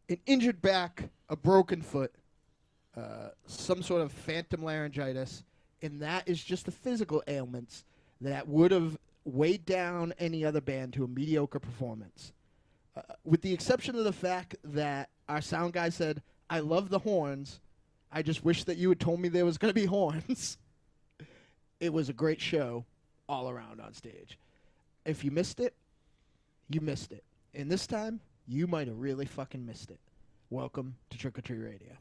an injured back, a broken foot, some sort of phantom laryngitis, and that is just the physical ailments that would have weighed down any other band to a mediocre performance. With the exception of the fact that our sound guy said, "I love the horns. I just wish that you had told me there was going to be horns." It was a great show all around on stage. If you missed it, you missed it. And this time, you might have really fucking missed it. Welcome to Trick or Treat Radio.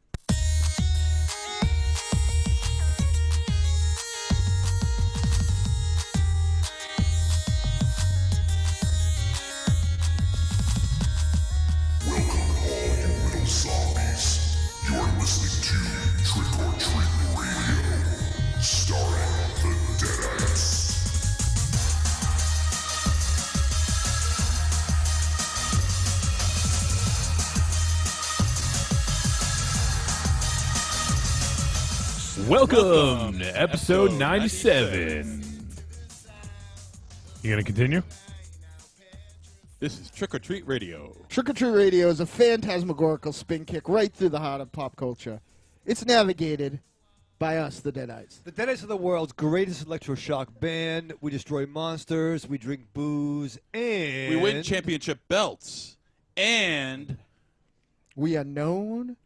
Welcome all you little zombies. You're listening to Trick or Treat Radio, starring the Deadites. Welcome to episode 97. You gonna continue? This is Trick or Treat Radio. Trick or Treat Radio is a phantasmagorical spin kick right through the heart of pop culture. It's navigated by us, the Deadites. The Deadites are the world's greatest electroshock band. We destroy monsters, we drink booze, and... We win championship belts. And... We are known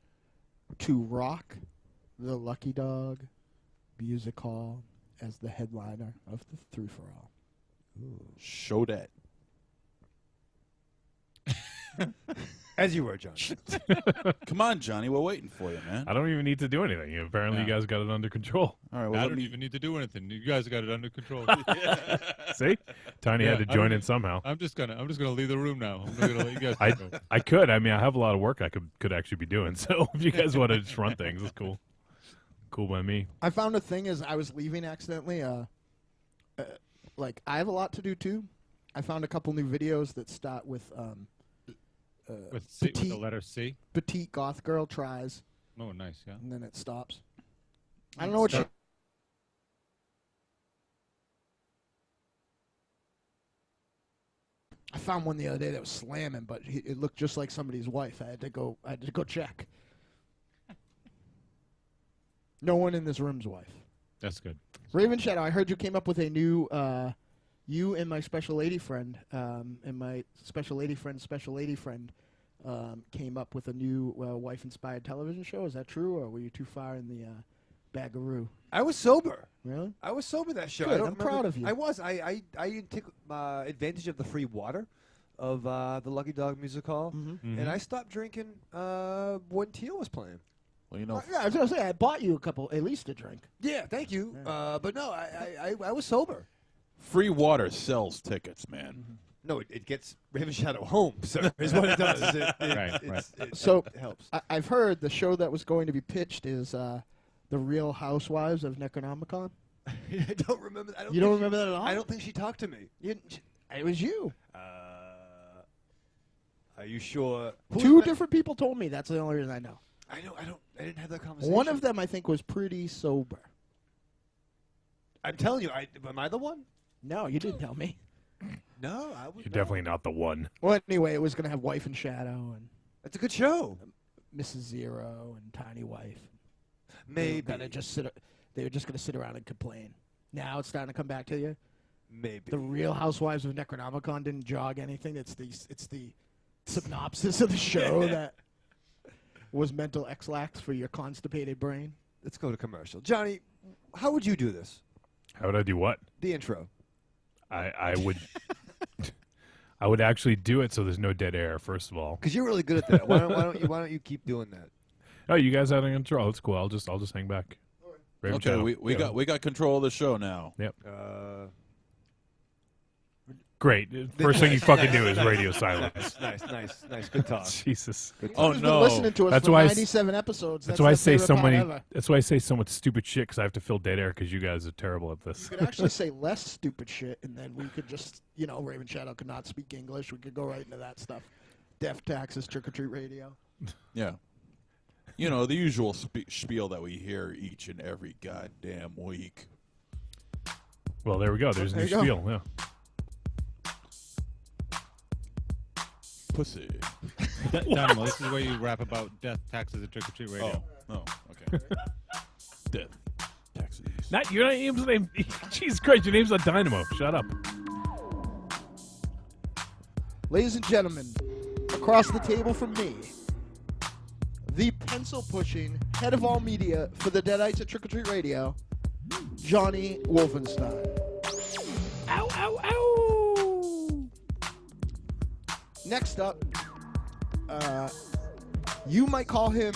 to rock the Lucky Dog Music Hall as the headliner of the Three for All. Show that. As you were, John. Come on, Johnny. We're waiting for you, man. I don't even need to do anything. Apparently, you guys got it under control. All right. Well, I don't even need to do anything. You guys got it under control. See, Tiny had to join in somehow. I'm just gonna leave the room now. I'm gonna let you guys go. I could. I mean, I have a lot of work I could actually be doing. So if you guys want to just run things, it's cool. Cool by me. I found a thing as I was leaving accidentally. Like, I have a lot to do, too. I found a couple new videos that start with... With the letter C. Petite goth girl tries. Oh, nice, yeah. And then it stops. I don't know what she... I found one the other day that was slamming, but it looked just like somebody's wife. I had to go check. No one in this room's wife. That's good. Raven Shadow, I heard you came up with a new... you and my special lady friend, and my special lady friend, came up with a new wife-inspired television show. Is that true, or were you too far in the bagaroo? I was sober. Really? I was sober that show. Good, I don't I'm remember- proud of you. I was. I didn't take advantage of the free water of the Lucky Dog Music Hall, and I stopped drinking when Teal was playing. Well, you know. Yeah, I was going to say, I bought you at least a drink. Yeah, thank you. Yeah. But no, I was sober. Free water sells tickets, man. No, it gets Raven Shadow home, sir, is what it does. It helps. I've heard the show that was going to be pitched is the Real Housewives of Necronomicon. I don't remember. You don't remember that at all? I don't think she talked to me. It was you. Are you sure? Two different people told me. That's the only reason I know. I didn't have that conversation. One of them, I think, was pretty sober. I'm telling you, am I the one? No, you didn't tell me. No, I was. You're definitely not the one. Well, anyway, it was going to have Wife and Shadow and That's a good show. Mrs. Zero and Tiny Wife. Maybe. They were just going to sit around and complain. Now it's starting to come back to you. Maybe. The Real Housewives of Necronomicon didn't jog anything. It's the synopsis of the show that was mental X-lax for your constipated brain. Let's go to commercial. Johnny, how would you do this? How would I do what? The intro. I would. I would actually do it so there's no dead air. First of all, Because you're really good at that. Why don't you keep doing that? oh, you guys have an intro. It's cool. I'll just hang back. Raven Okay, Shadow. we got control of the show now. Yep. Great. First thing you fucking do is radio silence. Nice. Good talk. Jesus. Oh Who's been no! listening to us That's for why 97 episodes. That's why I their say favorite so part many. ever. That's why I say so much stupid shit because I have to fill dead air because you guys are terrible at this. You could actually say less stupid shit, and then we could just, Raven Shadow could not speak English. We could go right into that stuff. Death taxes, Trick or Treat Radio. Yeah. You know, the usual spiel that we hear each and every goddamn week. Well, there we go. There's a new There you spiel. Yeah. Pussy. Dynamo, this is where you rap about death, taxes, and trick or treat radio. Oh, okay. Death. Taxes. Your name's name. Jesus Christ, your name's not Dynamo. Shut up. Ladies and gentlemen, across the table from me, the pencil-pushing head of all media for the Deadites at Trick or Treat Radio, Johnny Wolfenstein. Ow, ow, ow. Next up, you might call him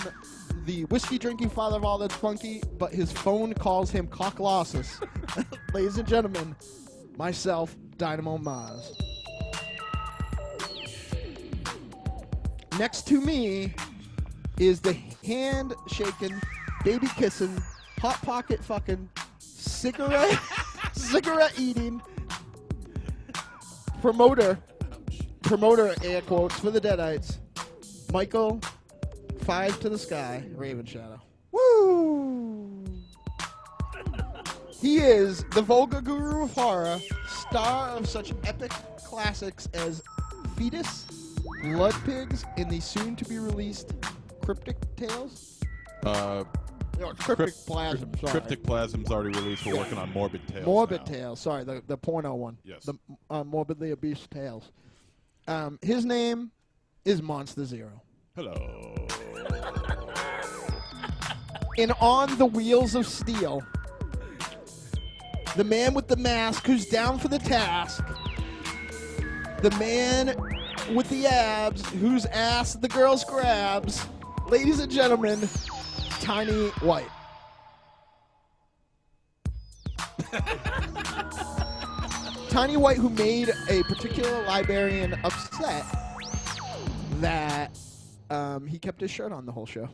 the whiskey-drinking father of all that's funky, but his phone calls him Cocklossus. Ladies and gentlemen, myself, Dynamo Maz. Next to me is the hand-shaking, baby-kissing, hot pocket fucking, cigarette-eating promoter air quotes for the Deadites, Michael, 5 to the sky, Raven Shadow. Woo! He is the Volga guru of horror, star of such epic classics as Fetus, Blood Pigs, and the soon-to-be-released Cryptic Tales. Cryptic Plasm, sorry. Cryptic Plasm's already released. We're working on Morbid Tales. Morbid now. Tales, sorry, the porno one. Yes. The Morbidly Obese Tales. His name is MosterZero. Hello. And on the wheels of steel, the man with the mask who's down for the task, the man with the abs whose ass the girls grabs, ladies and gentlemen, Tiny White. Tiny White, who made a particular librarian upset that he kept his shirt on the whole show.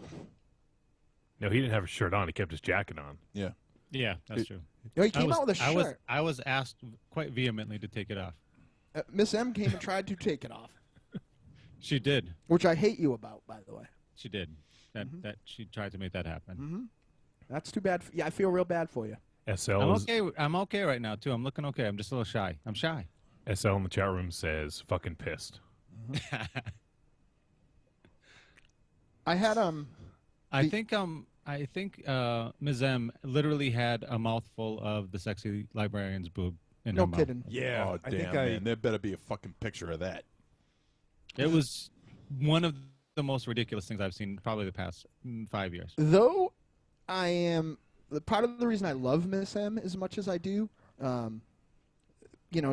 No, he didn't have a shirt on. He kept his jacket on. Yeah. Yeah, that's true. No, he came out with a shirt. I was asked quite vehemently to take it off. Miss M came and tried to take it off, She did. which I hate you about, by the way. She did. That she tried to make that happen. That's too bad. Yeah, I feel real bad for you. SL I'm is, okay. I'm okay right now too. I'm looking okay. I'm just a little shy. I'm shy. SL in the chat room says fucking pissed. I had I think Ms. M literally had a mouthful of the sexy librarian's boob in no her mouth. kidding. Yeah, Oh, damn, man. There better be a fucking picture of that. It was one of the most ridiculous things I've seen probably the past 5 years. Though I am part of the reason I love Miss M as much as I do,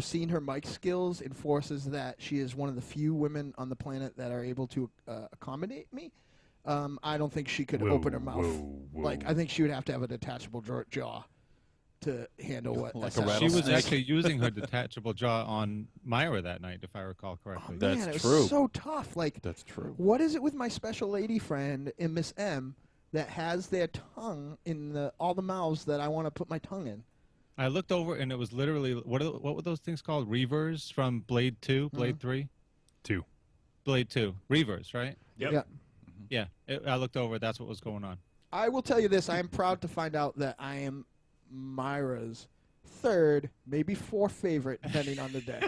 seeing her mic skills enforces that she is one of the few women on the planet that are able to accommodate me. I don't think she could open her mouth. Like, I think she would have to have a detachable jaw to handle what Like that a sounds She was like. actually using her detachable jaw on Myra that night, if I recall correctly. Man, That's it was true. so tough. Like, That's true. what is it with my special lady friend and Miss M that has their tongue in all the mouths that I want to put my tongue in? I looked over and it was literally what were those things called? Reavers from Blade 2, Blade 3, 2. Blade 2, Reavers, right? Yep. Yeah. Yeah, I looked over. That's what was going on. I will tell you this. I am proud to find out that I am Myra's third, maybe fourth favorite, depending on the day.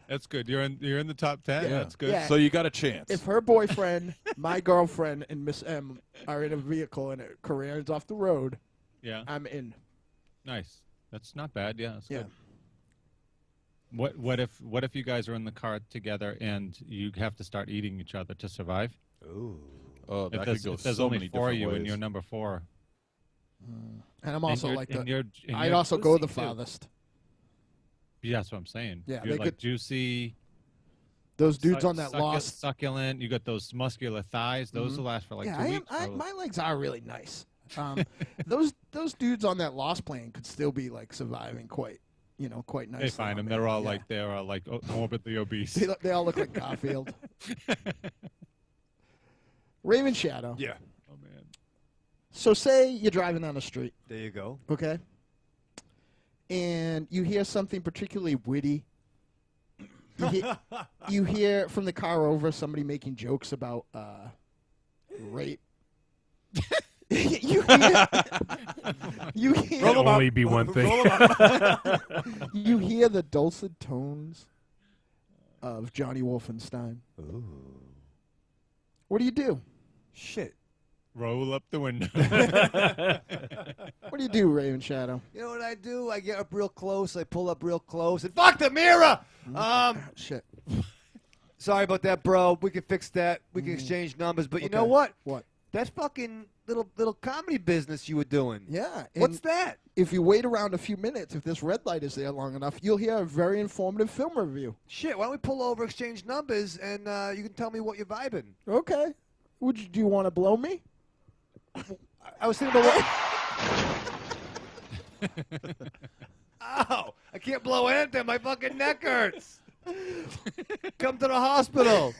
That's good. You're in the top 10. Yeah. That's good. Yeah. So you got a chance. If her boyfriend, my girlfriend, and Miss M are in a vehicle and it careers off the road, Yeah. I'm in. Nice. That's not bad. Yeah. That's Yeah. good. What if you guys are in the car together and you have to start eating each other to survive? Ooh. Oh, that If could go there's so only many 4 of different you ways. and you're number 4. And I'm also like I'd also go the farthest. Yeah, that's what I'm saying. Yeah, you're they like could- juicy. Those dudes on that lost. Succulent. You got those muscular thighs. Those will last for like 2 weeks. probably. My legs are really nice. Those dudes on that lost plane could still be like surviving quite nicely. They find them. on They're there. all Yeah. like morbidly obese. They all look like Garfield. Raven Shadow. Yeah. Oh man. So say you're driving down the street, There you go. okay? And you hear something particularly witty. You hear from the car over somebody making jokes about rape. you hear Can only be one thing. you hear the dulcet tones of Johnny Wolfenstein. Ooh. What do you do? Shit. Roll up the window. What do you do, Raven Shadow? You know what I do? I get up real close. I pull up real close and fuck the mirror. Shit. Sorry about that, bro. We can fix that. We can exchange numbers. But you know Okay. what? What? That fucking little comedy business you were doing. Yeah. What's and that? If you wait around a few minutes, if this red light is there long enough, you'll hear a very informative film review. Shit. Why don't we pull over, exchange numbers, and you can tell me what you're vibing. Okay. Do you want to blow me? I was thinking about what. Ow! I can't blow anything. My fucking neck hurts. Come to the hospital.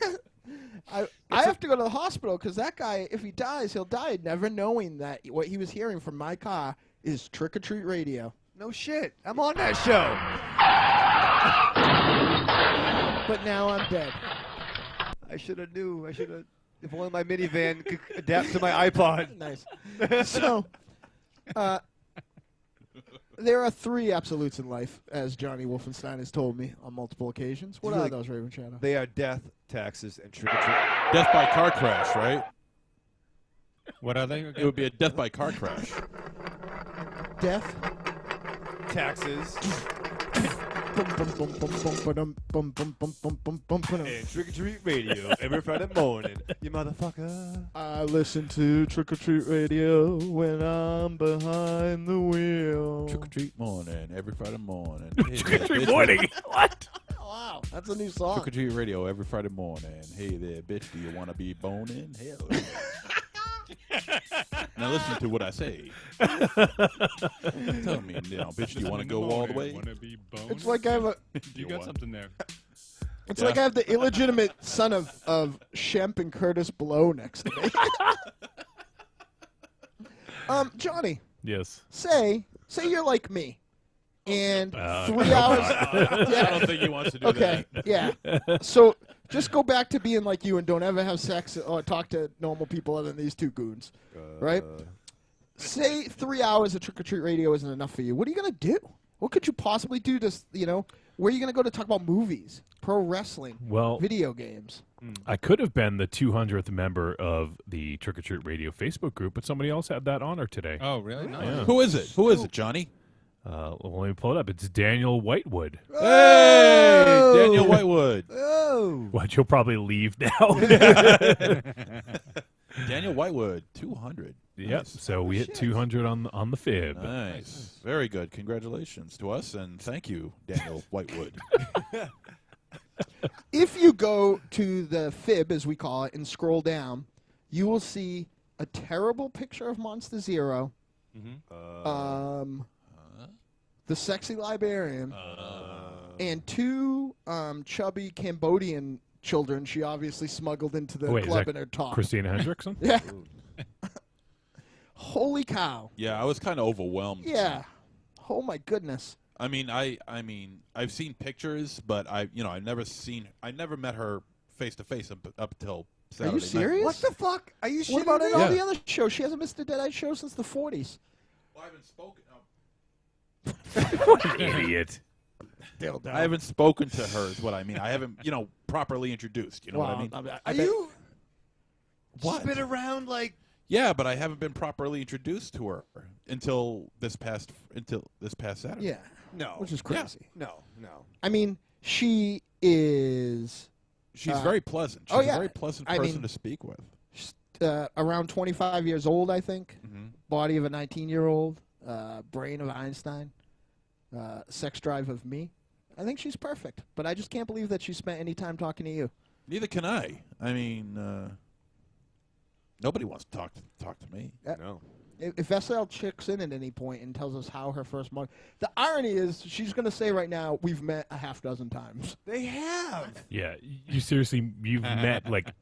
I have to go to the hospital because that guy, if he dies, he'll die never knowing that what he was hearing from my car is Trick or Treat Radio. No shit. I'm on that show. But now I'm dead. I should have knew. I should have. If only my minivan could adapt to my iPod. Nice. So, there are 3 absolutes in life, as Johnny Wolfenstein has told me on multiple occasions. What are those, Raven Shadow? They are death, taxes, and trick or treat. Death by car crash, right? What are they? It would be a death by car crash. Death. Taxes. Bum, bum, bum, bum, bum, ba-dum, bum, bum, bum, bum, bum, bum, ba-dum. And Trick or Treat Radio every Friday morning. You motherfucker. I listen to Trick or Treat Radio when I'm behind the wheel. Trick or treat morning, every Friday morning. Trick or treat morning. What? Wow, that's a new song. Trick or treat radio every Friday morning. Hey there, bitch, do you want to be boning? Hell yeah. Now listen to what I say. Tell me, bitch, do you want to go all the way? Wanna be boned? It's like I have a. You got something there. It's Yeah. like I have the illegitimate son of Shemp and Curtis Blow next to me. Johnny, Yes. say you're like me, and 3 no, hours. I Yeah. don't think he wants to do Okay. that. Yeah. So just go back to being like you and don't ever have sex or talk to normal people other than these 2 goons, right? Say 3 hours of Trick or Treat Radio isn't enough for you. What are you gonna do? What could you possibly do to where are you gonna go to talk about movies, pro wrestling, Well, video games? I could have been the 200th member of the Trick or Treat Radio Facebook group, but somebody else had that honor today. Oh, really? Nice. Yeah. Who is it? Who is it, Johnny? Well, let me pull it up. It's Daniel Whitewood. Hey, Daniel Whitewood. Oh. What, you'll probably leave now. Daniel Whitewood, 200. Yep. Nice. So we hit 200 on the fib. Nice. Very good. Congratulations to us, and thank you, Daniel Whitewood. If you go to the fib, as we call it, and scroll down, you will see a terrible picture of MosterZero, the sexy librarian, and 2 chubby Cambodian children she obviously smuggled into the Wait, is club that in her top. Christina Hendrickson? Yeah. Holy cow. Yeah, I was kind of overwhelmed. Yeah. Oh my goodness. I mean, I've seen pictures, but I never met her face to face up until Saturday Are you night. serious? What the fuck? Are you shitting What about me? in all Yeah. the other shows? She hasn't missed a Dead Eye show since the 40s. Well, I haven't spoken. What an idiot. I haven't spoken to her. Is what I mean. I haven't, properly introduced. You know what I mean? Are you? What? She's been around like. Yeah, but I haven't been properly introduced to her until this past Saturday. Yeah. No. Which is crazy. No. I mean, she is She's very pleasant. She's oh, a yeah. very pleasant I person mean- to speak with. around 25 years old, I think. Mm-hmm. Body of a 19-year-old. Brain of Einstein. Sex drive of me. I think she's perfect. But I just can't believe that she spent any time talking to you. Neither can I. I mean, nobody wants to talk to me. No. If SL checks in at any point and tells us how her first month, the irony is she's going to say right now, we've met a half dozen times. They have. Yeah, you've met like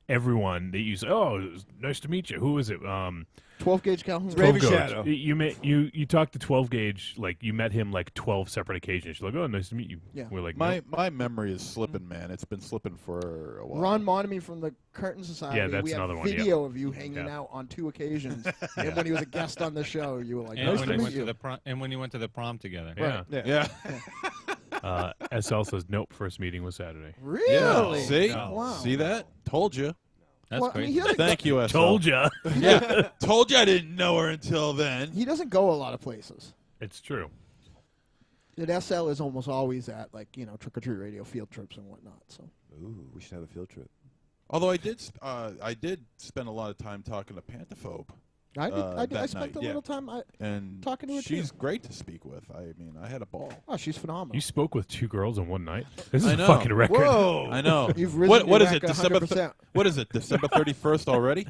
everyone that you say, oh, it was nice to meet you. Who is it? 12 gauge Calhoun. 12 Raven Gauge. Shadow. You talked to 12 gauge, like you met him like 12 separate occasions. You're like, oh, nice to meet you. Yeah. We're like, My nope. my memory is slipping, man. It's been slipping for a while. Ron Monemy from the Curtain Society. Yeah, that's we have another one, video of you hanging Yeah. out on 2 occasions. And when he was a guest on the show, you were like, And nice when to you meet went you. to the and when you went to the prom together. Yeah. Yeah. Yeah. SL says nope. First meeting was Saturday. Really? Yeah. See? No. Wow. See that? Told you. That's Well, I great. mean, he doesn't Thank you, SL. Told ya. Told you I didn't know her until then. He doesn't go a lot of places. It's true. And SL is almost always at, like, Trick or Treat Radio field trips and whatnot. So Ooh, we should have a field trip. Although I did spend a lot of time talking to Pantaphobe. I that spent night, a little time. And Talking to her, she's too. great to speak with. I mean, I had a ball. Oh, she's phenomenal. You spoke with 2 girls in one night. This is I a know. fucking record. Whoa! I know. You've risen what your is rack it? December. 100%. What is it? December 31st already?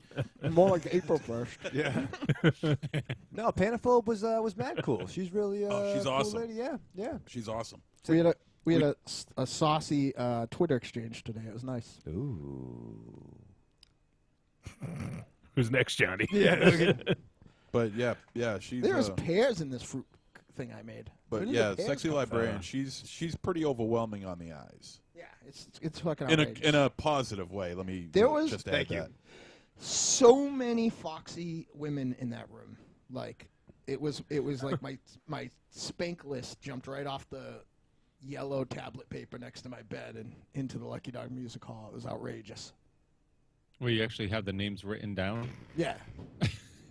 More like April 1st. Yeah. No, Panaphobe was mad cool. She's really she's cool awesome. lady. Yeah. She's awesome. We had a saucy Twitter exchange today. It was nice. Ooh. Who's next, Johnny? Yeah. But yeah, she's. There's pears in this fruit thing I made. Where But did yeah, the pears sexy come from? librarian. She's pretty overwhelming on the eyes. Yeah, it's fucking In outrageous. in a positive way. Let me There was- just add Thank you. that. So many foxy women in that room. Like it was like my spank list jumped right off the yellow tablet paper next to my bed and into the Lucky Dog Music Hall. It was outrageous. Where you actually have the names written down. Yeah.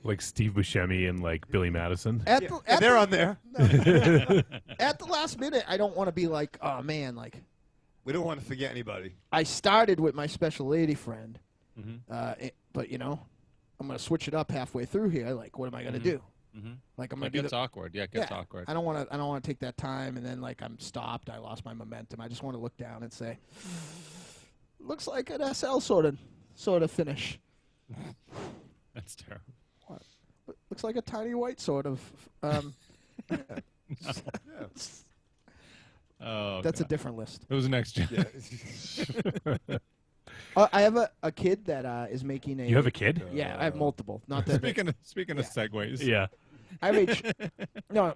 Like Steve Buscemi and like Billy Madison. At They're on there. at the last minute, I don't want to be like, oh man, like We don't want to forget anybody. I started with my special lady friend, Mm-hmm. but I'm gonna switch it up halfway through here. Like, what am I gonna do? Mm-hmm. Like, I'm gonna It do gets awkward. Yeah, it gets yeah, awkward. I don't want to take that time, and then like I'm stopped. I lost my momentum. I just want to look down and say, looks like an SL sort of finish. That's terrible. Looks like a tiny white sort of. Oh, That's a God. different list. It was next gen. I have a kid that is making a. You have a kid? Yeah, I have multiple. Not that. Speaking of segues. Yeah. I have no.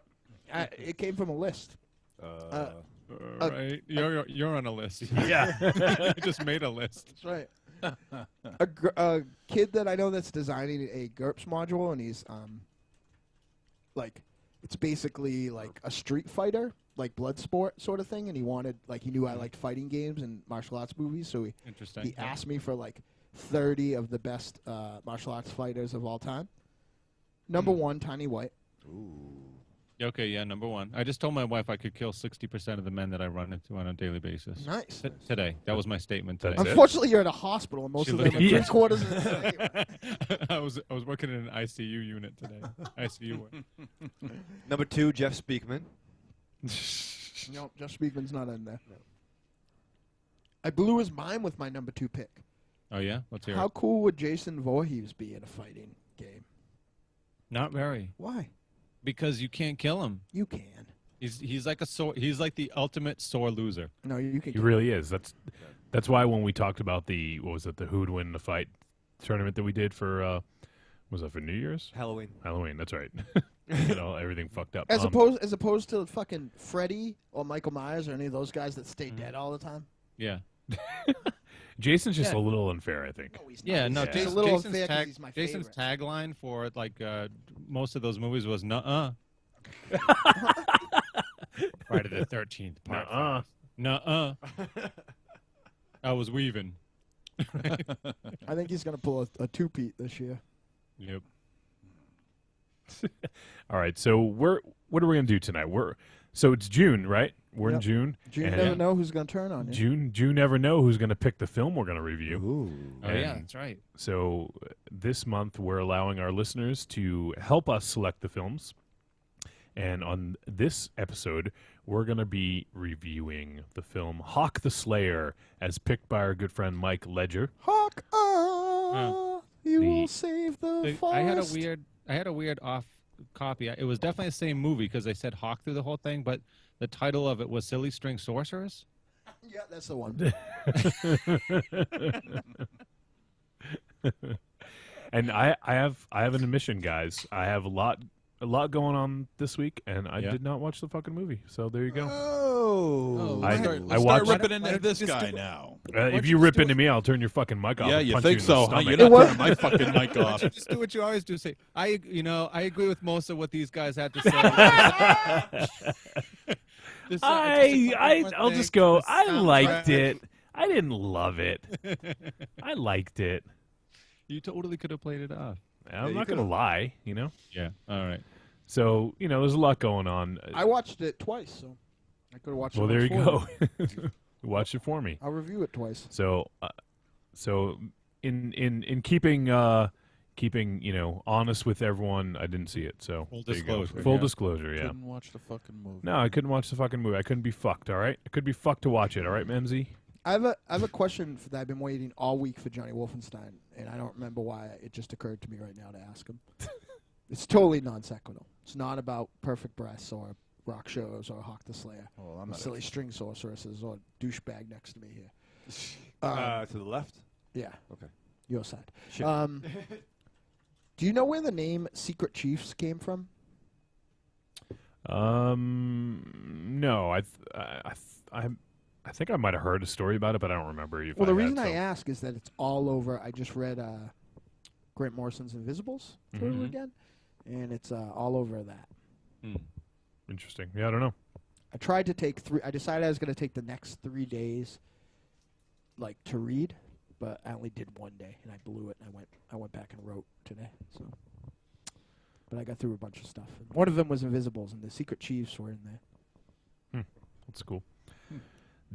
It came from a list. Right. You're on a list. Yeah. You just made a list. That's right. A kid that I know that's designing a GURPS module, and he's like, it's basically like a Street Fighter, like Bloodsport sort of thing, and he knew I liked fighting games and martial arts movies, so Interesting. he asked me for like 30 of the best martial arts fighters of all time. Number 1, Tiny White. Okay, yeah, number 1. I just told my wife I could kill 60% of the men that I run into on a daily basis. Nice. Today. That was my statement today. That's it? Unfortunately, you're at a hospital, and most She of them are looked at- 3 quarters of the time. I was working in an ICU unit today. ICU work. Number 2, Jeff Speakman. No, Jeff Speakman's not in there. I blew his mind with my number 2 pick. Oh yeah, let's hear How it. cool would Jason Voorhees be in a fighting game? Not very, Why? because you can't kill him. You can. He's like he's like the ultimate sore loser. No, you can. He really is. That's why when we talked about the who would win the fight tournament that we did for was that for New Year's? Halloween. Halloween, that's right. Everything fucked up. As opposed to fucking Freddy or Michael Myers or any of those guys that stay dead all the time. Yeah. Jason's just Yeah. a little unfair, I think. No, he's Yeah, not. no. He's Yeah. a little Jason's unfair 'cause he's my Jason's favorite. tagline for like most of those movies was "Nuh-uh." Friday the 13th. Nuh-uh. Nuh-uh. I was weaving. I think he's gonna pull a two-peat this year. Yep. All right, so what are we gonna do tonight? So it's June, right? We're in Yep. June. You and never know who's gonna turn on you. June never know who's gonna pick the film we're gonna review. Ooh. Oh yeah, And that's right. So this month we're allowing our listeners to help us select the films. And on this episode, we're going to be reviewing the film Hawk the Slayer, as picked by our good friend Mike Ledger. Hawk, you The- will save the forest. I had a weird off copy. It was definitely the same movie because they said Hawk through the whole thing, but the title of it was Silly String Sorceress. Yeah, that's the one. And I have an admission, guys. I have a lot going on this week, and I Yeah. did not watch the fucking movie. So there you go. Oh. I- Let's I start watched- ripping into Let's this just guy do- now. If you rip into me, I'll turn your fucking mic off. Yeah, and you punch think in the so? Huh? stomach. You're It not was- turning my fucking mic off. Just do what you always do. Say, I agree with most of what these guys had to say. I'll just go. I liked it. I didn't love it. I liked it. You totally could have played it off. I'm not gonna lie. Yeah. All right. So there's a lot going on. I watched it twice, so I could have watched it. Well, there you once go. for you. Watch it for me. I'll review it twice. So, in keeping honest with everyone, I didn't see it. So Full there you go. disclosure, Full yeah. disclosure. Yeah. Couldn't watch the fucking movie. No, I couldn't watch the fucking movie. I couldn't be fucked. All right, I could be fucked to watch it. All right, Memsy. I have a question that I've been waiting all week for Johnny Wolfenstein, and I don't remember why it just occurred to me right now to ask him. It's totally non sequitur. It's not about perfect breasts or rock shows or Hawk the Slayer. Well, I'm or not silly string sorceresses or douchebag next to me here. To the left? Yeah. Okay. Your side. Shit. Do you know where the name Secret Chiefs came from? No. I think I might have heard a story about it, but I don't remember. Well, the reason I ask is that it's all over. I just read Grant Morrison's Invisibles through again, and it's all over that. Interesting. Yeah, I don't know. I tried to take I decided I was going to take the next 3 days, to read, but I only did one day, and I blew it. And I went back and wrote today. So, but I got through a bunch of stuff. And one of them was Invisibles, and the Secret Chiefs were in there. That's cool.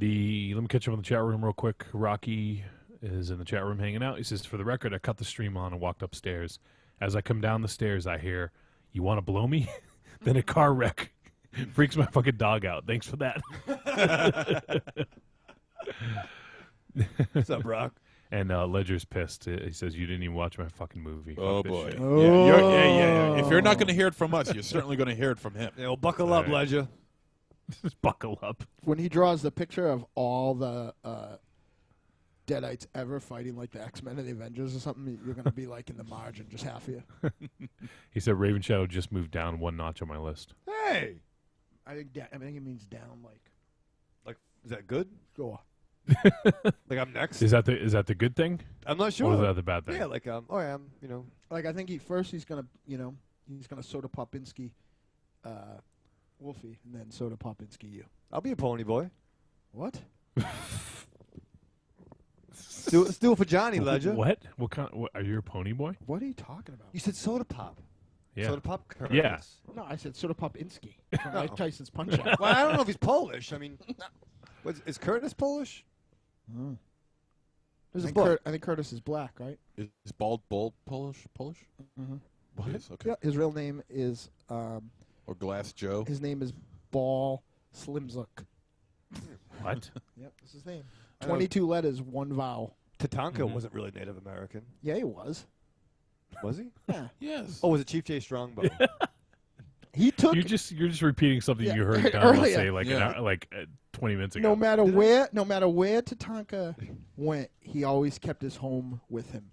Let me catch up on the chat room real quick. Rocky is in the chat room hanging out. He says, "For the record, I cut the stream on and walked upstairs. As I come down the stairs, I hear, 'You want to blow me?' Then a car wreck freaks my fucking dog out. Thanks for that." What's up, Brock? And Ledger's pissed. He says, "You didn't even watch my fucking movie." Oh, Fuck this boy. shit." Yeah. If you're not going to hear it from us, you're certainly going to hear it from him. Yeah, well, buckle up, Right. Ledger. Just buckle up. When he draws the picture of all the Deadites ever fighting like the X-Men and the Avengers or something, you're going to be in the margin, just half of you. He said, "Raven Shadow just moved down one notch on my list." Hey! I think it means down, Like, is that good? go. Like, I'm next? Is that the good thing? I'm not sure. Or is that the bad thing? Yeah, like, I am, I think he's going to soda Popinski Wolfie, and then soda Popinski you. I'll be a pony boy. What? Let's do it for Johnny, Ledger. What? Are you a pony boy? What are you talking about? You said soda pop. Yeah. Soda pop curds. Yeah. No, I said soda Popinski from Mike Tyson's Punch-Out. Well, I don't know if he's Polish. I mean, is Curtis Polish? I There's a think, book. I think Curtis is black, right? Is Bald Bull Polish? Mm-hmm. What? Yes, okay. Yeah, his real name is Or Glass Joe? his name is Ball Slimzuk. What? Yep, that's his name. I know- 22 letters, one vowel. Tatanka wasn't really Native American, Yeah, he was. was he? Yeah. Yes. Oh, was it Chief J Strongbow? He took You're just repeating something Yeah, you heard Donald earlier. say Yeah. 20 minutes ago. no matter where Tatanka went, he always kept his home with him.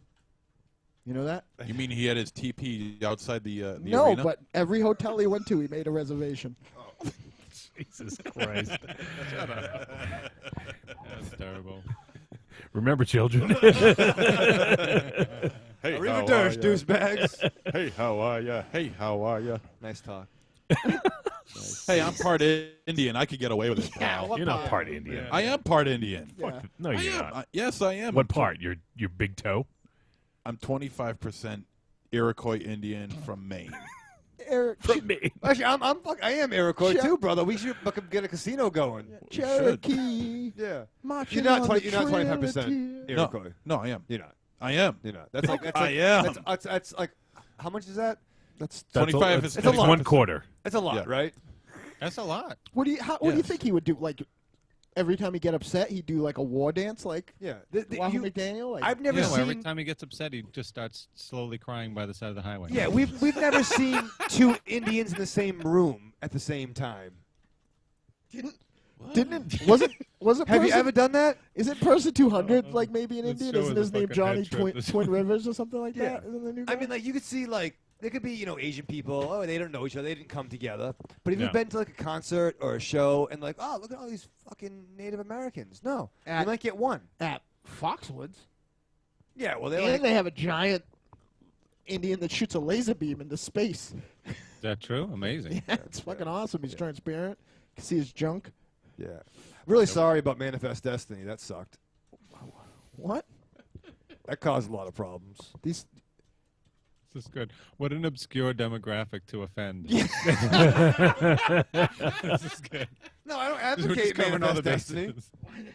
You know that? You mean he had his TP outside the No, arena? but every hotel he went to, he made a reservation. Jesus Christ. That's terrible. Remember, children. Hey, Arrivederci, douchebags. Hey, how are ya? Hey, how are ya? Nice talk. Hey, I'm part Indian. I could get away with it, pal. You're not part Indian. I am part Indian. Yeah. No, I you're am. not. Yes, I am. What part? Your big toe? I'm 25% Iroquois Indian from Maine. Eric, From me. Actually, I am Iroquois Sure. too, brother. We should fucking get a casino going. Cherokee. Yeah. Marching You're not on 20. the You're not 25% Trinity. Iroquois. No, I am. You're not. I am. You're not. That's like. That's I like, am. That's like. How much is that? That's 25 It's is it's 1 quarter. That's a lot, Yeah. right? That's a lot. what do you Yes. think he would do? Like every time he get upset, he'd do like a war dance, like Yeah. Waffle McDaniel. Like, I've never No, seen. every time he gets upset, he just starts slowly crying by the side of the highway. Yeah, we've never seen two Indians in the same room at the same time. wasn't Have you Person- ever done that? Is it Person 200 like maybe in Let's Indian? show Isn't the his name fucking Johnny head trip Twin, this Twin Rivers or something like Yeah. that? Isn't the new I guy? mean, like you could see like there could be Asian people. Oh, they don't know each other. They didn't come together. But have Yeah. you been to like a concert or a show and like, oh, look at all these fucking Native Americans? No, you At- might get one. at Foxwoods. Yeah, well, they're And like, they have a giant Indian that shoots a laser beam into space. Is that true? Amazing. Yeah, it's fucking awesome. He's transparent. can see his junk. Yeah. Really sorry about Manifest Destiny. That sucked. What? That caused a lot of problems. These. This is good. What an obscure demographic to offend. Yeah. This is good. No, I don't We're advocate just covering all Manifest the Destiny.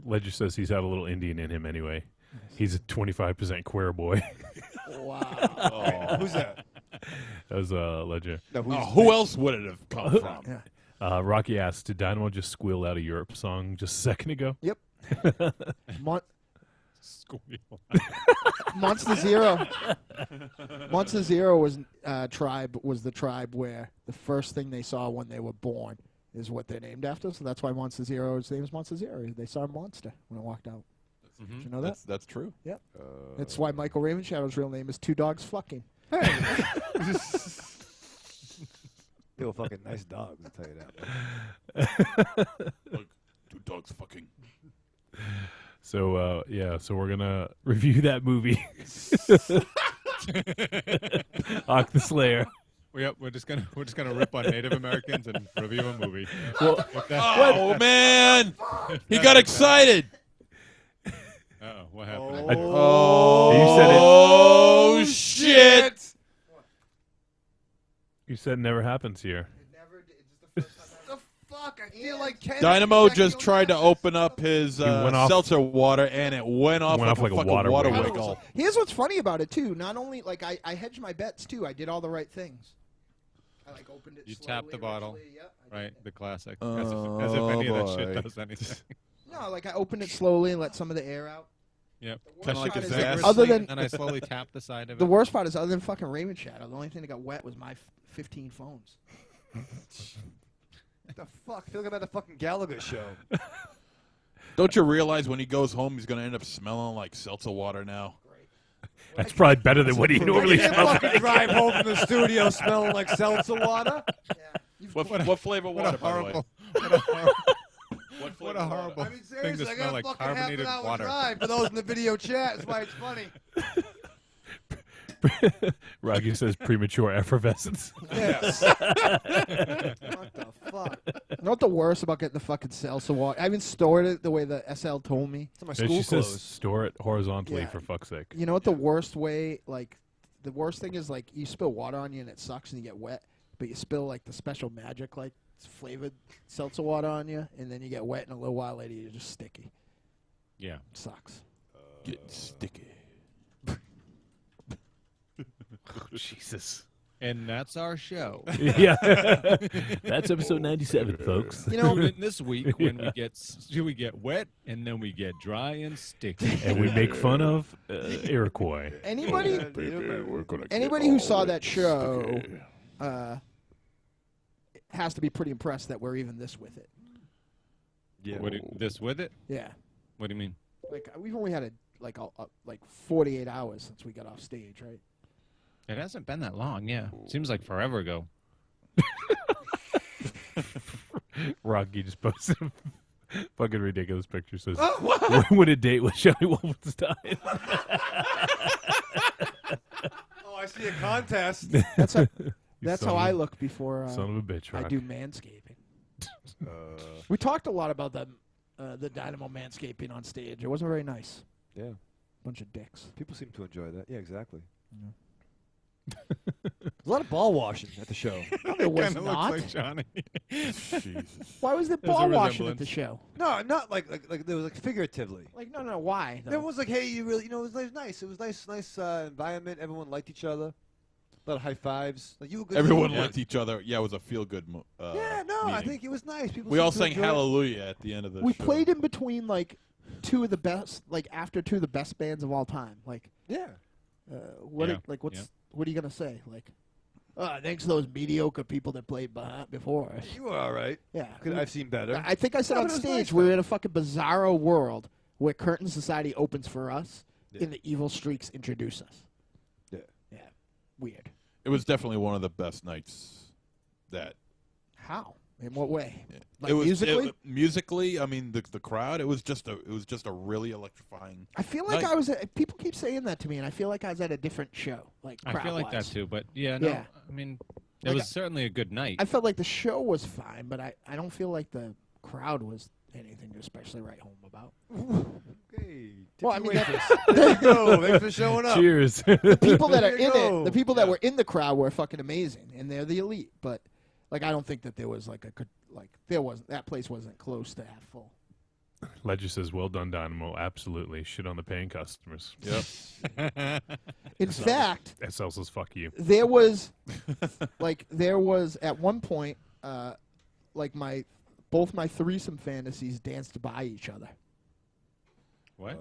Ledger says he's had a little Indian in him anyway. He's a 25% queer boy. Wow. Who's that? That was Ledger. No, Who else would it have come from? Rocky asked, did Dynamo just squeal out a Europe song just a second ago? Yep. Squeal. Monster Zero. Monster Zero was the tribe where the first thing they saw when they were born is what they're named after. So that's why Monster Zero's name is Monster Zero. They saw a monster when it walked out. Did you know that? That's true. Yep. That's why Michael Ravenshadow's real name is Two Dogs Fucking. They were fucking nice dogs, I'll tell you that. Look, 2 dogs fucking. So so we're gonna review that movie. Hawk the Slayer. Yep, we're just gonna rip on Native Americans and review a movie. Well, Oh man, he got excited. Uh-oh, what happened? Oh shit! You said it never happens here. The fuck? I feel like Ken Dynamo just tried to open up his went off- seltzer water, and it went off like a fucking water wiggle. Here's what's funny about it too. Not only like I hedged my bets too. I did all the right things. I like opened it. You slowly, tapped the bottle. eventually, yep, I did Right, it. the classic. Oh, As if any of that boy. shit does anything. No, like I opened it slowly and let some of the air out. Yep. Kinda like part a is Zest. other than And I slowly tapped the side of the it. worst part is other than fucking Raymond Shadow, the only thing that got wet was my 15 phones. What the fuck? I feel like I'm at a fucking Gallagher show. Don't you realize when he goes home, he's gonna end up smelling like seltzer water now? That's probably better than what he normally I can't smells. fucking drive home from the studio smelling like seltzer water. What flavor water, by the way? What a horrible I mean, thing to seriously, I smell got a like fucking half an carbonated hour water. drive for those in the video chat. That's why it's funny. Rocky says premature effervescence. Yes. What the fuck? You know what the worst about getting the fucking seltzer water? I even stored it the way the SL told me. It's my No, school she says clothes. store it horizontally Yeah. for fuck's sake. You know what the worst way, like, the worst thing is, like, you spill water on you and it sucks and you get wet, but you spill, like, the special magic, like, flavored seltzer water on you, and then you get wet, and a little while later you're just sticky. Yeah. Sucks. Get sticky. Jesus. And that's our show. Yeah. That's episode 97, folks. You know, Tune in this week when we get wet and then we get dry and sticky. And we make fun of Iroquois. anybody who saw that show has to be pretty impressed that we're even this with it. Yeah. This with it? Yeah. What do you mean? Like, we've only had like 48 hours since we got off stage, right? It hasn't been that long, yeah. Seems like forever ago. Rocky just posted a fucking ridiculous picture. Says, when would a date with Johnny Wolfenstein? Oh, I see a contest. That's how, You that's son how of I a- look before Son of a bitch, I Rock. do manscaping. We talked a lot about the Dynamo manscaping on stage. It wasn't very nice. Yeah. Bunch of dicks. People seem to enjoy that. Yeah, exactly. There's a lot of ball washing at the show. No, there was Kinda not. looks like Johnny. Jesus. Why was there There's a ball washing at resemblance. the show? No, not like there was like figuratively. Like, no, why? There was like, hey, you really, it was nice. It was nice environment. Everyone liked each other. A lot of high fives. Like you were good. Everyone Yeah. liked each other. Yeah, it was a feel-good Yeah, no, I meeting. think it was nice. People We all seemed to sang enjoy it. Hallelujah at the end of the We show. played in between like two of the best, like after two of the best bands of all time. Like, Yeah. what? Yeah, What's? yeah. What are you gonna say? Like, thanks to those mediocre people that played before us. You were all right. Yeah, I've seen better. I think I said No, on but it was stage nice, we're though. in a fucking bizarro world where Curtain Society opens for us, Yeah. and the evil streaks introduce us. Yeah. Yeah, weird. It was definitely one of the best nights. That How? In what way? Yeah. Like it was musically? musically. I mean, the crowd. It was just a really electrifying. I feel like night. I was. People keep saying that to me, and I feel like I was at a different show. Like I feel like that crowd-wise. too, but yeah, no. Yeah. I mean, It was certainly a good night. I felt like the show was fine, but I don't feel like the crowd was anything to especially write home about. Hey, Well, I mean, there you go. Thanks for showing up. Cheers. the people that are There you in go. it, the people that were in the crowd were fucking amazing, and they're the elite. But like, I don't think that there was that place wasn't close to half full. Ledger says, "Well done, Dynamo. Absolutely. Shit on the paying customers." Yep. In fact, That sells us. Fuck you. there was at one point, both my threesome fantasies danced by each other. What?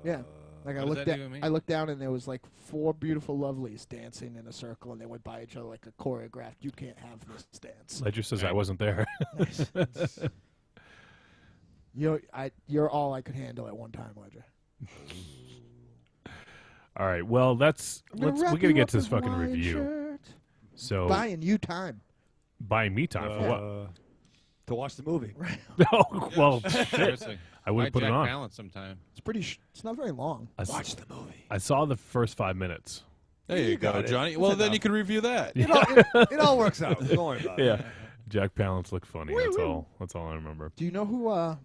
Yeah. Like What does that even mean? I looked down and there was like 4 beautiful lovelies dancing in a circle, and they went by each other like a choreographed. You can't have this dance. Ledger says, "I wasn't there." You're all I could handle at one time, Ledger. All right. Well, we gotta get to this fucking review. Shirt. So Buying you time. buying me time for what? To watch the movie. Oh, well, shit. Seriously. I would have put it on. Palance sometime. It's not very long. Watch the movie. I saw the first 5 minutes. There you go, got it. Johnny. Well, then you can review that. It all works out. Don't worry about it. Yeah. Jack Palance looked funny. That's all I remember. Do you know who,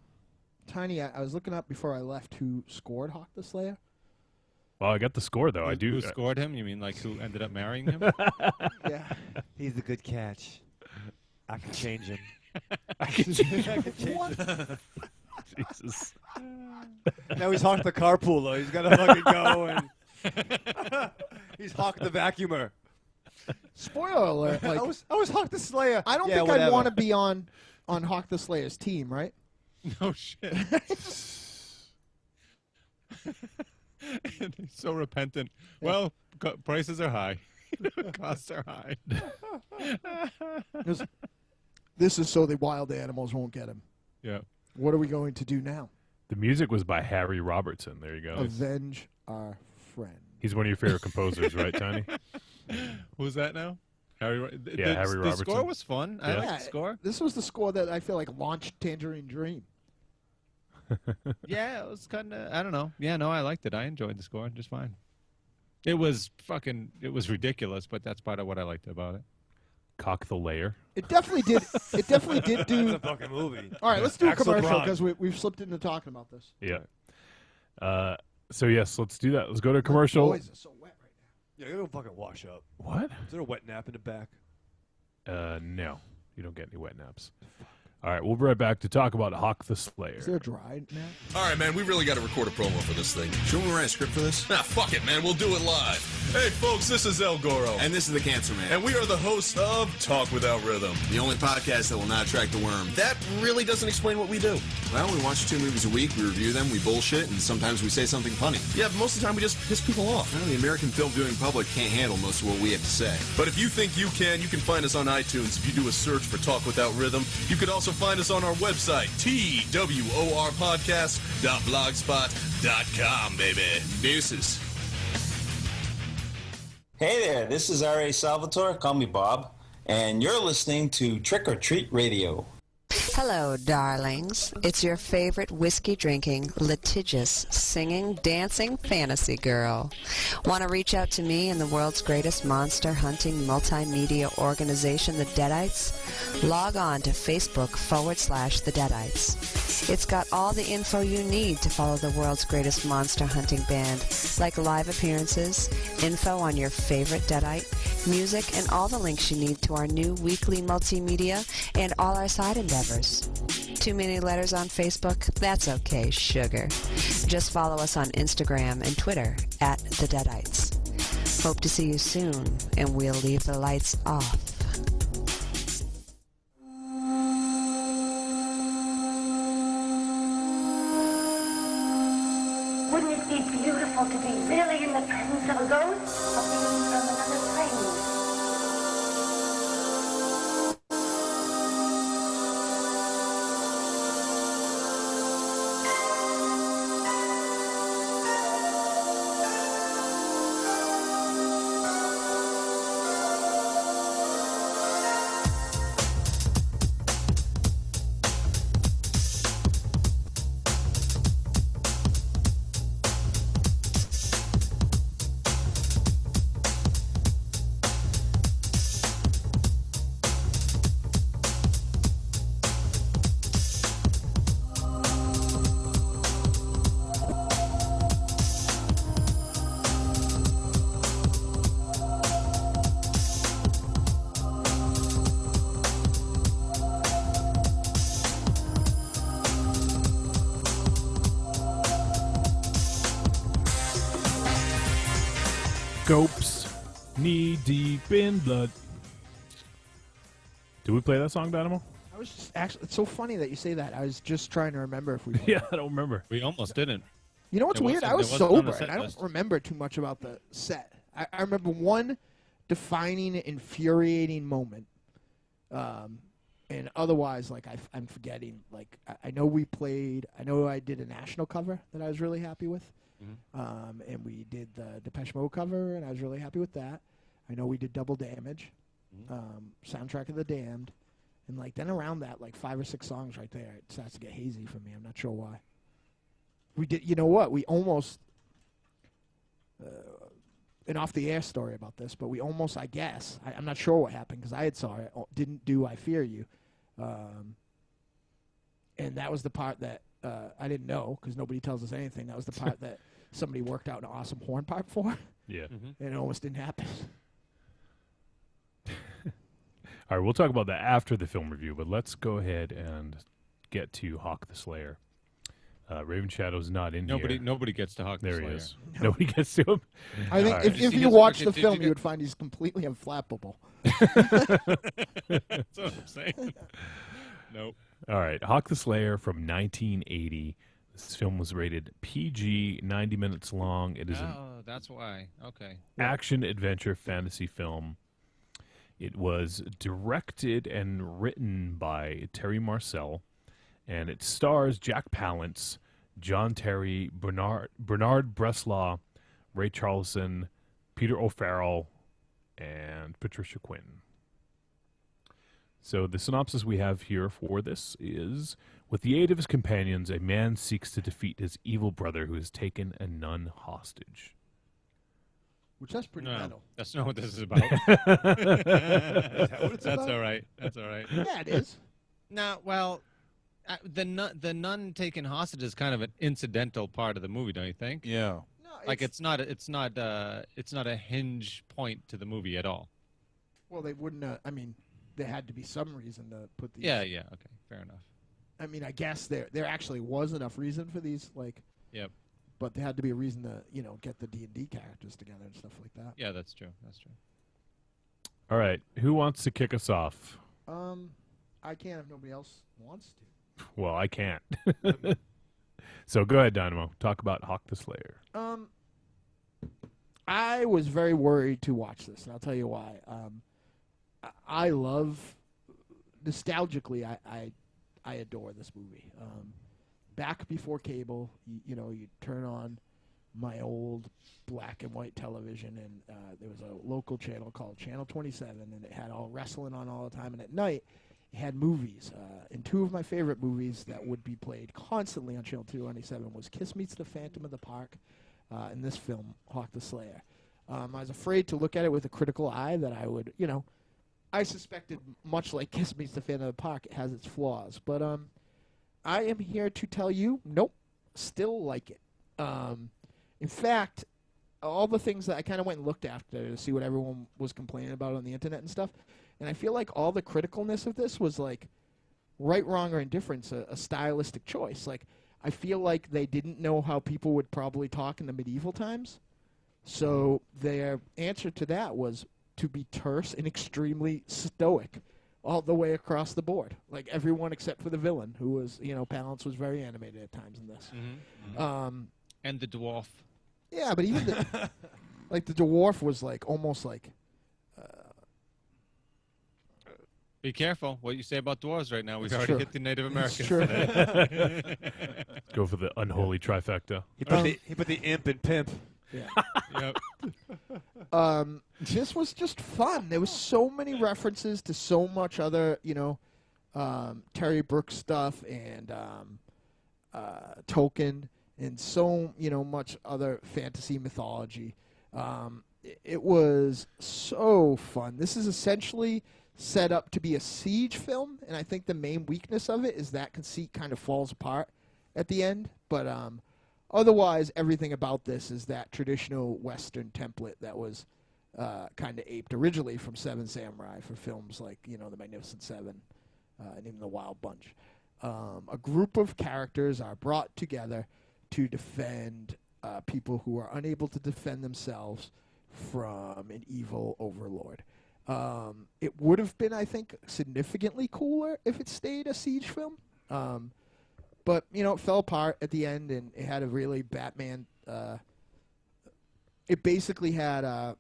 Tiny, I was looking up before I left who scored Hawk the Slayer? Well, I got the score, though. I do. Who scored him? You mean like who ended up marrying him? Yeah. He's a good catch. I can change him. Jesus. Now he's Hawk the carpooler. He's got to fucking go and he's Hawk the vacuumer. Spoiler alert. Like, I was Hawk the Slayer. I don't Yeah, think I'd whatever. want to be on Hawk the Slayer's team, right? No shit. And he's so repentant. Well, prices are high. Costs are high. This is so the wild animals won't get him. Yeah. What are we going to do now? The music was by Harry Robertson. There you go. Avenge our friend. He's one of your favorite composers, right, Tiny? Who's that now? Harry Harry The Robertson. score was fun. I Yeah. liked the score. This was the score that I feel like launched Tangerine Dream. Yeah, it was kind of, I don't know. Yeah, no, I liked it. I enjoyed the score just fine. It was ridiculous, but that's part of what I liked about it. Cock the Layer. It definitely did. It definitely did do. It's a fucking movie. All right, let's do a Axel commercial Braun. because we've slipped into talking about this. Yeah. So, yes, let's do that. Let's go to a commercial. Boys are so wet right Yeah, you're gonna fucking wash up. What? Is there a wet nap in the back? No. You don't get any wet naps. All right, we'll be right back to talk about Hawk the Slayer. now. Is there a dry now? All right, man, we really got to record a promo for this thing. Should we write a script for this? Nah, fuck it, man. We'll do it live. Hey, folks, this is El Goro. And this is the Cancer Man. And we are the hosts of Talk Without Rhythm. The only podcast that will not attract the worm. That really doesn't explain what we do. Well, we watch 2 movies a week, we review them, we bullshit, and sometimes we say something funny. Yeah, but most of the time we just piss people off. Well, the American film viewing public can't handle most of what we have to say. But if you think you can find us on iTunes. If you do a search for Talk Without Rhythm, you could also find us on our website, TWORpodcast.blogspot.com, baby. Deuces. Hey there, this is R.A. Salvatore, call me Bob, and you're listening to Trick or Treat Radio. Hello, darlings. It's your favorite whiskey-drinking, litigious, singing, dancing fantasy girl. Want to reach out to me and the world's greatest monster-hunting multimedia organization, the Deadites? Log on to Facebook/The Deadites. It's got all the info you need to follow the world's greatest monster hunting band, like live appearances, info on your favorite Deadite, music, and all the links you need to our new weekly multimedia and all our side endeavors. Too many letters on Facebook? That's okay, sugar. Just follow us on Instagram and Twitter @The Deadites. Hope to see you soon, and we'll leave the lights off. Wouldn't it be beautiful to be really in the presence of a ghost? Or being from another plane? Scopes, knee deep in blood. Did we play that song, Dynamo? I was just actually. It's so funny that you say that. I was just trying to remember if we. Yeah, I don't remember. We almost didn't. You know what's It weird? I was wasn't on the sober, set and I don't list. remember too much about the set. I remember one defining, infuriating moment, and otherwise, like I'm forgetting. Like I know we played. I know I did a national cover that I was really happy with, and we did the Depeche Mode cover, and I was really happy with that. I know we did Double Damage, soundtrack of the Damned, and like then around that, like 5 or 6 songs right there, it starts to get hazy for me. I'm not sure why. We did. You know what? We almost. An off-the-air story about this, but we almost, I guess, I'm not sure what happened because I had saw it, didn't do I Fear You. And that was the part that I didn't know because nobody tells us anything. That was the part that somebody worked out an awesome horn part for. Yeah. And it almost didn't happen. All right, we'll talk about that after the film review, but let's go ahead and get to Hawk the Slayer. Raven Shadow's not in here. Nobody gets to Hawk the There Slayer. he is. Nobody gets to him. I think All right. if you watch the film, you would find he's completely unflappable. That's what I'm saying. Nope. All right, Hawk the Slayer from 1980. This film was rated PG, 90 minutes long. It is an that's why. Okay. action-adventure fantasy film. It was directed and written by Terry Marcel, and it stars Jack Palance, John Terry, Bernard Bresslaw, Ray Charlson, Peter O'Farrell, and Patricia Quinn. So the synopsis we have here for this is, with the aid of his companions, a man seeks to defeat his evil brother who has taken a nun hostage. Which that's pretty metal. That's not what this is about. That's all right. That's all right. Yeah, it is. No, well, the nun taken hostage is kind of an incidental part of the movie, don't you think? Yeah. No, Like it's not a hinge point to the movie at all. Well, they wouldn't. I mean, there had to be some reason to put these. Yeah. Okay. Fair enough. I mean, I guess there actually was enough reason for these, like. Yep. But there had to be a reason to, get the D&D characters together and stuff like that. Yeah, that's true. That's true. All right, who wants to kick us off? I can if nobody else wants to. Well, I can't. So go ahead, Dynamo. Talk about Hawk the Slayer. I was very worried to watch this, and I'll tell you why. I love, nostalgically, I adore this movie. Back before cable, you turn on my old black and white television, and there was a local channel called Channel 27, and it had all wrestling on all the time, and at night it had movies. And 2 of my favorite movies that would be played constantly on Channel 227 was Kiss Meets the Phantom of the Park, and this film, Hawk the Slayer. I was afraid to look at it with a critical eye that I would, I suspected, much like Kiss Meets the Phantom of the Park, it has its flaws. But I am here to tell you, nope, still like it. In fact, all the things that I kind of went and looked after to see what everyone was complaining about on the internet and stuff, and I feel like all the criticalness of this was like right, wrong, or indifference, a stylistic choice. Like, I feel like they didn't know how people would probably talk in the medieval times, so their answer to that was to be terse and extremely stoic all the way across the board. Like, everyone except for the villain, who was, Palance was very animated at times in this. And the dwarf. Yeah, but even the, like, the dwarf was, like, almost like... Be careful what you say about dwarves right now. We've It's already true. hit the Native Americans It's true. today. Go for the unholy trifecta. He put the imp in pimp. Yeah. Yep. This was just fun. There was so many references to so much other, Terry Brooks stuff and Tolkien and so, much other fantasy mythology. It was so fun. This is essentially set up to be a siege film, and I think the main weakness of it is that conceit kind of falls apart at the end. But otherwise, everything about this is that traditional Western template that was kind of aped originally from Seven Samurai for films like, The Magnificent Seven and even The Wild Bunch. A group of characters are brought together to defend people who are unable to defend themselves from an evil overlord. It would have been, I think, significantly cooler if it stayed a siege film. But, you know, it fell apart at the end, and it had a really Batman... it basically had... I'm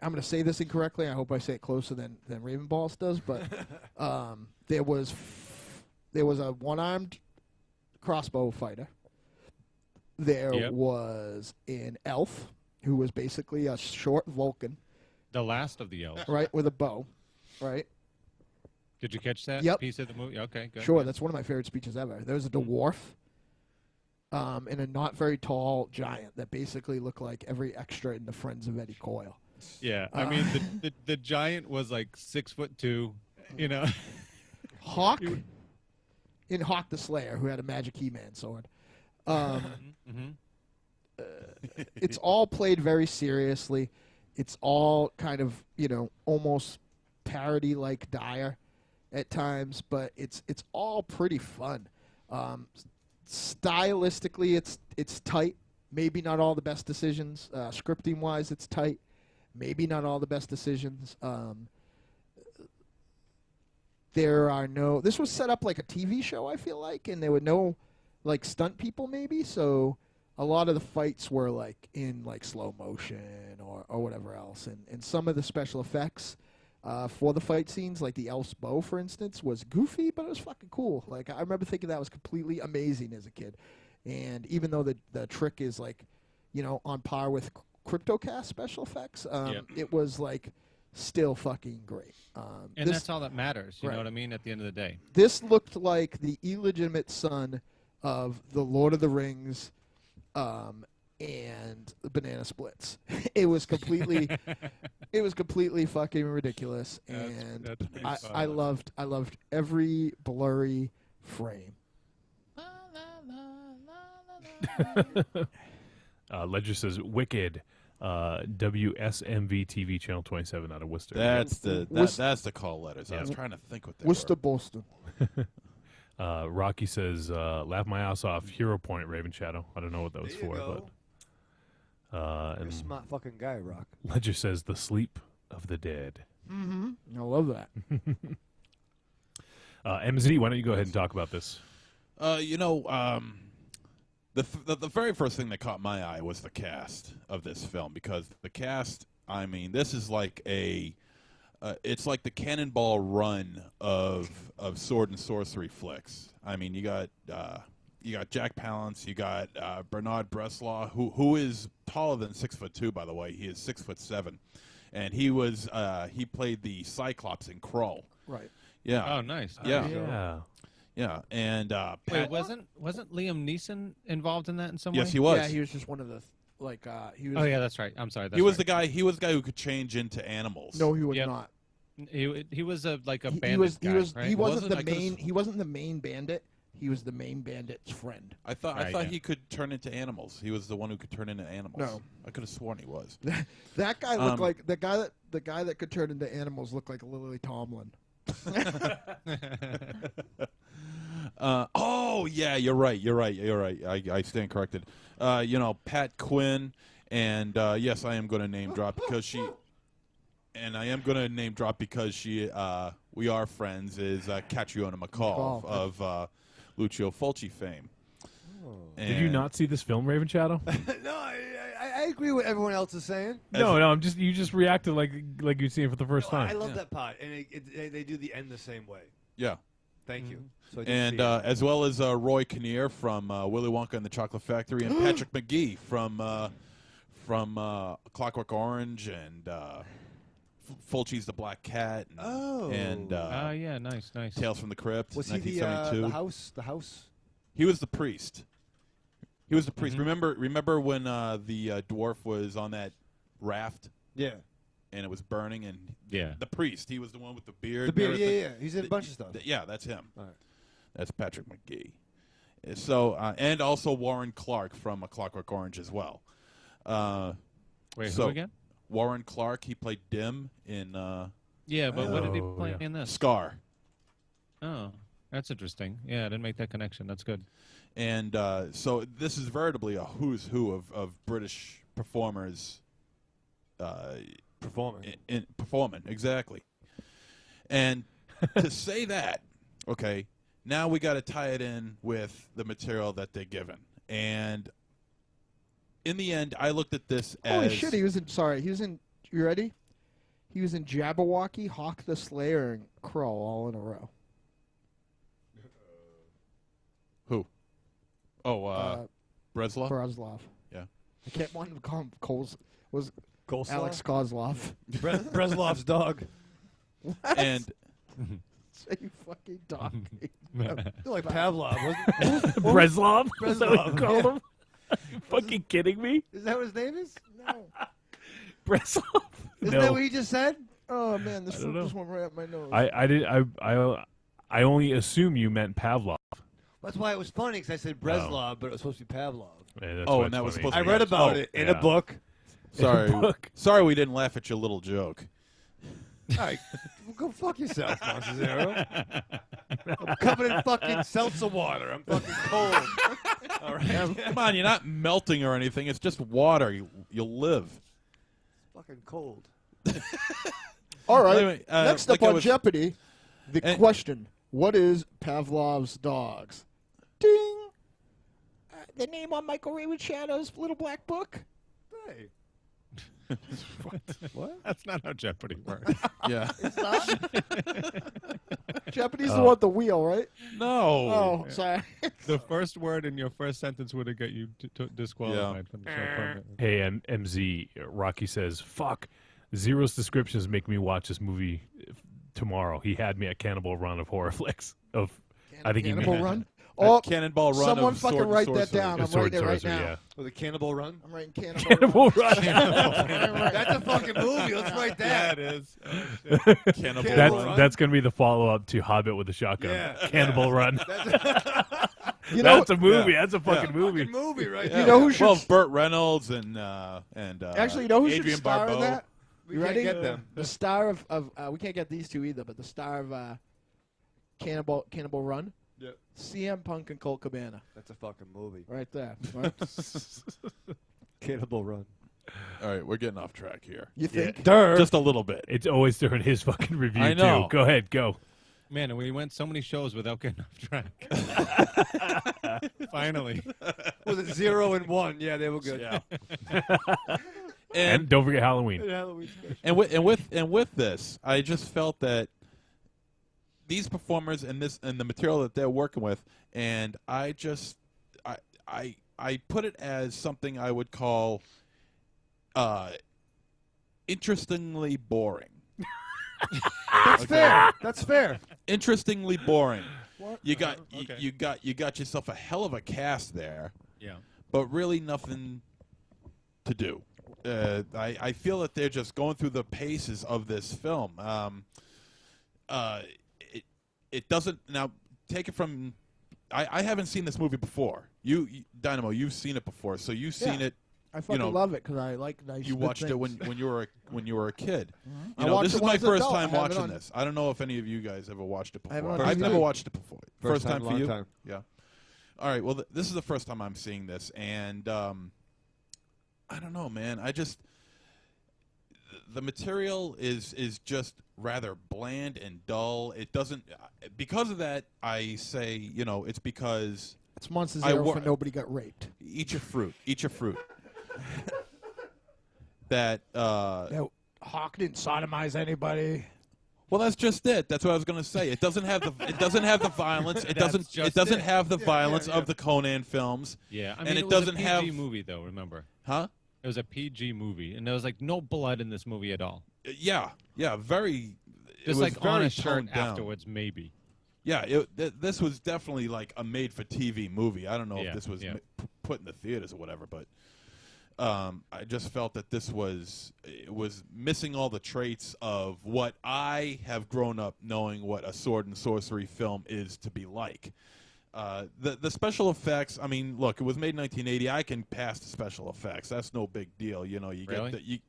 going to say this incorrectly. I hope I say it closer than Raven Balls does. But there was a one-armed crossbow fighter. There was an elf who was basically a short Vulcan. The last of the elves. Right, with a bow. Right. Did you catch that piece of the movie? Okay, good. Sure, that's one of my favorite speeches ever. There was a dwarf and a not very tall giant that basically looked like every extra in the Friends of Eddie Coyle. Yeah, I mean, the giant was like 6'2", you know. Hawk in Hawk the Slayer, who had a magic He-Man sword. It's all played very seriously. It's all kind of, you know, almost parody-like dire at times, but it's all pretty fun. Stylistically, it's tight. Maybe not all the best decisions. Scripting-wise, it's tight. Maybe not all the best decisions. This was set up like a TV show, I feel like, and there were no, like, stunt people maybe, so a lot of the fights were, like, in, like, slow motion or whatever else. And some of the special effects for the fight scenes, like the elf's bow, for instance, was goofy, but it was fucking cool. Like, I remember thinking that was completely amazing as a kid. And even though the trick is, like, you know, on par with CryptoCast special effects, it was, like, still fucking great. And that's all that matters, you know what I mean, at the end of the day. This looked like the illegitimate son of the Lord of the Rings and the Banana Splits. It was completely fucking ridiculous, and I loved every blurry frame. Ledger says Wicked, WSMV TV channel 27 out of Worcester. That's the call letters. I was trying to think what they Worcester, were. Boston. Rocky says, laugh my ass off, Hero Point, Raven Shadow. I don't know what that was for, but... You're a smart fucking guy, Rock. Ledger says, The Sleep of the Dead. Mm-hmm. I love that. MZ, why don't you go ahead and talk about this? You know, the very first thing that caught my eye was the cast of this film, because the cast, I mean, this is like it's like the Cannonball Run of sword and sorcery flicks. I mean, you got Jack Palance, you got Bernard Bresslaw, who is taller than 6'2", by the way. He is 6'7", and he played the Cyclops in Krull. Right. Yeah. Oh, nice. Yeah. Yeah. And wait, wasn't Liam Neeson involved in that in some way? Yes, he was. Yeah, he was just one of the he was. Oh yeah, that's right. I'm sorry. He was the guy who could change into animals. No, he was not. He was like a bandit he was, guy, right? He wasn't the main. He wasn't the main bandit. He was the main bandit's friend. I thought he could turn into animals. He was the one who could turn into animals. No, I could have sworn he was. That guy looked like the guy that could turn into animals looked like Lily Tomlin. Oh yeah, you're right. I stand corrected. You know, Pat Quinn, and yes, I am going to name drop because she. And I am going to name drop because we are friends, is Catriona MacColl of Lucio Fulci fame. Oh. Did you not see this film, Raven Shadow? No, I agree with everyone else is saying. No, you just reacted like you'd seen it for the first time. I love that part, and they do the end the same way. Yeah. Thank you. So and as well as Roy Kinnear from Willy Wonka and the Chocolate Factory, and Patrick McGee from Clockwork Orange and Fulci's The Black Cat. And yeah, nice. Tales from the Crypt. Was he 1972. the house? He was the priest. Remember when the dwarf was on that raft? Yeah. And it was burning, and yeah, the priest. He was the one with the beard. The beard, yeah. He's in a bunch of stuff. Yeah, that's him. All right. That's Patrick McGee. So, and also Warren Clark from A Clockwork Orange as well. Wait, who again? Warren Clark. He played Dim in. Yeah, but what did he play in this? Scar. Oh, that's interesting. Yeah, I didn't make that connection. That's good. And so this is veritably a who's who of British performers performing. Performing, exactly. And to say that, okay, now we got to tie it in with the material that they're given. And in the end, I looked at this as... Holy shit, he was in... You ready? He was in Jabberwocky, Hawk the Slayer, and Crow all in a row. Who? Oh, Bresslaw? Bresslaw. Yeah. I can't want to call him Coles. Was Coleslaw? Alex Kozlov. Breslaw's dog. What? And... Say fucking dog. Like Pavlov, wasn't it? Bresslaw? Is that what you Bresslaw, called yeah. him? Are you fucking kidding me? Is that what his name is? No. Bresslaw? Isn't that what he just said? Oh, man, this I don't fruit just know. went right up my nose. I only assume you meant Pavlov. That's why it was funny, because I said Breslaw, but it was supposed to be Pavlov. Yeah, that's Oh, why and it's that was funny. supposed I to be... read about it in a book. Sorry. book. Sorry we didn't laugh at your little joke. All right, well, go fuck yourself, MosterZero. I'm covered in fucking seltzer water. I'm fucking cold. All right. Come on, you're not melting or anything. It's just water. You'll live. It's fucking cold. All right. Anyway, Next like up I on was- Jeopardy, the question: what is Pavlov's dogs? Ding. The name on Michael Raymond Shadow's Little Black Book. Hey. What? That's not how Jeopardy works. Yeah. It's not. Jeopardy's the one with the wheel, right? No. Oh, sorry. The first word in your first sentence would have got you disqualified from the show. permanently. Hey, MZ, Rocky says, fuck, Zero's descriptions make me watch this movie tomorrow. He had me at Cannibal Run of horror flicks. I think Cannibal he Run? Oh, Cannonball Run someone of fucking Sword and write that Sorcery. down. I'm Sword writing it right Sorcery, now. yeah. With a Cannibal Run? I'm writing Cannibal, Cannibal Run. That's a fucking movie. Let's write that. Yeah, it is. Cannibal That's that's gonna be the follow up to Hobbit with a shotgun. Yeah. Cannibal Run. You know, That's a movie. That's a fucking movie. Fucking movie right Yeah. You know who should... Well, Burt Reynolds and Actually, you know who should Adrian star Barbeau. in that? We You can't ready? get them. The star of we can't get these two either, but the star of Cannibal Run, Yep. CM Punk and Colt Cabana, That's a fucking movie. right there. Right? Cannibal Run. All right, we're getting off track here. You think? Just a little bit. It's always during his fucking review I know. too. Go ahead, go. Man, and we went so many shows without getting off track. Finally. Was it 0 and 1? Yeah, they were good. Yeah. And don't forget Halloween. Halloween special. And with this, I just felt that these performers and the material that they're working with, and I put it as something I would call interestingly boring. That's fair. That's fair. Interestingly boring. What? You got Okay. you got yourself a hell of a cast there, Yeah. but really nothing to do. I feel that they're just going through the paces of this film. It doesn't now take it from. I haven't seen this movie before. You Dynamo, you've seen it before, so you've seen Yeah. it. I fucking love it because I like nice. You good watched it things. when you were a kid. I You know, watched this it is when I my was an first adult. I time have it watching on- this. I don't know if any of you guys ever watched it I have it before. on I've never TV. watched it before. First time for long you? time. Yeah. All right. Well, this is the first time I'm seeing this, and I don't know, man. I just the material is just rather bland and dull. It doesn't. Because of that, I say, you know, it's because It's Monsters I Zero wa- for nobody got raped. eat your fruit. Eat your fruit. That. Hawk didn't sodomize anybody. Well, that's just it. That's what I was going to say. It doesn't have the. It doesn't have the violence. It That's doesn't. It just doesn't it. have the violence of the Conan films. Yeah. I mean, And it it was doesn't a PG have- movie, though, remember? Huh? It was a PG movie, and there was, like, no blood in this movie at all. Yeah. Yeah. Very. it Just, was like, on very a shirt toned down. afterwards, maybe. Yeah. This was definitely like a made-for-TV movie. I don't know Yeah, if this was yeah. put in the theaters or whatever, but I just felt that it was missing all the traits of what I have grown up knowing what a sword and sorcery film is to be like. The special effects, I mean, look, it was made in 1980. I can pass the special effects. That's no big deal. You know, you Really? get the,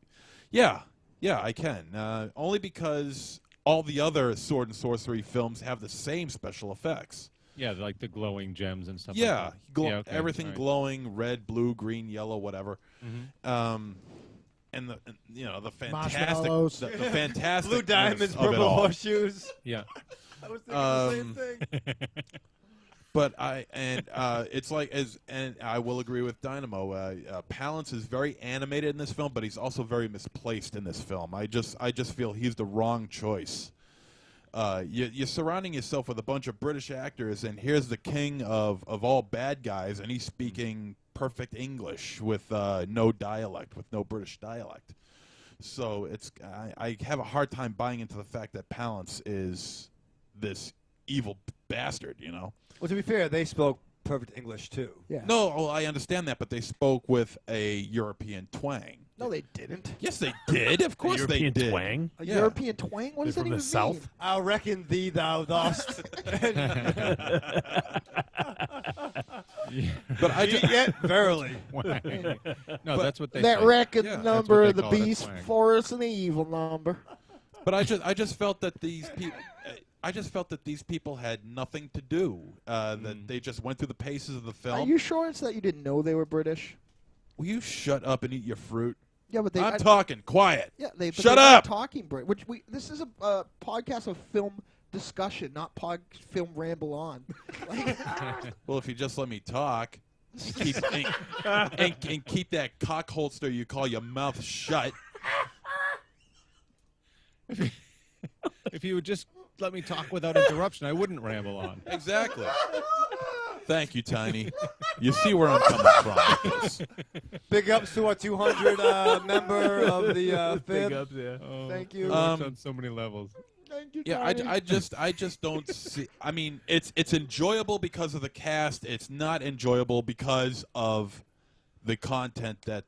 yeah, I can. Only because all the other sword and sorcery films have the same special effects. Yeah, like the glowing gems and stuff Yeah, like that. Yeah, okay, everything all right. glowing, red, blue, green, yellow, whatever. the fantastic, Marshmallows. the fantastic Blue diamonds, of it purple all. horseshoes. Yeah. I was thinking the same thing. But it's like and I will agree with Dynamo. Palance is very animated in this film, but he's also very misplaced in this film. I just feel he's the wrong choice. You're surrounding yourself with a bunch of British actors, and here's the king of all bad guys, and he's speaking perfect English with no dialect, with no British dialect. So I have a hard time buying into the fact that Palance is this evil bastard, Well, to be fair, they spoke perfect English too. Yeah. No, I understand that, but they spoke with a European twang. No, they didn't. Yes, they did. Of course they European did. twang? A Yeah. European twang? What does They're that from even the South? mean? I reckon thee thou dost. But I just, Yet verily. No, that's what they That say. record Yeah. number That's of the what they call it, a beast, twang. forest, and the evil number. but I just felt that these people. I just felt that these people had nothing to do. That they just went through the paces of the Are film. you sure it's that you didn't know they were British? Will you shut up and eat your fruit? Yeah, but I'm talking. Quiet. Yeah, but Shut they're not up. talking Brit. This is a podcast of film discussion, not film ramble on. Like, Well, if you just let me talk, and keep and keep that cock holster you call your mouth shut. If you would just let me talk without interruption, I wouldn't ramble on. Exactly. Thank you, Tiny. You see where I'm coming from with this. Big ups to our 200 member of the Big FIB. ups, yeah. Oh, Thank you. it works on so many levels. Thank you, Yeah, Tony. I just don't see. I mean, it's enjoyable because of the cast. It's not enjoyable because of the content that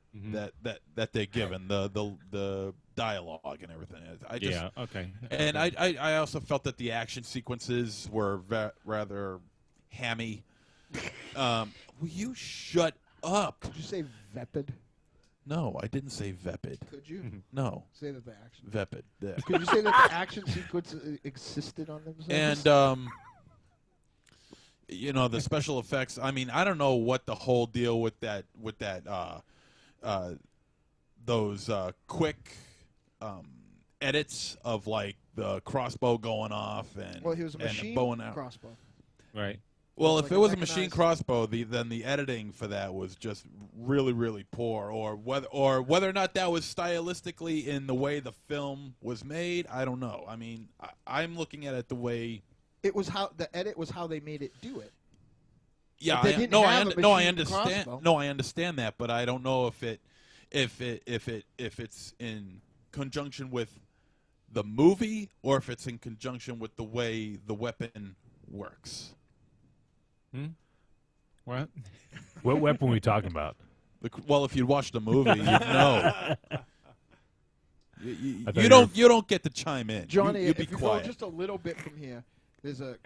they're given, the dialogue and everything. I just, Yeah, okay. And I also felt that the action sequences were rather hammy. Will you shut up? Did you say vapid? No, I didn't say vapid. Could you No, say that the action? vapid. Yeah. Could you say that the action sequence existed on themselves? And the special effects. I mean, I don't know what the whole deal with that those quick edits of like the crossbow going off and well, he was a and machine bow and arrow. crossbow. Right. Well, It's if like it was a mechanized- machine crossbow, then the editing for that was just really, really poor. Or whether or not that was stylistically in the way the film was made, I don't know. I mean, I'm looking at it the way. It was how the edit was how they made it do it. Yeah, They didn't have a I machine understand. crossbow. No, I understand that, but I don't know if it's in conjunction with the movie or if it's in conjunction with the way the weapon works. What? What weapon are we talking about? Well, if you'd watched the movie, you'd know. I thought You don't get to chime in. Johnny, you be if you quiet. go just a little bit from here, there's a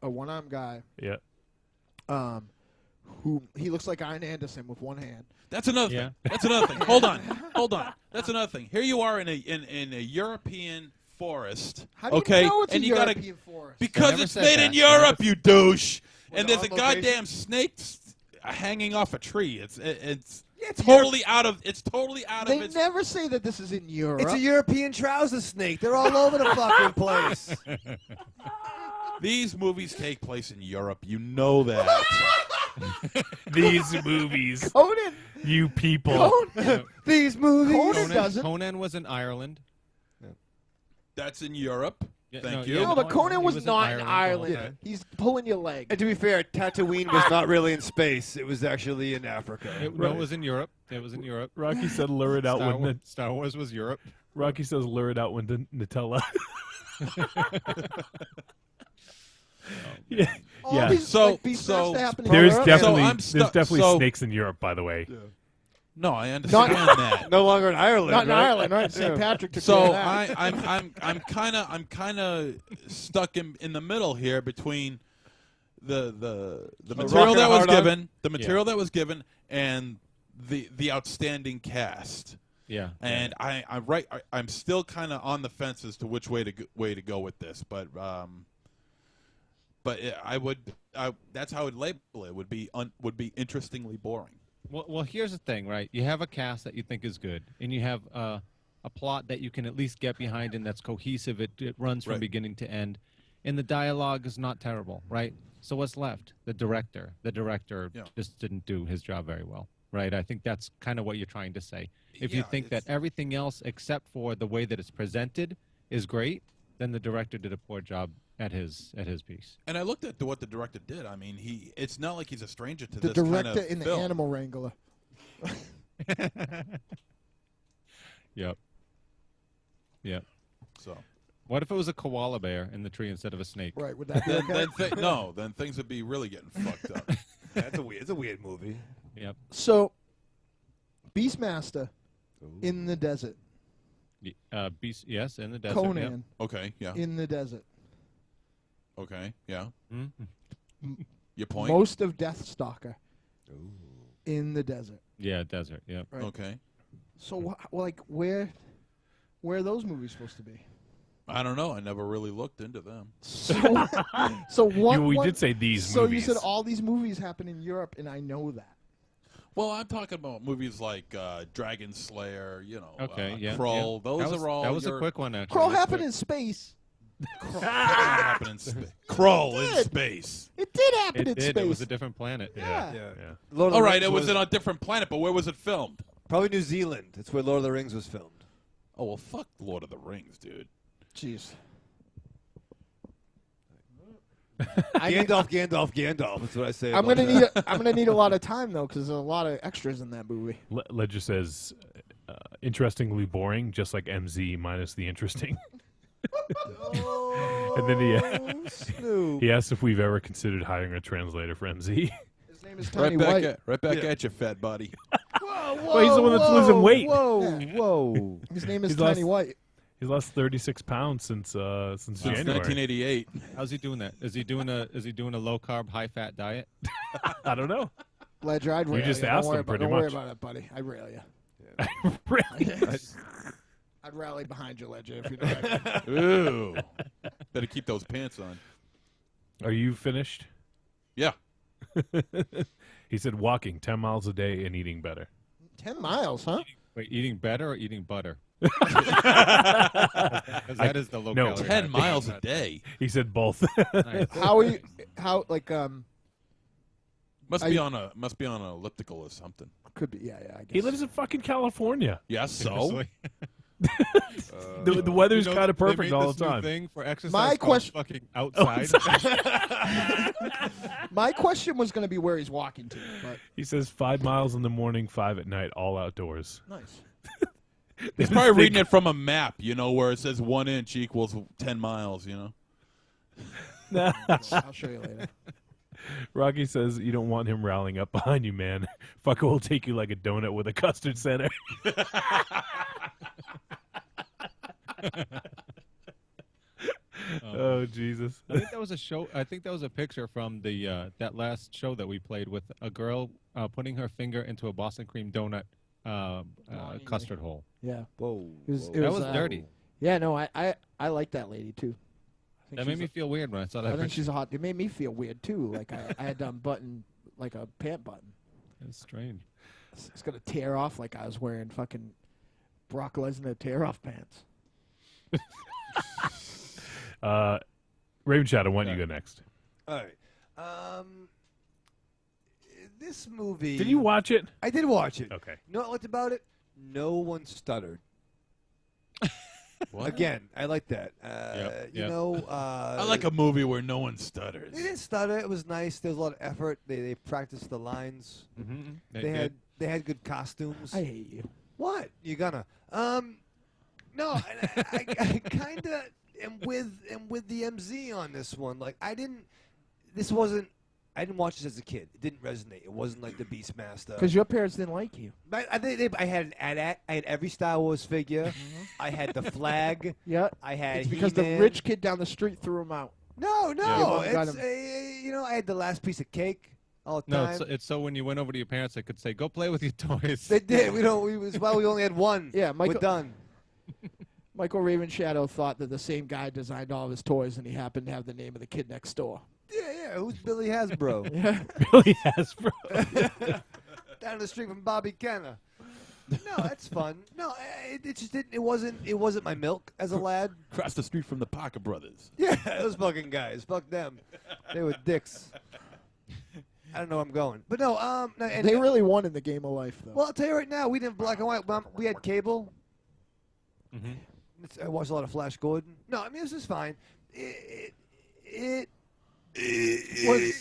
one-armed guy. Yeah. Who he looks like Arn Anderson with one hand. That's another Yeah. thing. That's another thing. Hold on. That's another thing. Here you are in a European forest. How do you okay, know it's and a you European forest? I because never it's said made that. in Europe, you douche. Was And it there's a on location? goddamn snake hanging off a tree. It's it's totally out of. It's totally out They of its. never say that this is in Europe. It's a European trouser snake. They're all over the fucking place. These movies take place in Europe. You know that. These movies. Conan. You people. These movies. Conan doesn't. Conan was in Ireland. That's in Europe. Yeah, Thank no, you. yeah, No, but he Conan was was in not in Ireland. Ireland. Okay. He's pulling your leg. And to be fair, Tatooine was not really in space. It was actually in Africa. No, it was in Europe. It was in Europe. Rocky said lure it out when Star Wars was Europe. Rocky says lure it out when Nutella. yeah. All Yeah. these, So- like, these so- stuff happen in There's Europe. definitely I'm there's definitely so- snakes in Europe, by the way. No, I understand that. No longer in Ireland. Not in right? Ireland, right? St. Patrick took So care of that. I'm kind of stuck in the middle here between the material rock that and was hard on? given, the material that was given, and the outstanding cast. Yeah. And I'm still kind of on the fence as to which way to go with this, but that's how I'd label it. Would be interestingly boring. Well, here's the thing, right? You have a cast that you think is good, and you have a plot that you can at least get behind and that's cohesive. It runs from beginning to end, and the dialogue is not terrible, right? So what's left? The director. The director just didn't do his job very well, right? I think that's kind of what you're trying to say. If you think that everything else except for the way that it's presented is great, then the director did a poor job at his piece. And I looked at what the director did. I mean, it's not like he's a stranger to The this kind director of in the film. Animal Wrangler. Yep. So, what if it was a koala bear in the tree instead of a snake? Right, would that be okay? then things would be really getting fucked up. It's a weird movie. Yep. So, Beastmaster in the desert. Beast, yes, in the desert. Conan. Yep. Okay, yeah. In the desert. Okay, yeah. Mm-hmm. Your point? Most of Deathstalker. In the desert. Yeah, desert. Yeah. Right. Okay. So, where are those movies supposed to be? I don't know. I never really looked into them. So what? We did say these so movies. You said all these movies happen in Europe, and I know that. Well, I'm talking about movies like Dragonslayer, Okay, Krull. Those are all. That was a quick one, actually. Krull happened in space. Happened in space. Krull in space. It did happen in It space. was a different planet. Yeah. All right, it was in a different planet, but where was it filmed? Probably New Zealand. That's where Lord of the Rings was filmed. Oh, well, fuck Lord of the Rings, dude. Jeez. Gandalf. That's what I say. I'm gonna need a lot of time though, because there's a lot of extras in that movie. Ledger says, interestingly boring, just like MZ minus the interesting. And then he asks if we've ever considered hiring a translator for MZ. His name is Tiny White. Right back at you, fat buddy. Whoa, Well, he's the one that's losing weight. Whoa. His name is Tiny White. He's lost 36 pounds since January. 1988. How's he doing that? Is he doing a low carb, high fat diet? I don't know. Ledger, I'd rail just you. asked him Don't pretty worry much. about it, buddy. I'd rail you. Really? I'd rally behind you, Ledger, if you know that. Ooh. Better keep those pants on. Are you finished? Yeah. He said walking 10 miles a day and eating better. 10 miles, huh? Wait, eating better or eating butter? 'Cause that is the low No, calorie 10 diet. miles a day. He said both. Nice. Must be on an elliptical or something. Could be, yeah, I guess. He lives in fucking California. Yes, so. Seriously? The weather's You know, kind of they perfect made all this the new time. thing for exercise My called question- fucking outside. My question was going to be where he's walking to, but He says 5 miles in the morning, 5 at night, all outdoors. nice. He's probably reading it from a map, where it says 1 inch equals 10 miles, I'll show you later. Rocky says you don't want him rallying up behind you, man. Fucker will take you like a donut with a custard center. Oh, Jesus. I think that was a show. I think that was a picture from the that last show that we played with a girl putting her finger into a Boston cream donut custard hole. Yeah. Whoa. That was dirty. Yeah, no, I like that lady, too. That made me feel weird when I saw that I think picture. she's a hot. It made me feel weird, too. Like, I had to unbutton, like, a pant button. It's strange. It's going to tear off like I was wearing fucking Brock Lesnar tear-off pants. Raven Shadow, why don't you go next? All right. This movie. Did you watch it? I did watch it. Okay. You know what I liked about it? No one stuttered. What? Again, I like that. Yep. I like a movie where no one stutters. They didn't stutter. It was nice. There was a lot of effort. They practiced the lines. Mm-hmm. They had good costumes. I hate you. What? You gonna? No, I kind of am with the MZ on this one. Like I didn't watch this as a kid. It didn't resonate. It wasn't like the Beastmaster. Because your parents didn't like you. I think I had every Star Wars figure. I had the flag. Yeah. I had. It's because He-Man. the rich kid down the street threw him out. No. Yeah, got It's him. I had the last piece of cake all the No, time. it's so when you went over to your parents, they could say, "Go play with your toys." They did. We only had one. Yeah, we're done. Michael Raven Shadow thought that the same guy designed all of his toys, and he happened to have the name of the kid next door. Yeah. Who's Billy Hasbro? Yeah. Billy Hasbro. Down the street from Bobby Kenner. No, that's fun. No, it just didn't. It wasn't my milk as a lad. Across the street from the Parker Brothers. Yeah, those fucking guys. Fuck them. They were dicks. I don't know where I'm going, but no. And They really won in the game of life, though. Well, I'll tell you right now, we didn't black and white. We had cable. I watched a lot of Flash Gordon. No, I mean this is fine. It was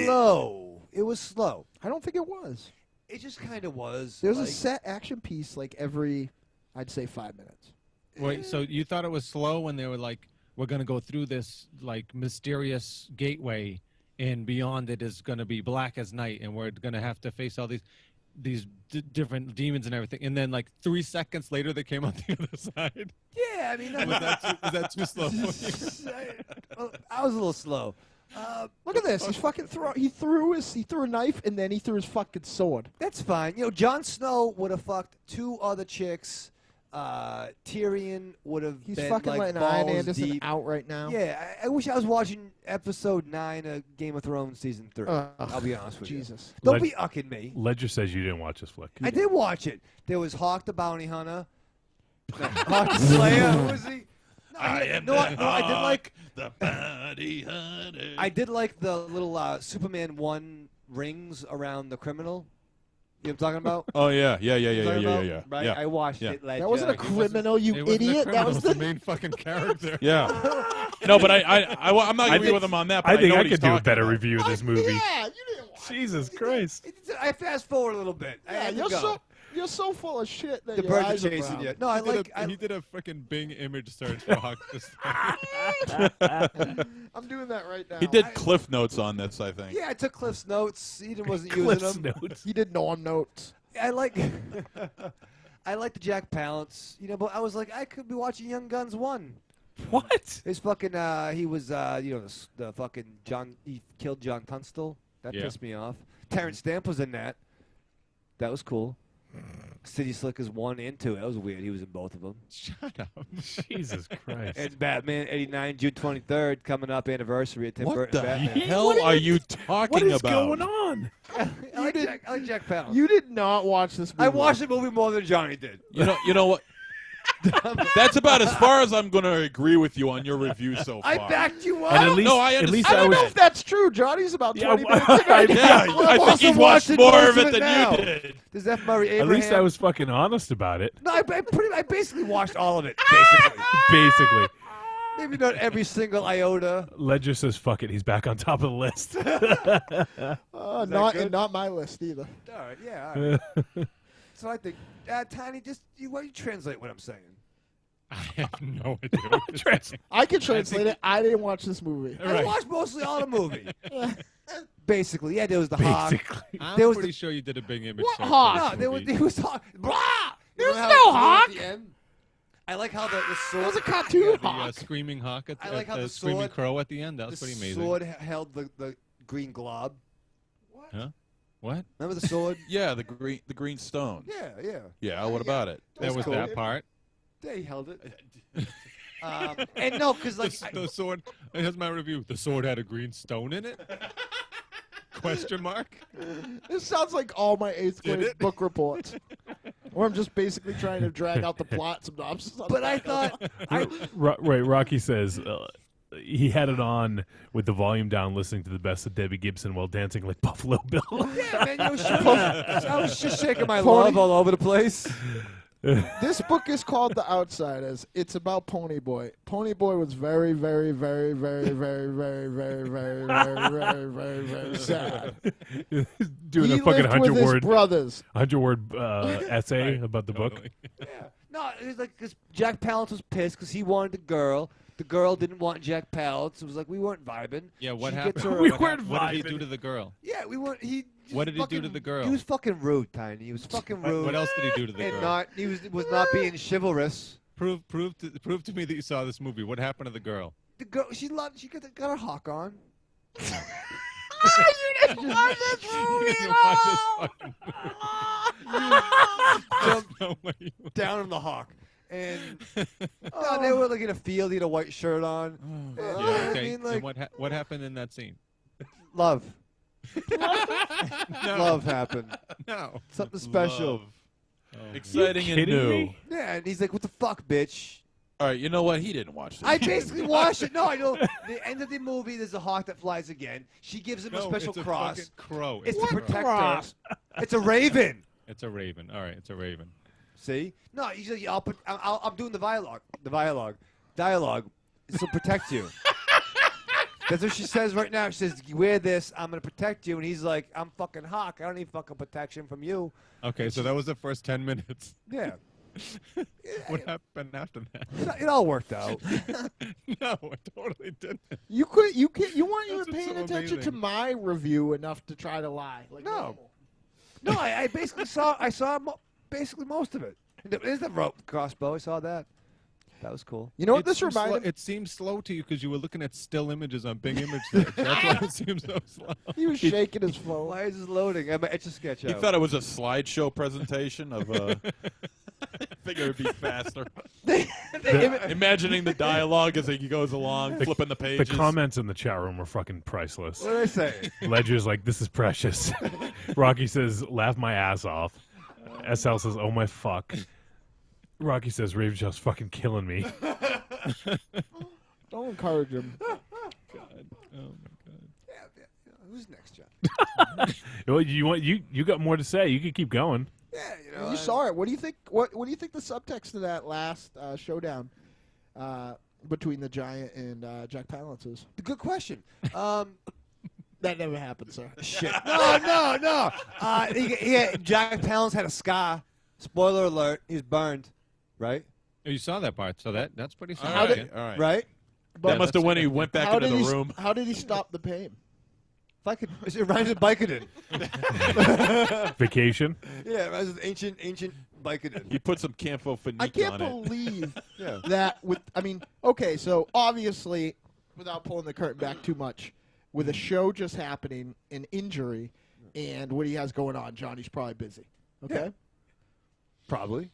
slow. It was slow. I don't think it was. It just kind of was. There's a set action piece like every, I'd say, 5 minutes. Wait, so you thought it was slow when they were like, we're going to go through this like mysterious gateway, and beyond it is going to be black as night, and we're going to have to face all these different demons and everything, and then like 3 seconds later they came on the other side. Yeah, I mean, was that too slow? Well, I was a little slow. Look at this. He's fucking he threw a knife and then he threw his fucking sword. That's fine. You know, Jon Snow would have fucked 2 other chicks. Tyrion would have He's been fucking like letting balls Arn Anderson deep. out right now. Yeah, I wish I was watching episode 9 of Game of Thrones season 3. I'll be honest with Jesus. you. Don't be ucking me. Ledger says you didn't watch this flick. I did watch it. There was Hawk the Bounty Hunter. Hawk the Slayer. Who was he? No, I am I did like the bounty hunter. I did like the little Superman 1 rings around the criminal. You know what I'm talking about? Oh yeah. Right? Yeah. I watched Yeah. it. Like, That wasn't a criminal, you It wasn't a idiot. criminal, That was it was the the main fucking character. Yeah. No, but I'm not gonna be with him on that. But I think know I what he's could do a talking better about. review of this movie. Yeah, you didn't watch Jesus Christ. I fast forward a little bit. I Yeah, had to you're go. so full of shit that The your birds eyes are are chasing brown. you. No, I like. He did a freaking Bing image search for Hawk the Slayer. I'm doing that right now. He did Cliff Notes on this, I think. Yeah, I took Cliff's notes. He wasn't Cliff's using them. notes. He did Norm notes. I like. I like the Jack Palance, but I was like, I could be watching Young Guns 1. What? His fucking, he was, the fucking he killed John Tunstall. That Yeah. pissed me off. Terrence Stamp was in that. That was cool. City Slickers 1 and 2. That was weird. He was in both of them. Shut up. Jesus Christ. And Batman 89, June 23rd, coming up anniversary of Tim What Burton the Batman. hell are you talking What is about? going on? I like Jack Palance. You did not watch this movie. I watched the movie more than Johnny did. You know what? That's about as far as I'm going to agree with you on your review so far. I backed you up. And at least, No, I at least I I don't was. know if that's true. Johnny's about Yeah, 20 minutes in. I- right Yeah, now. I think he's watched watching more most of it than now. you did. Does F. Murray At Abraham? least I was fucking honest about it. No, I basically watched all of it. Basically, Basically. maybe not every single iota. Ledger says, fuck it. He's back on top of the list. Not my list either. All right, yeah. All right. So I think, Tiny, why don't you translate what I'm saying? I have no idea. What you're saying. I can translate it. I didn't watch this movie. I watched mostly all the movie. Basically, yeah. There was the hawk. Basically. I'm There was pretty sure you did a Bing image What search. Hawk? for No, this there movie. was hawk. Blah. There's Remember how no it flew hawk. at the end? I like how the sword. It was a cartoon The hawk. screaming hawk at I like how the the screaming sword- crow at the end. That The was pretty amazing. sword held the green glob. Huh? What? Remember the sword? Yeah, the green stone. Yeah. Yeah, what about it? That was cool. that part. They held it. And no, because like The sword. Here's my review. The sword had a green stone in it. Question mark. This sounds like all my 8th grade book reports. Where I'm just basically trying to drag out the plot synopsis. But I thought Right, Rocky says he had it on with the volume down, listening to the best of Debbie Gibson while dancing like Buffalo Bill. yeah, man, I was just shaking my Pony. love all over the place. This book is called The Outsiders. It's about Pony Boy. Pony Boy was very, very, very, very, very, very, very, very, very, very, very, very sad. Doing He a fucking lived with his 100-word brothers. essay about the book. Totally. No, it was like because Jack Palance was pissed because he wanted a girl. The girl didn't want Jack Palance. It was like we weren't vibing. Yeah, what She happened? gets her- We What weren't what did he vibing. do to the girl? Yeah, we weren't. What did he do to the girl? He was fucking rude, Tiny. He was fucking rude. What else did he do to the and girl? he was not being chivalrous. Prove to me that you saw this movie. What happened to the girl? The girl, she got her hawk on. You didn't watch this fucking Jumped no way you would. down on the hawk. And no, they were like in a field. He had a white shirt on. Yeah, I okay. mean, like, And what happened in that scene? love. Love happened. No. Something special. Love. Exciting and kidding new. me? Yeah, and he's like, "What the fuck, bitch?" All right, you know what? He didn't watch this. I basically watched it. No, I know. The end of the movie, there's a hawk that flies again. She gives him a special it's cross. A fucking crow. It's a to crow. protect her. It's a raven. It's a raven. All right, it's a raven. See? No, you just, I'm doing the dialogue. This will protect you. That's what she says right now. She says, "You wear this, I'm going to protect you." And he's like, "I'm fucking Hawk. I don't need fucking protection from you." Okay, so that was the first 10 minutes. Yeah. What happened after that? It all worked out. No, it totally didn't. You weren't even That's what's paying so attention to amazing. my review enough to try to lie. Like, No. No, I basically saw basically most of it. There's the rope crossbow. I saw that. That was cool. You know what It this seemed slow- reminded? It seemed slow to you because you were looking at still images on Bing Image Search. That's why it seemed so slow. He was shaking his phone. Why is this loading? It's a sketch He out. thought it was a slideshow presentation of I figured it'd be faster. Imagining the dialogue as he goes along, flipping the The pages. comments in the chat room were fucking priceless. What did I say? Ledger's like, "This is precious." Rocky says, "Laugh my ass off." SL says, "Oh my fuck." Rocky says, "Ravenshaw's fucking killing me." Don't encourage him. God. Oh my god. Yeah. Who's next, John? Well, you got more to say. You can keep going. Yeah, you know. You saw it. What do you think? What do you think the subtext of that last showdown between the Giant and Jack Palance is? Good question. That never happened, sir. Shit. No. Jack Palance had a scar. Spoiler alert. He's burned. Right? Oh, you saw that part, so that's pretty All significant. right, all right. Right? That must have when he went back into the room. How did he stop the pain? If I could, it rhymes with Vicodin. Vacation. Yeah, it rhymes with ancient Vicodin. He put some Campho-Phenique I can't on it. believe Yeah. that okay, so obviously, without pulling the curtain back too much, with a show just happening, an injury, and what he has going on, Johnny's probably busy. Okay? Yeah. Probably.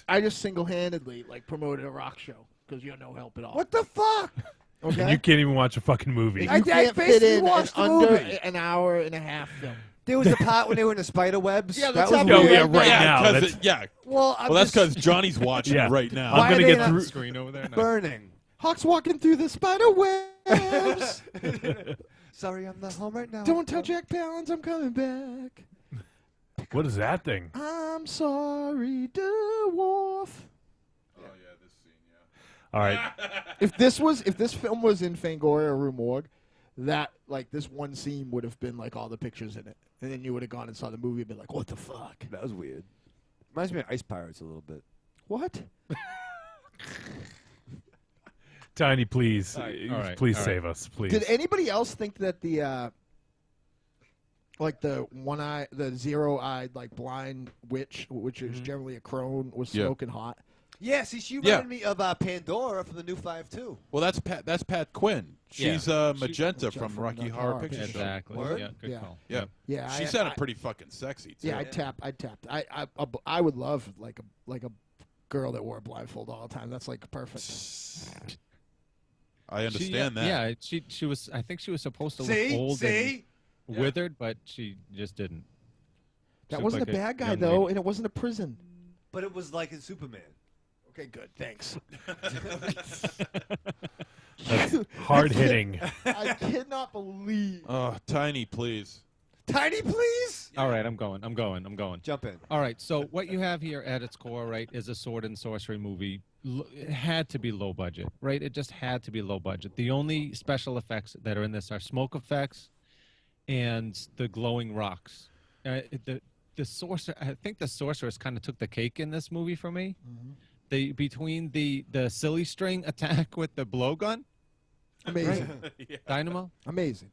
I just single-handedly, promoted a rock show because you're no help at all. What the fuck? Okay? You can't even watch a fucking movie. You can't fit basically in an watched the under movie. an hour and a half film. There was a part when they were in the spider webs. Yeah, that let's was have weird. it yeah, right yeah, now. 'cause That's- it- yeah. Well, That's because Johnny's watching Yeah. it right now. I'm Why gonna are get they through. not Screen over there. Nice. burning. Hawk's walking through the spider webs. Sorry, I'm not home right now. Don't tell Jack Palance I'm coming back. What is that thing? I'm sorry, dwarf. Oh yeah, this scene. Yeah. All right. If this film was in Fangoria or Rue Morgue, that this one scene would have been all the pictures in it, and then you would have gone and saw the movie and been like, "What the fuck? That was weird. Reminds me of Ice Pirates a little bit. What?" Tiny, please, All right, please all right. save us, please. Did anybody else think that the the one-eye, the zero-eyed, blind witch, which is generally a crone, was Yeah. smoking hot? Yeah, see, she Yeah. reminded me of Pandora from the new 5-2. Well, that's Pat Quinn. Yeah. She's Magenta from Rocky Horror Picture Show. Exactly. Word? Yeah, good Yeah. call. Yeah. Yeah, She I- sounded I- pretty fucking sexy too. Yeah, I tapped. I would love a girl that wore a blindfold all the time. That's perfect. I understand that. Yeah, she was. I think she was supposed to See? look old See? and withered, but she just didn't. That She wasn't looked a like bad guy young though, lady. and it wasn't a prison. But it was like in Superman. Okay, good. Thanks. That's hard hitting. I cannot believe. Oh, Tiny, please. Tiny, please? All right, I'm going. Jump in. All right, so what you have here at its core, right, is a sword and sorcery movie. It had to be low budget, right? It just had to be low budget. The only special effects that are in this are smoke effects and the glowing rocks. The sorcerer, I think the sorceress kind of took the cake in this movie for me. Between the silly string attack with the blowgun, Amazing. dynamo, Amazing.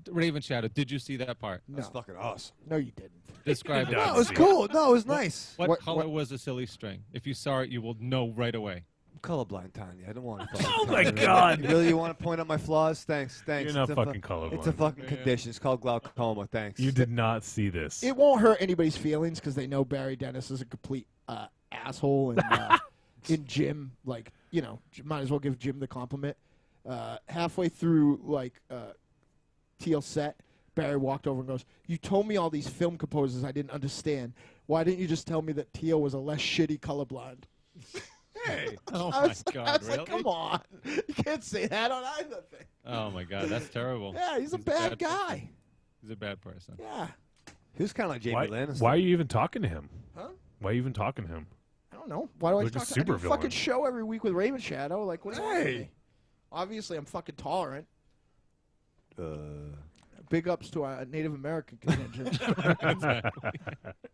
Raven Shadow. Did you see that part? No. That's fucking awesome. No, you didn't. Describe it. No, No, it was cool. No, it was nice. What What- color what- was the silly string? If you saw it, you will know right away. I'm colorblind, Tanya. I don't want to. Oh my God. Really, you want to point out my flaws? Thanks. You're not It's a fucking colorblind. It's a fucking condition. It's called glaucoma. Thanks. You did not see this. It won't hurt anybody's feelings because they know Barry Dennis is a complete asshole, and in Jim, might as well give Jim the compliment. Halfway through Teal's set, Barry walked over and goes, "You told me all these film composers I didn't understand. Why didn't you just tell me that teal was a less shitty colorblind?" Hey. Oh I my was God! Really? like, come on. You can't say that on either thing. Oh my God, that's terrible. Yeah, he's a bad guy. person. He's a bad person. Yeah. He was kind of like Jamie Why, Lannister. why are you even talking to him? Huh? Why are you even talking to him? I don't know. Why do I Like a talk? I do a supervillain. fucking show every week with Raven Shadow. Like, what do you want from me? Obviously, I'm fucking tolerant. Big ups to our Native American contingent.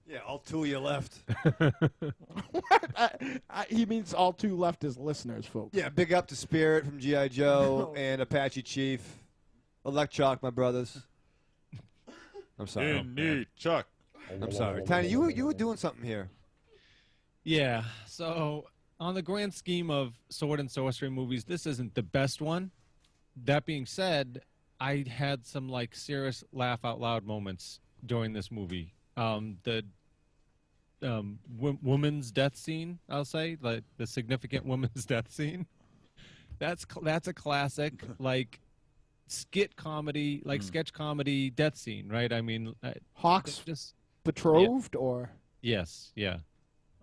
Yeah, all two of you left. He means all two left as listeners, folks. Yeah, big up to Spirit from G.I. Joe and Apache Chief. Electroc, my brothers. I'm sorry. Chuck. I'm sorry. Tiny, you were doing something here. Yeah. So on the grand scheme of sword and sorcery movies, this isn't the best one. That being said, I had some like serious laugh out loud moments during this movie. The woman's death scene, I'll say, like the significant woman's death scene. That's a classic, like skit comedy, like sketch comedy death scene, right? I mean, Hawk's just betrothed, or yes, yeah,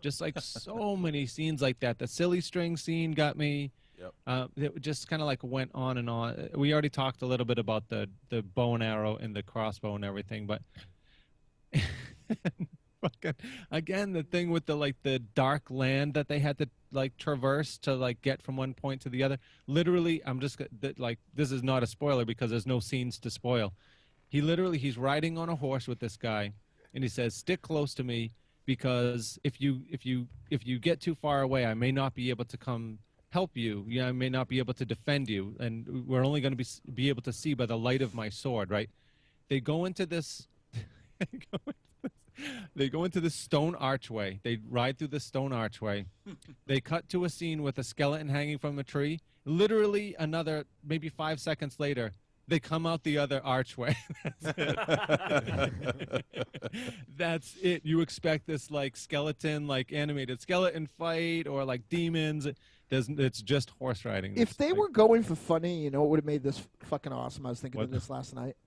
just like so many scenes like that. The silly string scene got me. Yep. It just kind of like went on and on. We already talked a little bit about the bow and arrow and the crossbow and everything, but fucking, again, the thing with the dark land that they had to like traverse to like get from one point to the other. Literally, I'm just like, this is not a spoiler because there's no scenes to spoil. He's riding on a horse with this guy, and he says, "Stick close to me because if you get too far away, I may not be able to come help you. Yeah, I may not be able to defend you, and we're only going to be able to see by the light of my sword." Right? They go into this. They go into this stone archway. They ride through the stone archway. They cut to a scene with a skeleton hanging from a tree. Literally, another maybe 5 seconds later, they come out the other archway. That's it. You expect this like skeleton, like animated skeleton fight, or like demons. It's just horse riding. if they were going for funny, you know what would have made this fucking awesome? I was thinking of this last night.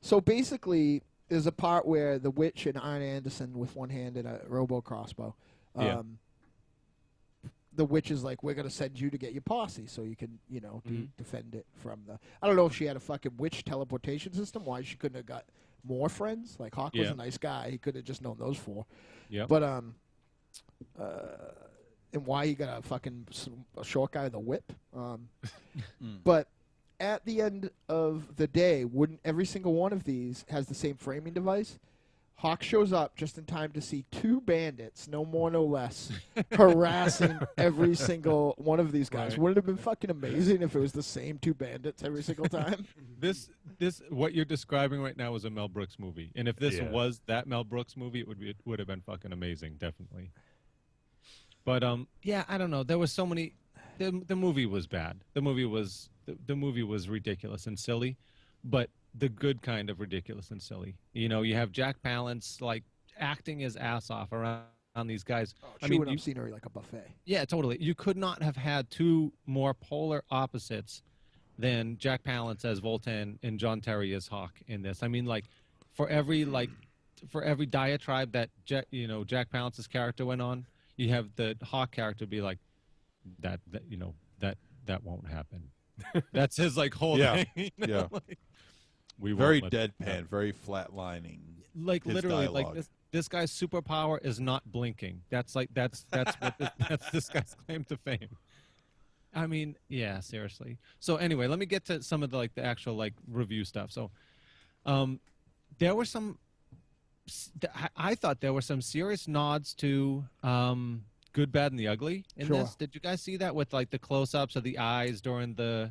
So basically, there's a part where the witch and Arn Anderson with one hand and a robo crossbow. The witch is like, "We're going to send you to get your posse so you can, defend it from the..." I don't know if she had a fucking witch teleportation system, why she couldn't have got more friends. Like, Hawk was a nice guy. He could have just known those four. Yeah. But, and why he got a short guy with a whip. But at the end of the day, wouldn't every single one of these has the same framing device? Hawk shows up just in time to see two bandits, no more, no less, harassing every single one of these guys. Right. Wouldn't it have been fucking amazing if it was the same two bandits every single time? This what you're describing right now is a Mel Brooks movie, and if this was that Mel Brooks movie, it would have been fucking amazing, definitely. But yeah, I don't know. There was so many. The movie was bad. The movie was ridiculous and silly, but the good kind of ridiculous and silly. You know, you have Jack Palance like acting his ass off around these guys. I mean, up scenery like a buffet. Yeah, totally. You could not have had two more polar opposites than Jack Palance as Voltan and John Terry as Hawk in this. I mean, like for every diatribe that Jack Palance's character went on, you have the Hawk character be like, that won't happen. That's his like whole thing. Like, we very deadpan, very flatlining. Like literally, dialogue. like this guy's superpower is not blinking. That's what that's this guy's claim to fame. I mean, yeah, seriously. So anyway, let me get to some of the the actual like review stuff. So, there were some. I thought there were some serious nods to Good, Bad, and the Ugly in this. Did you guys see that with like the close-ups of the eyes during the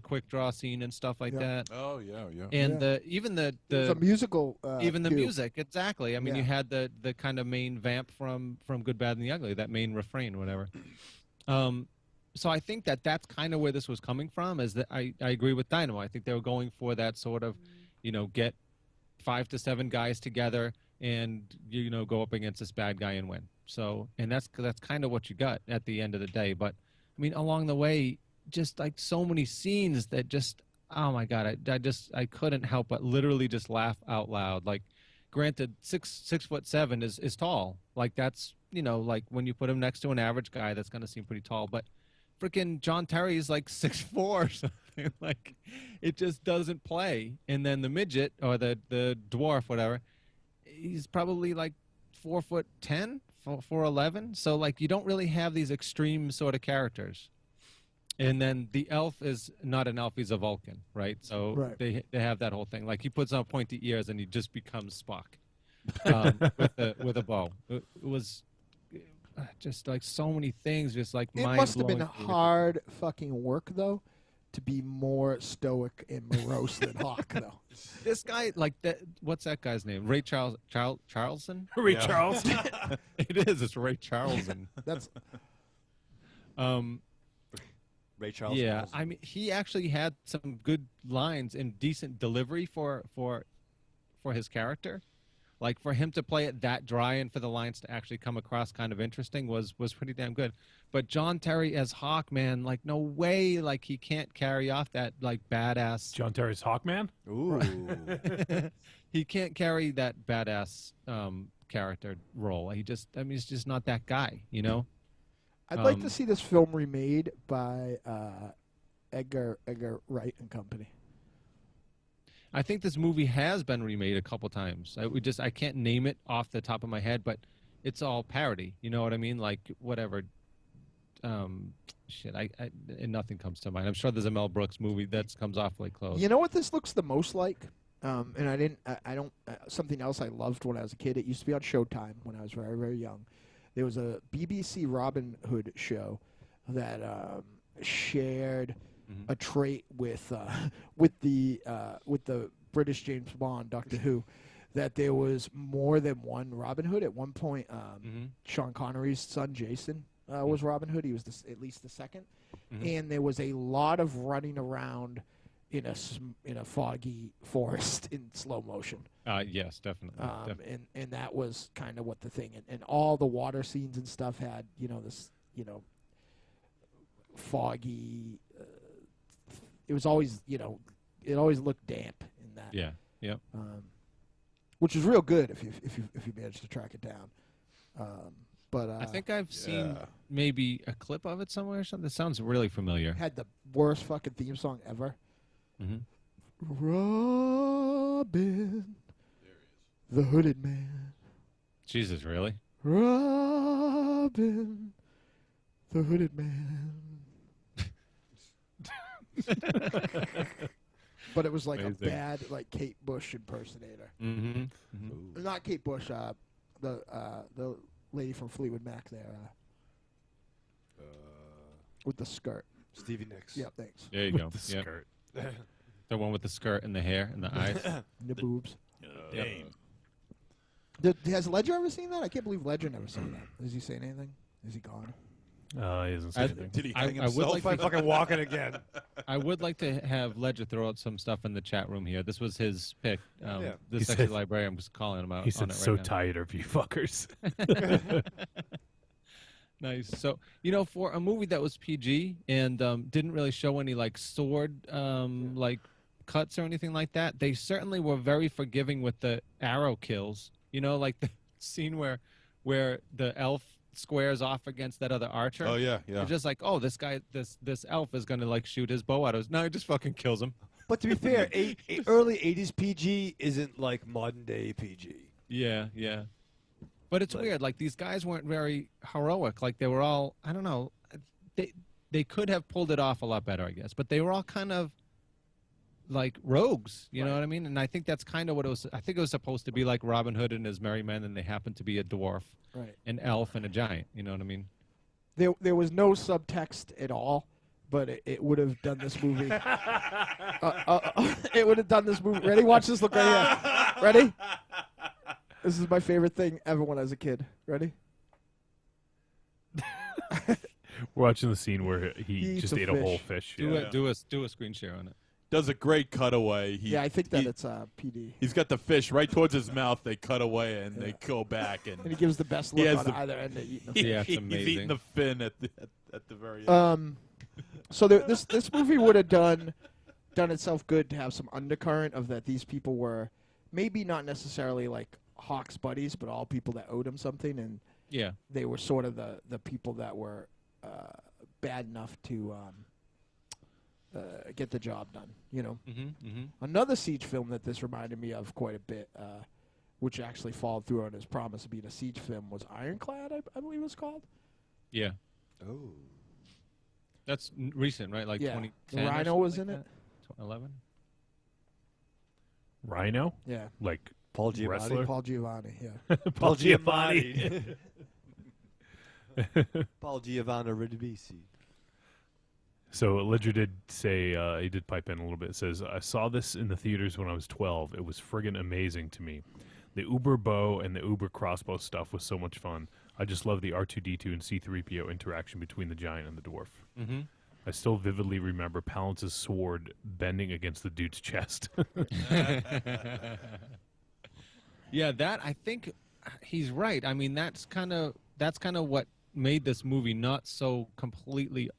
quick draw scene and stuff like that? Oh yeah. And the musical. Even the cue. music, exactly. I mean, you had the kind of main vamp from Good, Bad, and the Ugly, that main refrain, whatever. So I think that's kind of where this was coming from. Is that I agree with Dynamo. I think they were going for that sort of, get 5 to 7 guys together and go up against this bad guy and win. So, and that's kind of what you got at the end of the day. But I mean, along the way, just like so many scenes that just oh my god, I couldn't help but literally just laugh out loud. Like, granted, 6'7" is tall. Like, that's, you know, like when you put him next to an average guy, that's gonna seem pretty tall. But freaking John Terry is like 6'4" or something. Like, it just doesn't play. And then the midget or the dwarf, whatever, he's probably like 4'10", 4'11". So like, you don't really have these extreme sort of characters. And then the elf is not an elf; he's a Vulcan, right? So they have that whole thing. Like, he puts on pointy ears and he just becomes Spock with a bow. It was just like so many things, just like It mind must have been blowing. hard fucking work though, to be more stoic and morose than Hawk though. This guy, like that. What's that guy's name? Ray Charlson. Ray Charleston. It is. It's Ray Charlson. That's Ray Charles. Yeah, I mean, he actually had some good lines and decent delivery for his character. Like, for him to play it that dry and for the lines to actually come across kind of interesting was pretty damn good. But John Terry as Hawk, man, like, no way, like, he can't carry off that, like, badass. John Terry's Hawkman? Ooh. He can't carry that badass character role. He's just not that guy, you know? I'd like to see this film remade by Edgar Wright and Company. I think this movie has been remade a couple times. I can't name it off the top of my head, but it's all parody. You know what I mean? Like, whatever. Shit, and nothing comes to mind. I'm sure there's a Mel Brooks movie that comes awfully close. You know what this looks the most like? And I don't. Something else I loved when I was a kid. It used to be on Showtime when I was very, very young. There was a BBC Robin Hood show that shared a trait with the British James Bond, Doctor Who, that there was more than one Robin Hood. At one point, Sean Connery's son Jason was Robin Hood. He was at least the second, and there was a lot of running around in a foggy forest in slow motion. Yes, definitely. And that was kind of what the thing, and all the water scenes and stuff had, this, foggy. It was always, it always looked damp in that. Yeah. Yep. Which is real good if you manage to track it down. But I think I've seen maybe a clip of it somewhere or something. That sounds really familiar. Had the worst fucking theme song ever. Robin, the Hooded Man. Jesus, really? Robin, the Hooded Man. But it was like a bad, like, Kate Bush impersonator. Not Kate Bush. The lady from Fleetwood Mac there. With the skirt. Stevie Nicks. Yeah, thanks. There you go. The skirt. The one with the skirt and the hair and the eyes. The boobs. Yep. Has Ledger ever seen that? I can't believe Ledger never saw that. Is he saying anything? Is he gone? He hasn't said anything. Did he hang I would himself? like to fucking walking again. I would like to have Ledger throw out some stuff in the chat room here. This was his pick. He This said- sexy librarian was calling him out. He on said, it right so now. tired of you fuckers. Nice. So, for a movie that was PG and didn't really show any like sword like cuts or anything like that, they certainly were very forgiving with the arrow kills. Like the scene where the elf squares off against that other archer. Oh yeah. They're just like, oh, this guy, this elf is gonna like shoot his bow at us. No, he just fucking kills him. But to be fair, early 80s PG isn't like modern day PG. Yeah. But it's weird. Like, these guys weren't very heroic. Like, they were all, I don't know, they could have pulled it off a lot better, I guess. But they were all kind of like rogues, you know what I mean? And I think that's kind of what it was. I think it was supposed to be like Robin Hood and his merry men, and they happened to be a dwarf, an elf, and a giant. You know what I mean? There was no subtext at all, but it would have done this movie. It would have done this movie. Ready? Watch this. Look right here. Ready? This is my favorite thing ever when I was a kid. Ready? We're watching the scene where he just a ate a whole fish. Do a screen share on it. Does a great cutaway. I think that it's PD. He's got the fish right towards his mouth. They cut away and they go back, and he gives the best look on either end of eating the fish. Yeah, it's amazing. He's eating the fin at the very end. So this movie would have done done itself good to have some undercurrent of that these people were maybe not necessarily like Hawk's buddies, but all people that owed him something, and Yeah. they were sort of the people that were bad enough to get the job done. You know, another Siege film that this reminded me of quite a bit, which actually followed through on his promise of being a Siege film, was Ironclad, I believe it was called. Yeah. Oh. That's recent, right? Like Yeah. 2010. The or Rhino something was like in that? it. 11. Rhino? Yeah. Like Paul Giamatti. wrestler? Paul Giovanni, yeah. Paul Giamatti. Paul Giovanni Ridibisi. So Ledger did say, he did pipe in a little bit. It says, I saw this in the theaters when I was 12. It was friggin' amazing to me. The Uber bow and the Uber crossbow stuff was so much fun. I just love the R2-D2 and C-3PO interaction between the giant and the dwarf. Mm-hmm. I still vividly remember Palance's sword bending against the dude's chest. Yeah, that I think he's right. I mean, that's kind of what made this movie not so completely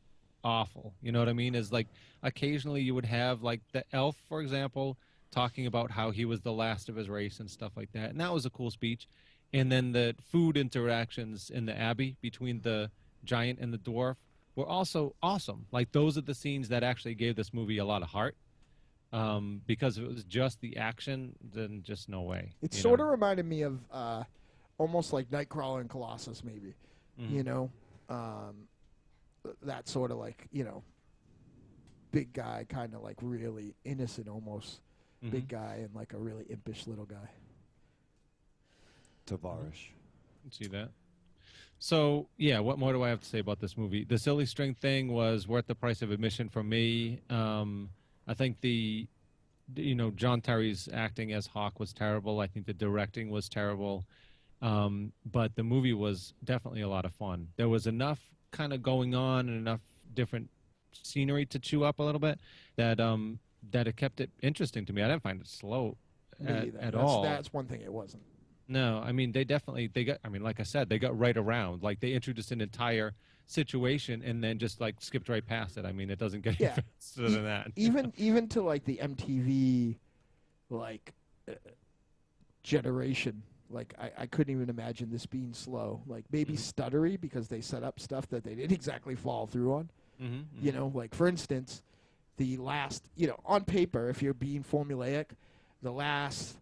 awful. You know what I mean? Is like occasionally you would have like the elf, for example, talking about how he was the last of his race and stuff like that, and that was a cool speech. And then the food interactions in the Abbey between the giant and the dwarf were also awesome. Like those are the scenes that actually gave this movie a lot of heart. Because if it was just the action, then just no way. It sort of reminded me of almost like Nightcrawler and Colossus, maybe. You know, that sort of like, you know, big guy, kind of like really innocent almost. Big guy and like a really impish little guy. Tavarish. See that? So, yeah, what more do I have to say about this movie? The silly string thing was worth the price of admission for me. I think John Terry's acting as Hawk was terrible. I think the directing was terrible. But the movie was definitely a lot of fun. There was enough kind of going on and enough different scenery to chew up a little bit that it kept it interesting to me. I didn't find it slow at all. That's one thing it wasn't. No, I mean, they got, I mean, like I said, they got right around. Like, they introduced an entire situation and then just, like, skipped right past it. I mean, it doesn't get any faster than that. Even to, like, the MTV, like, generation, like, I couldn't even imagine this being slow. Like, maybe stuttery because they set up stuff that they didn't exactly follow through on. You know, like, for instance, the last, you know, on paper, if you're being formulaic, the last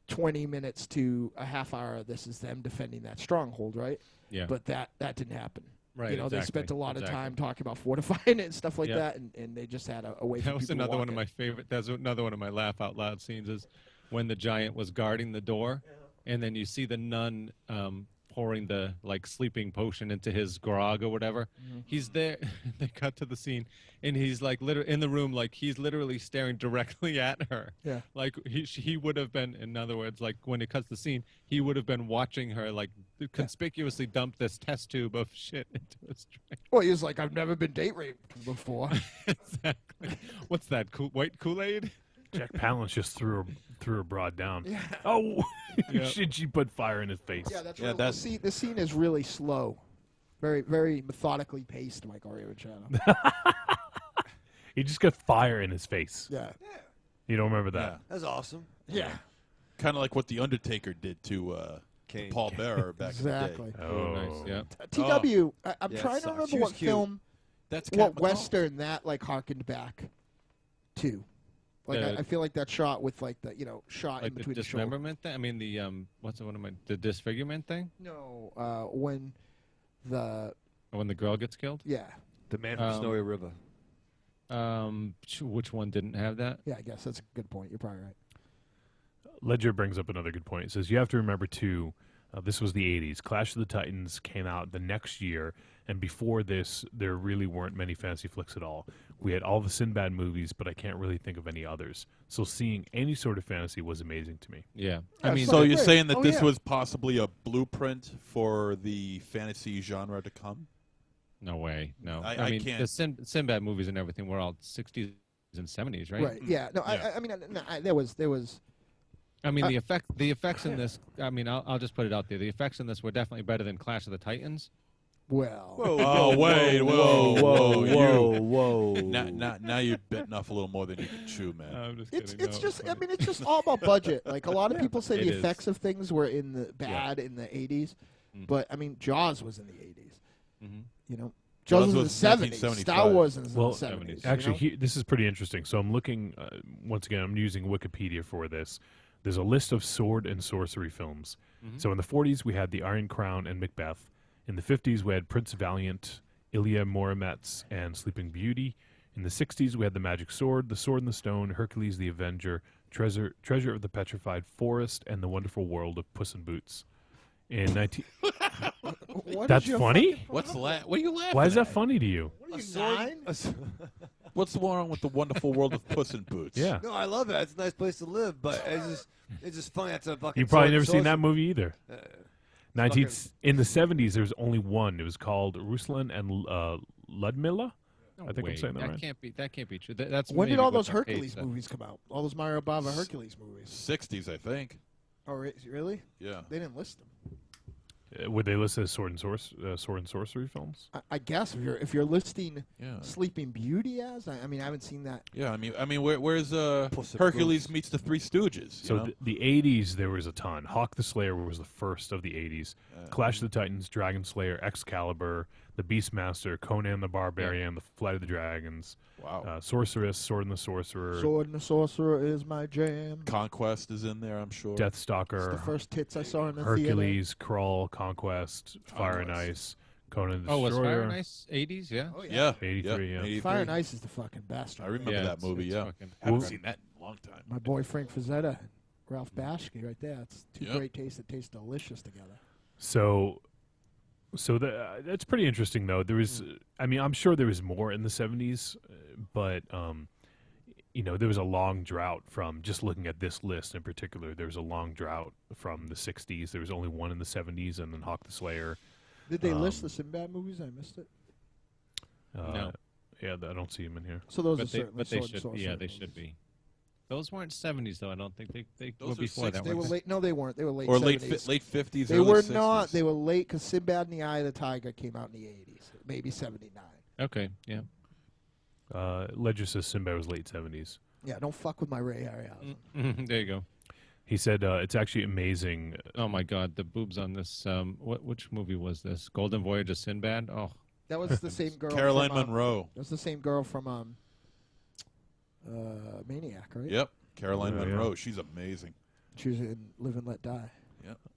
20 minutes to a half hour of this is them defending that stronghold, right? Yeah. But that didn't happen. Right. You know, exactly, they spent a lot of time talking about fortifying it and stuff like Yeah. that, and they just had a way for That was people another to one of my favorite. That's another one of my laugh out loud scenes is when the giant was guarding the door, and then you see the nun pouring the like sleeping potion into his grog or whatever. He's there. They cut to the scene, and he's like literally in the room, like he's literally staring directly at her. Yeah. Like he would have been. In other words, like when it cuts the scene, he would have been watching her like conspicuously dump this test tube of shit into his drink. Well, he was like, I've never been date raped before. Exactly. What's that? White Kool-Aid? Jack Palance just threw her broad down. Yeah. Oh, Yeah. she put fire in his face. Yeah, that's right. The scene is really slow. Very, very methodically paced, Mike Oriavachano. He just got fire in his face. Yeah. You don't remember that? That's awesome. Yeah. Kind of like what The Undertaker did to Paul Bearer back Exactly. in the day. Oh, nice. Yeah. TW, I'm Yeah, trying to sucks. remember She was what cute. film, That's what McColl. Western that, like, harkened back to. Like, The- I feel like that shot with, like, the, you know, shot Like in the between the shoulder. dismemberment thing. I mean the what's the one of my the disfigurement thing No, when the, when the girl gets killed. yeah. The Man from Snowy River. Which one didn't have that? Yeah, I guess that's a good point. You're probably right. Ledger brings up another good point. It says, you have to remember, too, this was the 80s. Clash of the Titans came out the next year, and before this, there really weren't many fantasy flicks at all. We had all the Sinbad movies, but I can't really think of any others. So seeing any sort of fantasy was amazing to me. Yeah. Yeah, I mean, So you're Great. saying that Oh, this yeah. was possibly a blueprint for the fantasy genre to come? no way. No. I mean, can't- the Sinbad movies and everything were all 60s and 70s, right? Right. Yeah. No, Yeah. I mean, there was. I mean, the effects in this. I mean, I'll just put it out there. The effects in this were definitely better than Clash of the Titans. Well. Oh, wait, whoa, whoa, whoa, you. whoa. Now you're bitten off a little more than you can chew, man. I'm just It's kidding. it's No, just funny. I mean it's just all about budget. Like a lot of people say it the is. effects of things were in the bad in the 80s, but I mean Jaws was in the 80s. You know, Jaws was in the 70s. 1975. Star Wars was in Well, the 70s. Actually, this is pretty interesting. So I'm looking once again. I'm using Wikipedia for this. There's a list of sword and sorcery films. So in the 40s we had The Iron Crown and Macbeth. In the 50s we had Prince Valiant, Ilya Muromets, and Sleeping Beauty. In the 60s we had The Magic Sword, The Sword in the Stone, Hercules the Avenger, Treasure of the Petrified Forest, and The Wonderful World of Puss in Boots. In 19 That's funny? What are you laughing Why is that at? funny to you? What are you, 9? What's wrong with the wonderful world of Puss in Boots? Yeah. No, I love it. It's a nice place to live, but it's just funny. That's a fucking. You've probably sword never and seen that sorcery. movie either. In the 70s, there was only one. It was called Ruslan and Ludmilla. No I think way. I'm saying that right. That can't be true. That's When did maybe all what those the Hercules case said. movies come out? All those Mario Bava Hercules movies. 60s, I think. Oh, really? Yeah. They didn't list them. Would they list as sword and sorcery films? I guess if you're listing Yeah. Sleeping Beauty as, I mean, I haven't seen that. Yeah, I mean, where's Puss in Hercules Boots. meets the Three Stooges? So You know? the 80s, there was a ton. Hawk the Slayer was the first of the 80s. Clash of the Titans, Dragonslayer, Excalibur, The Beastmaster, Conan the Barbarian, The Flight of the Dragons, Wow. Sorceress, Sword and the Sorcerer, Sword and the Sorcerer is my jam. Conquest is in there, I'm sure. It's Deathstalker, the first tits I saw in the Hercules, Krull, Conquest, Fire and Conquest. Ice, Conan the Oh, was Destroyer. Fire and Ice 80s? Yeah. Oh, Yeah. 83, yeah. 83. Fire and Ice is the fucking best. I remember Yeah, that it's- movie, it's yeah. fucking Haven't incredible. seen that in a long time. My boy Frank Frazetta, Ralph Bashke, right there. It's two Yep. great tastes that taste delicious together. So that's pretty interesting, though. There was, I mean, I'm sure there was more in the 70s, but there was a long drought from just looking at this list in particular. There was a long drought from the 60s. There was only one in the 70s, and then Hawk the Slayer. Did they list the Sinbad movies? I missed it. No. Yeah, I don't see him in here. So those are But they, certainly but they sword and should. sorcery Yeah, they movies. should be. Those weren't 70s though. I don't think they Those were are before that. 60s. They were weren't late. No, they weren't. They were late. Or 70s. late 50s, They early were 60s. not. They were late because Sinbad and the Eye of the Tiger came out in the 80s, maybe 79. Okay. Yeah. Ledger says Sinbad was late 70s. Yeah, don't fuck with my Ray Harryhausen. There you go. He said it's actually amazing. Oh my God, the boobs on this. Which movie was this? Golden Voyage of Sinbad. Oh, That was the same girl. Caroline from, Monroe. That was the same girl from Maniac, right? Yep. Caroline Yeah, Monroe. She's amazing. She was in Live and Let Die.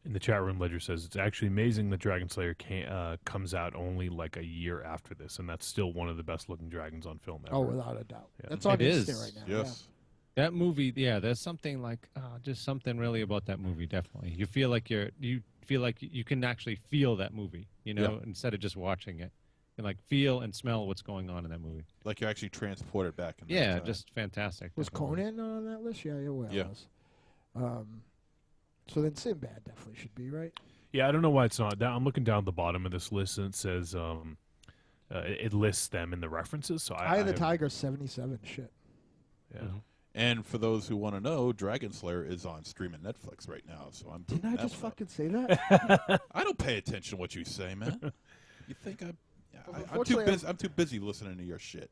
In the chat room, Ledger says it's actually amazing that Dragonslayer comes out only like a year after this, and that's still one of the best looking dragons on film ever. Oh, without a doubt. Yeah. That's on It is. Instant right now. Yes. that movie. Yeah, there's something like just something really about that movie. Definitely, you feel like you can actually feel that movie. Instead of just watching it, and like feel and smell what's going on in that movie. Like you're actually transported back in Yeah, that time. just fantastic. Was definitely. Conan not on that list? Yeah, it Yeah. was. So then Sinbad definitely should be, right? Yeah, I don't know why it's not. I'm looking down the bottom of this list, and it says it lists them in the references. So Eye of the Tiger, 77. Shit. Yeah. And for those who want to know, Dragonslayer is on streaming Netflix right now. So I'm Didn't I booting just that one fucking say that? up. I don't pay attention to what you say, man. You think I'm too unfortunately, busy? I'm too busy listening to your shit.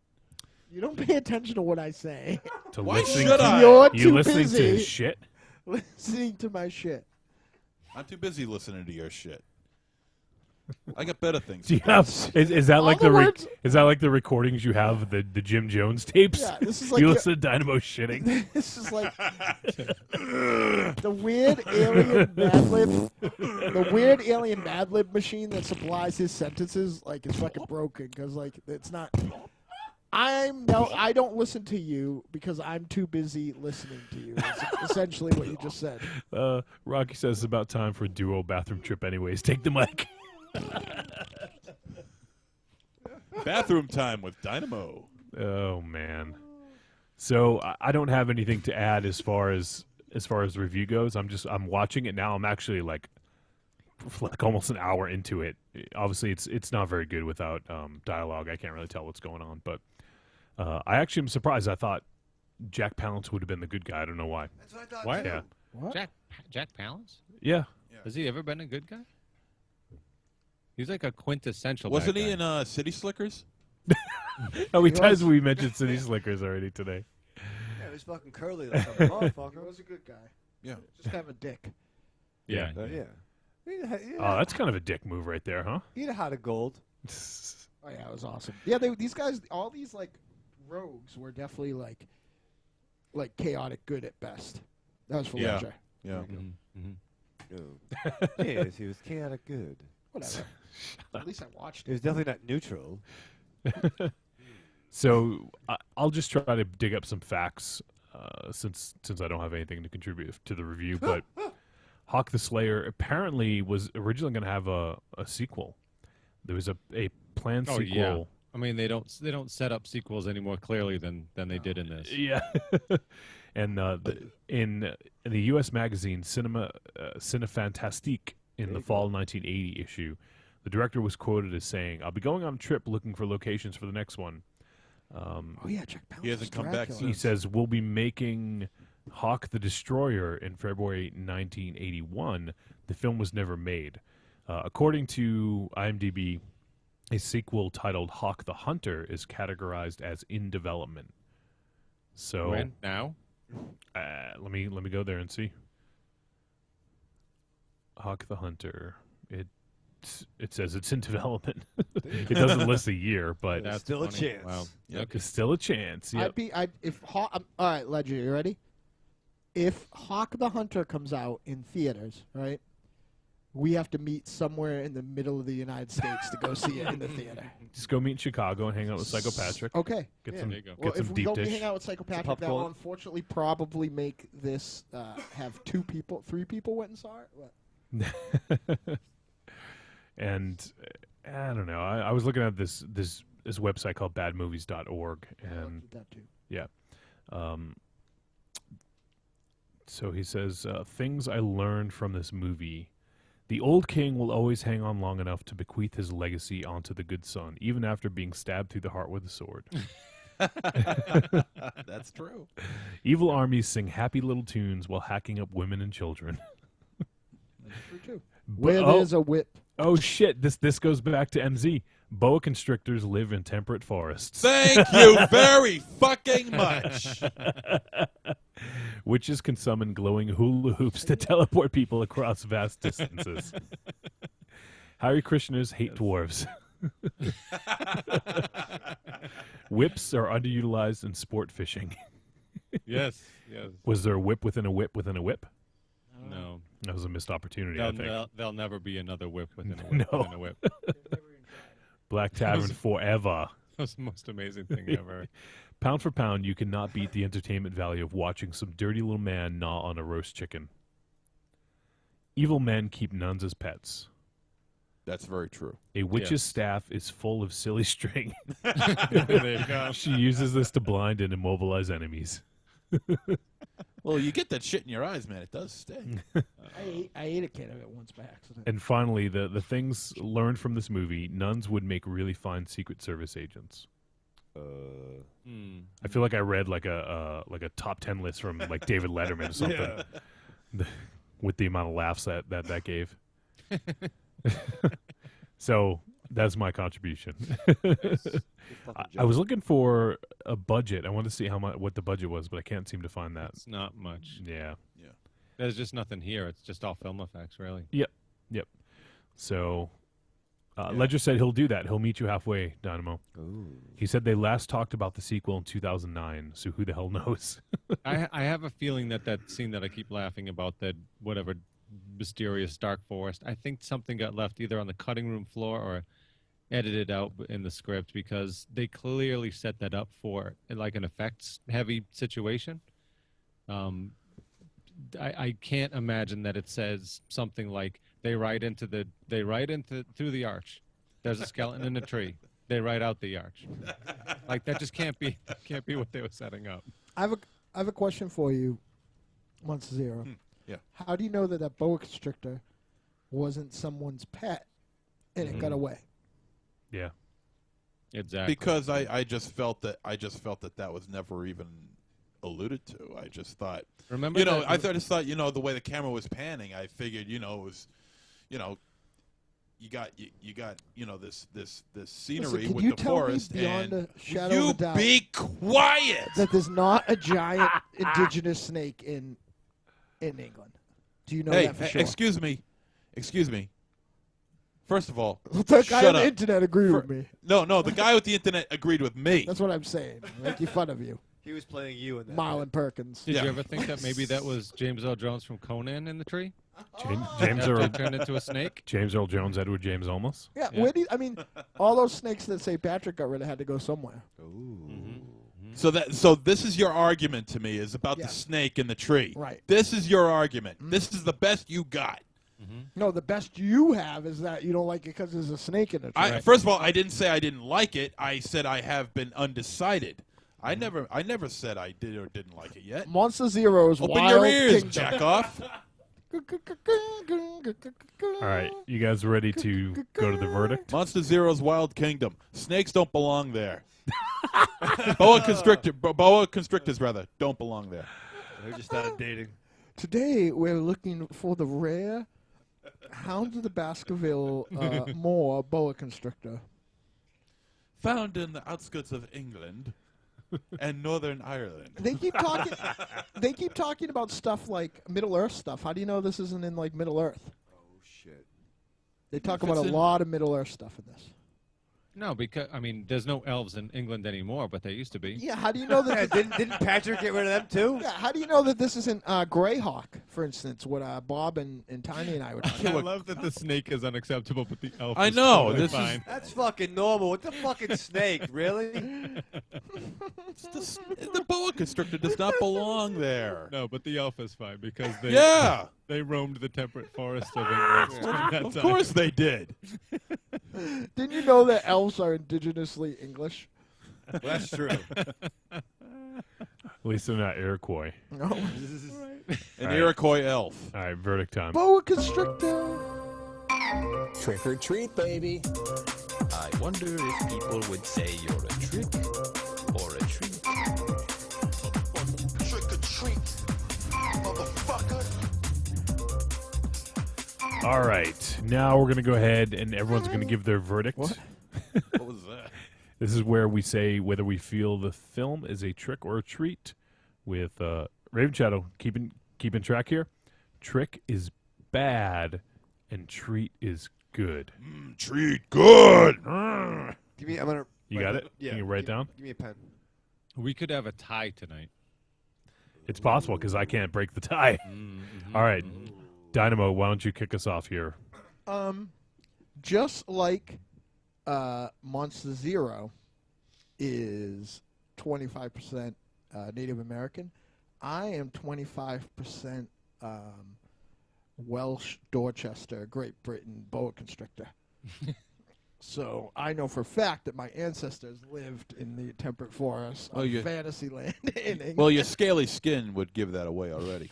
You don't pay attention to what I say. To Why listening should to, I? You're you too listening busy to his shit? listening to my shit. I'm too busy listening to your shit. I got better things. Do you to do. have, is that All like the words- is that like the recordings you have, the Jim Jones tapes? Yeah, this is like you your- listen to Dynamo shitting. This is like the weird alien Mad Lib. The weird alien Mad Lib machine that supplies his sentences like is fucking broken because like it's not. I don't listen to you because I'm too busy listening to you. It's essentially what you just said. Rocky says it's about time for a duo bathroom trip. Anyways, take the mic. Bathroom time with Dynamo. Oh man. So I don't have anything to add as far as the review goes. I'm watching it now. I'm actually like almost an hour into it. Obviously, it's not very good without dialogue. I can't really tell what's going on, but I actually am surprised. I thought Jack Palance would have been the good guy. I don't know why. That's what I thought. What? too. Yeah. What? Jack Palance? Yeah. Has he ever been a good guy? He's like a quintessential. Wasn't bad he guy. in City Slickers? How many times we mentioned City Slickers already today? Yeah, he was fucking curly like a motherfucker. He was a good guy. Yeah. Just have a dick. Yeah. Yeah. Oh, that's kind of a dick move right there, huh? He'd have had a gold. Oh yeah, it was awesome. Yeah, these guys, all these like rogues were definitely like chaotic good at best. That was for Yeah. Ledger. Yeah. Yes, he was chaotic good. Whatever. At least I watched He it. was definitely not neutral. So I'll just try to dig up some facts since I don't have anything to contribute to the review. But Hawk the Slayer apparently was originally going to have a sequel. There was a planned Oh sequel. yeah. I mean, they don't set up sequels any more clearly than they did in this. Yeah. And in the U.S. magazine Cinefantastique in the fall 1980 issue, the director was quoted as saying, "I'll be going on a trip looking for locations for the next one." Oh yeah, Jack Palance. He hasn't come back Dracula. He since. says, "We'll be making Hawk the Destroyer in February 1981. The film was never made." According to IMDb, a sequel titled Hawk the Hunter is categorized as in development. So When? Now? let me go there and see. Hawk the Hunter. It says it's in development. It doesn't list a year, but That's still a funny. chance. Wow. it's still a chance. Yep. If Hawk. All right, Ledger, you ready? If Hawk the Hunter comes out in theaters, right? We have to meet somewhere in the middle of the United States to go see it in the theater. Just go meet in Chicago and hang out with Psycho Patrick. Okay. Get Yeah. some There you go. get Well, some if we deep go dish. hang out with Psycho Patrick, that popcorn. will unfortunately probably make this have 3 people went and saw it. What? And I don't know. I was looking at this website called badmovies.org, I and looked at that too. yeah. So he says, things I learned from this movie. The old king will always hang on long enough to bequeath his legacy onto the good son, even after being stabbed through the heart with a sword. That's true. Evil armies sing happy little tunes while hacking up women and children. That's true too. Where there's a whip. Oh shit! This goes back to MZ. Boa constrictors live in temperate forests. Thank you very fucking much. Witches can summon glowing hula hoops to teleport people across vast distances. Hare Krishnas hate dwarves. Whips are underutilized in sport fishing. Yes. Yes. Was there a whip within a whip within a whip? No. That was a missed opportunity, I think. There'll never be another whip within a whip. No. Within a whip. Black Tavern forever. That was the most amazing thing ever. Pound for pound, you cannot beat the entertainment value of watching some dirty little man gnaw on a roast chicken. Evil men keep nuns as pets. That's very true. A witch's Yes. staff is full of silly string. There you go. She uses this to blind and immobilize enemies. Well, you get that shit in your eyes, man. It does sting. I ate a can of it once by accident. And finally, the things learned from this movie, nuns would make really fine Secret Service agents. I feel like I read like a top 10 list from like David Letterman or something. With the amount of laughs that gave. So that's my contribution. I was looking for a budget. I wanted to see what the budget was, but I can't seem to find that. It's not much. Yeah. There's just nothing here. It's just all film effects, really. Yep. So Ledger said he'll do that. He'll meet you halfway, Dynamo. Ooh. He said they last talked about the sequel in 2009, so who the hell knows? I have a feeling that scene that I keep laughing about, that whatever mysterious dark forest, I think something got left either on the cutting room floor or edited out in the script, because they clearly set that up for like an effects heavy situation. I can't imagine that it says something like they ride through the arch. There's a skeleton in a tree. They ride out the arch. Like that just can't be what they were setting up. I have a question for you, MosterZero. Yeah. How do you know that boa constrictor wasn't someone's pet and it got away? Yeah. Exactly. Because I just felt that that was never even alluded to. I just thought, Remember, I just thought, the way the camera was panning, I figured, it was, you got this scenery can with you the tell me forest, beyond and a shadow you of a doubt be quiet. that there's not a giant indigenous snake in England? Do you know Hey, that for sure? excuse me. First of all, The guy shut on the up. internet agreed with me. No, the guy with the internet agreed with me. That's what I'm saying. Making fun of you, He was playing you in that. Marlon Perkins. Did you ever think that maybe that was James Earl Jones from Conan in the tree? James Earl turned into a snake? James Earl Jones, Edward James Olmos. Yeah, where do you, I mean, all those snakes that St. Patrick got rid of had to go somewhere. So this is your argument to me is about the snake in the tree. Right. This is your argument. This is the best you got. No, the best you have is that you don't like it because there's a snake in the tree. First of all, I didn't say I didn't like it. I said I have been undecided. I never said I did or didn't like it yet. MosterZero's Open Wild your ears, Kingdom. jack off. All right, you guys ready to go to the verdict? MosterZero's Wild Kingdom. Snakes don't belong there. Boa constrictors rather don't belong there. They just started dating. Today we're looking for the rare Hounds of the Baskerville Moor boa constrictor. Found in the outskirts of England and Northern Ireland. They keep talking. They keep talking about stuff like Middle Earth stuff. How do you know this isn't in like Middle Earth? Oh shit! They talk about a lot of Middle Earth stuff in this. No, because I mean, there's no elves in England anymore, but there used to be. Yeah, how do you know that? Didn't Patrick get rid of them too? Yeah, how do you know that this isn't Greyhawk, for instance? What Bob and Tiny and I were talking I about. love that the snake is unacceptable, but the elf I is know, totally this is- fine. That's fucking normal. What the fucking snake? Really? The boa constrictor does not belong there. No, but the elf is fine because they they roamed the temperate forest of England. during that Of time. course they did. Didn't you know that elves are indigenously English? Well, that's true. At least they're not Iroquois. No. An Iroquois elf. All right, verdict time. Boa constrictor. Trick or treat, baby. I wonder if people would say you're a trick or a treat. Trick or treat, motherfucker. All right, now we're going to go ahead and everyone's going to give their verdict. What? What was that? This is where we say whether we feel the film is a trick or a treat. With Raven Shadow keeping track here. Trick is bad, and treat is good. Treat good. Give me. I'm gonna. You got it? Yeah. Can you write down? Give me a pen. We could have a tie tonight. It's possible because I can't break the tie. All right, Dynamo, why don't you kick us off here? Just like MosterZero is 25% Native American, I am 25% Welsh Dorchester, Great Britain boa constrictor. So I know for a fact that my ancestors lived in the temperate forest of Fantasyland in England. Well, your scaly skin would give that away already.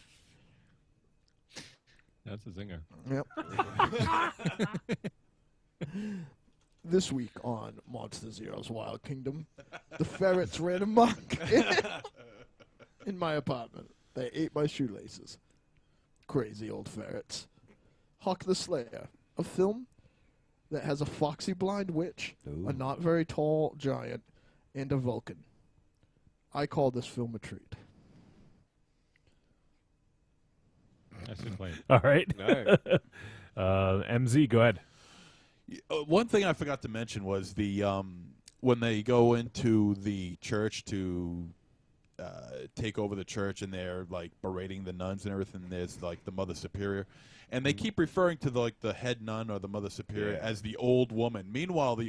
That's a zinger. Yep. This week on MosterZero's Wild Kingdom, the ferrets ran amok in my apartment. They ate my shoelaces. Crazy old ferrets. Hawk the Slayer, a film that has a foxy blind witch, a not very tall giant, and a Vulcan. I call this film a treat. That's explained. All right. All MZ, go ahead. One thing I forgot to mention was the when they go into the church to take over the church and they're like berating the nuns and everything. There's like the Mother Superior, and they keep referring to the head nun or the Mother Superior as the old woman. Meanwhile,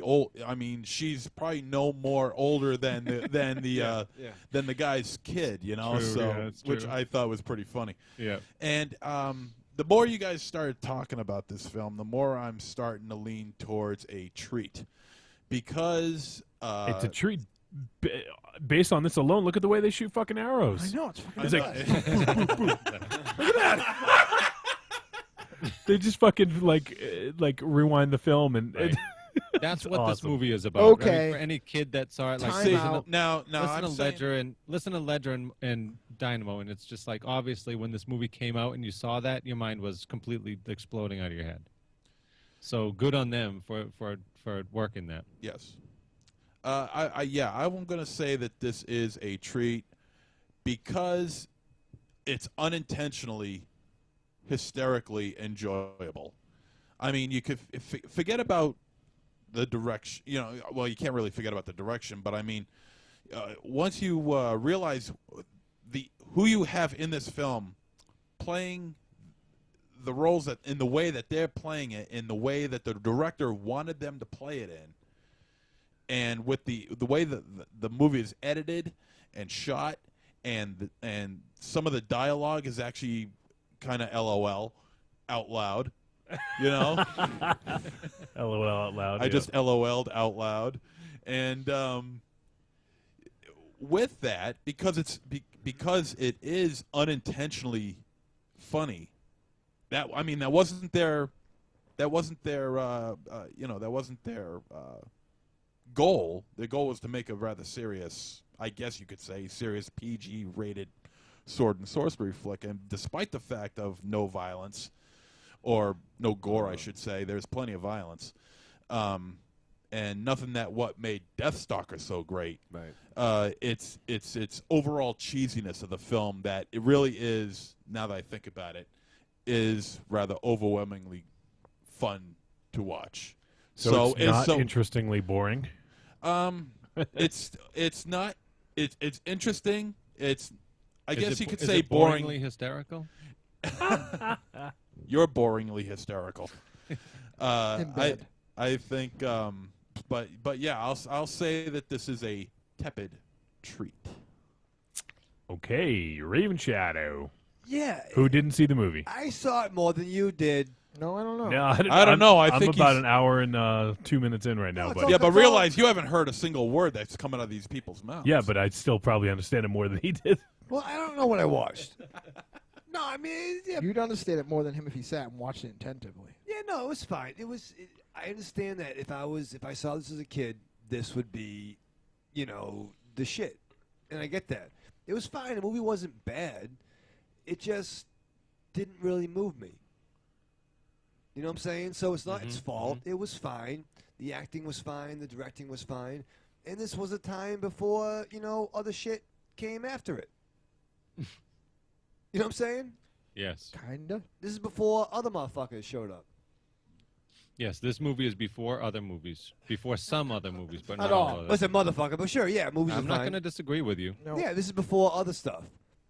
she's probably no more older than the guy's kid, you know. True, Which I thought was pretty funny. Yeah. And the more you guys started talking about this film, the more I'm starting to lean towards a treat, because it's a treat. Based on this alone, look at the way they shoot fucking arrows. I know, it's fucking It's like, nuts. look at that. They just fucking like rewind the film and Right. That's what this awesome. movie is about. Okay. I mean, for any kid that saw it, like Time out. now listen to Ledger and Dynamo, and it's just like obviously when this movie came out and you saw that, your mind was completely exploding out of your head. So good on them for working that. Yes. I'm going to say that this is a treat because it's unintentionally hysterically enjoyable. I mean, you could forget about the direction. Well, you can't really forget about the direction, but I mean, once you realize who you have in this film playing the roles in the way that they're playing it, in the way that the director wanted them to play it in, and with the way that the movie is edited and shot, and some of the dialogue is actually kind of LOL out loud, LOL out loud. I just LOL'd out loud, and with that, because it is unintentionally funny. That wasn't their goal. Their goal was to make a rather serious, I guess you could say, serious PG-rated sword and sorcery flick. And despite the fact of no violence, or no gore, I should say, there's plenty of violence, and nothing that what made Deathstalker so great. Right. It's overall cheesiness of the film that it really is. Now that I think about it, is rather overwhelmingly fun to watch. So it's not interestingly boring. It's not. It's interesting. I guess you could is say it boringly hysterical. You're boringly hysterical. I think. But yeah, I'll say that this is a tepid treat. Okay, Raven Shadow. Yeah. Who didn't see the movie? I saw it more than you did. No, I don't know. No, I don't know. I'm about an hour and 2 minutes in right now. But realize you haven't heard a single word that's coming out of these people's mouths. Yeah, but I'd still probably understand it more than he did. Well, I don't know what I watched. No, I mean, yeah. You'd understand it more than him if he sat and watched it attentively. Yeah, no, it was fine. I understand that if I saw this as a kid, this would be, the shit, and I get that. It was fine. The movie wasn't bad. It just didn't really move me. You know what I'm saying? So it's not its fault. It was fine. The acting was fine. The directing was fine. And this was a time before, other shit came after it. You know what I'm saying? Yes. Kinda. This is before other motherfuckers showed up. Yes, this movie is before other movies. Before some other movies, but Not not all. all others. Listen, motherfucker, but sure, yeah, movies I'm are not fine. going to disagree with you. No. Yeah, this is before other stuff.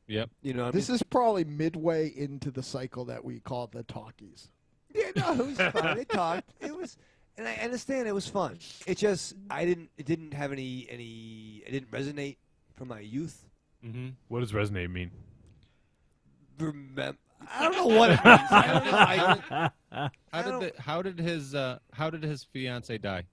Yep. You know what This I mean? is probably midway into the cycle that we call the talkies. Yeah, no, it was fine. They talked. It was, and I understand it was fun. It just, it didn't have it didn't resonate from my youth. Mm-hmm. What does resonate mean? I don't know what it means. I don't know. How did his fiance die?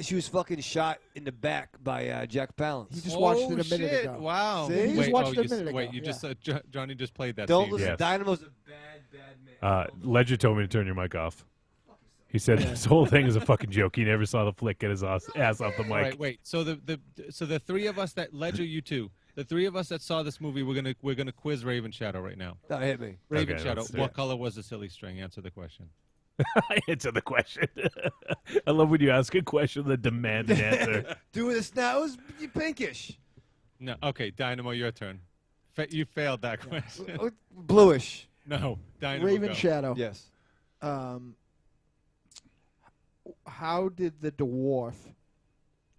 She was fucking shot in the back by Jack Palance. He just watched it a minute shit. ago. Wow. See? He just watched it a minute ago. Wait, you just Johnny just played that Don't scene. listen. Yes. Dynamo's a bad man. Ledger told me to turn your mic off. He said this whole thing is a fucking joke. He never saw the flick get his ass off the mic. All right, wait. So the three of us that Ledger, you two, the three of us that saw this movie, we're gonna quiz Raven Shadow right now. No, hit me. Raven Okay, Shadow, let's do what it. color was the silly string? Answer the question. Answer the question. I love when you ask a question that demands an answer. Do this now. It was pinkish. No, okay, Dynamo, your turn. You failed that question. Bluish. No, Dynamo. Raven go. Shadow. Yes. How did the dwarf?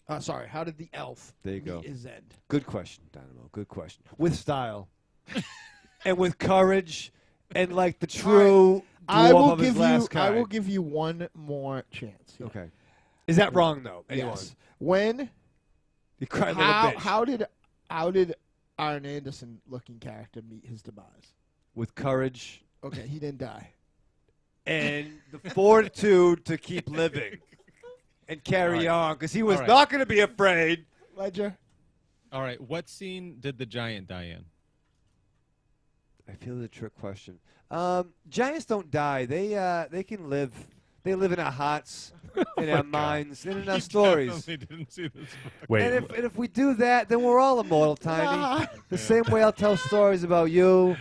How did the elf There you meet go. his end? Good question, Dynamo. Good question. With style. And with courage and like the true dwarf of his last kind. I will give you one more chance. here. Okay. Is that wrong though? Anyone? Yes. When? You cried like a bitch. How did Arn Anderson looking character meet his demise? With courage Okay, he didn't die. and the fortitude to keep living and carry on because he was All right. not going to be afraid. Ledger. All right, what scene did the giant die in? I feel the trick question. Giants don't die. They can live. They live in our hearts, in our minds, and in our stories. Definitely didn't see this. Wait, And if we do that, then we're all immortal, Tiny. The same way I'll tell stories about you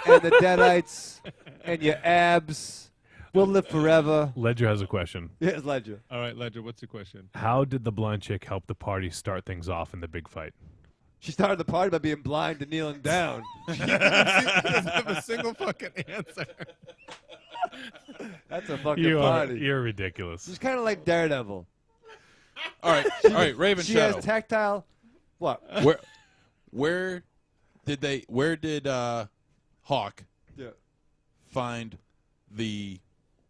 and the Deadites and your abs We'll live forever. Ledger has a question. Yeah, it's Ledger. All right, Ledger, what's the question? How did the blonde chick help the party start things off in the big fight? She started the party by being blind and kneeling down. She doesn't have a single fucking answer. That's a fucking party. You're ridiculous. She's kind of like Daredevil. All right, Raven She Shadow. has tactile. What? Where did Hawk find the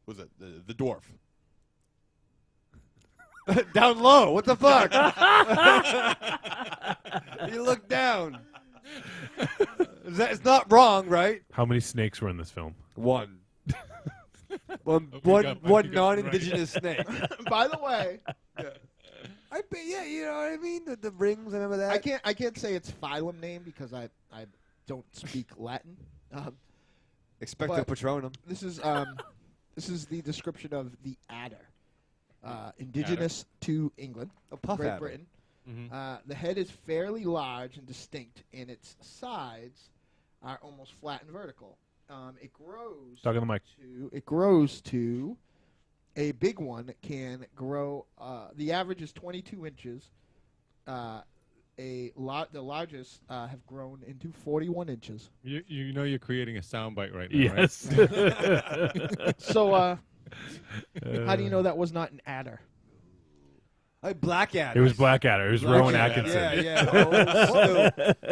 dwarf? Down low. What the fuck? You look down. It's not wrong, right? How many snakes were in this film? One. one non-indigenous snake. By the way, you know what I mean. The rings. Remember that? I can't say its phylum name because I don't speak Latin. Expecto Patronum. This is the description of the adder, indigenous to England, Great adder. Britain. The head is fairly large and distinct, and its sides are almost flat and vertical. It grows. Talk on the mic. It grows to a big one that can grow. The average is 22 inches. The largest have grown into 41 inches. You know you're creating a soundbite right now, yes. right? So, how do you know that was not an adder? Blackadder. It was Blackadder. It was Rowan Atkinson. Yeah.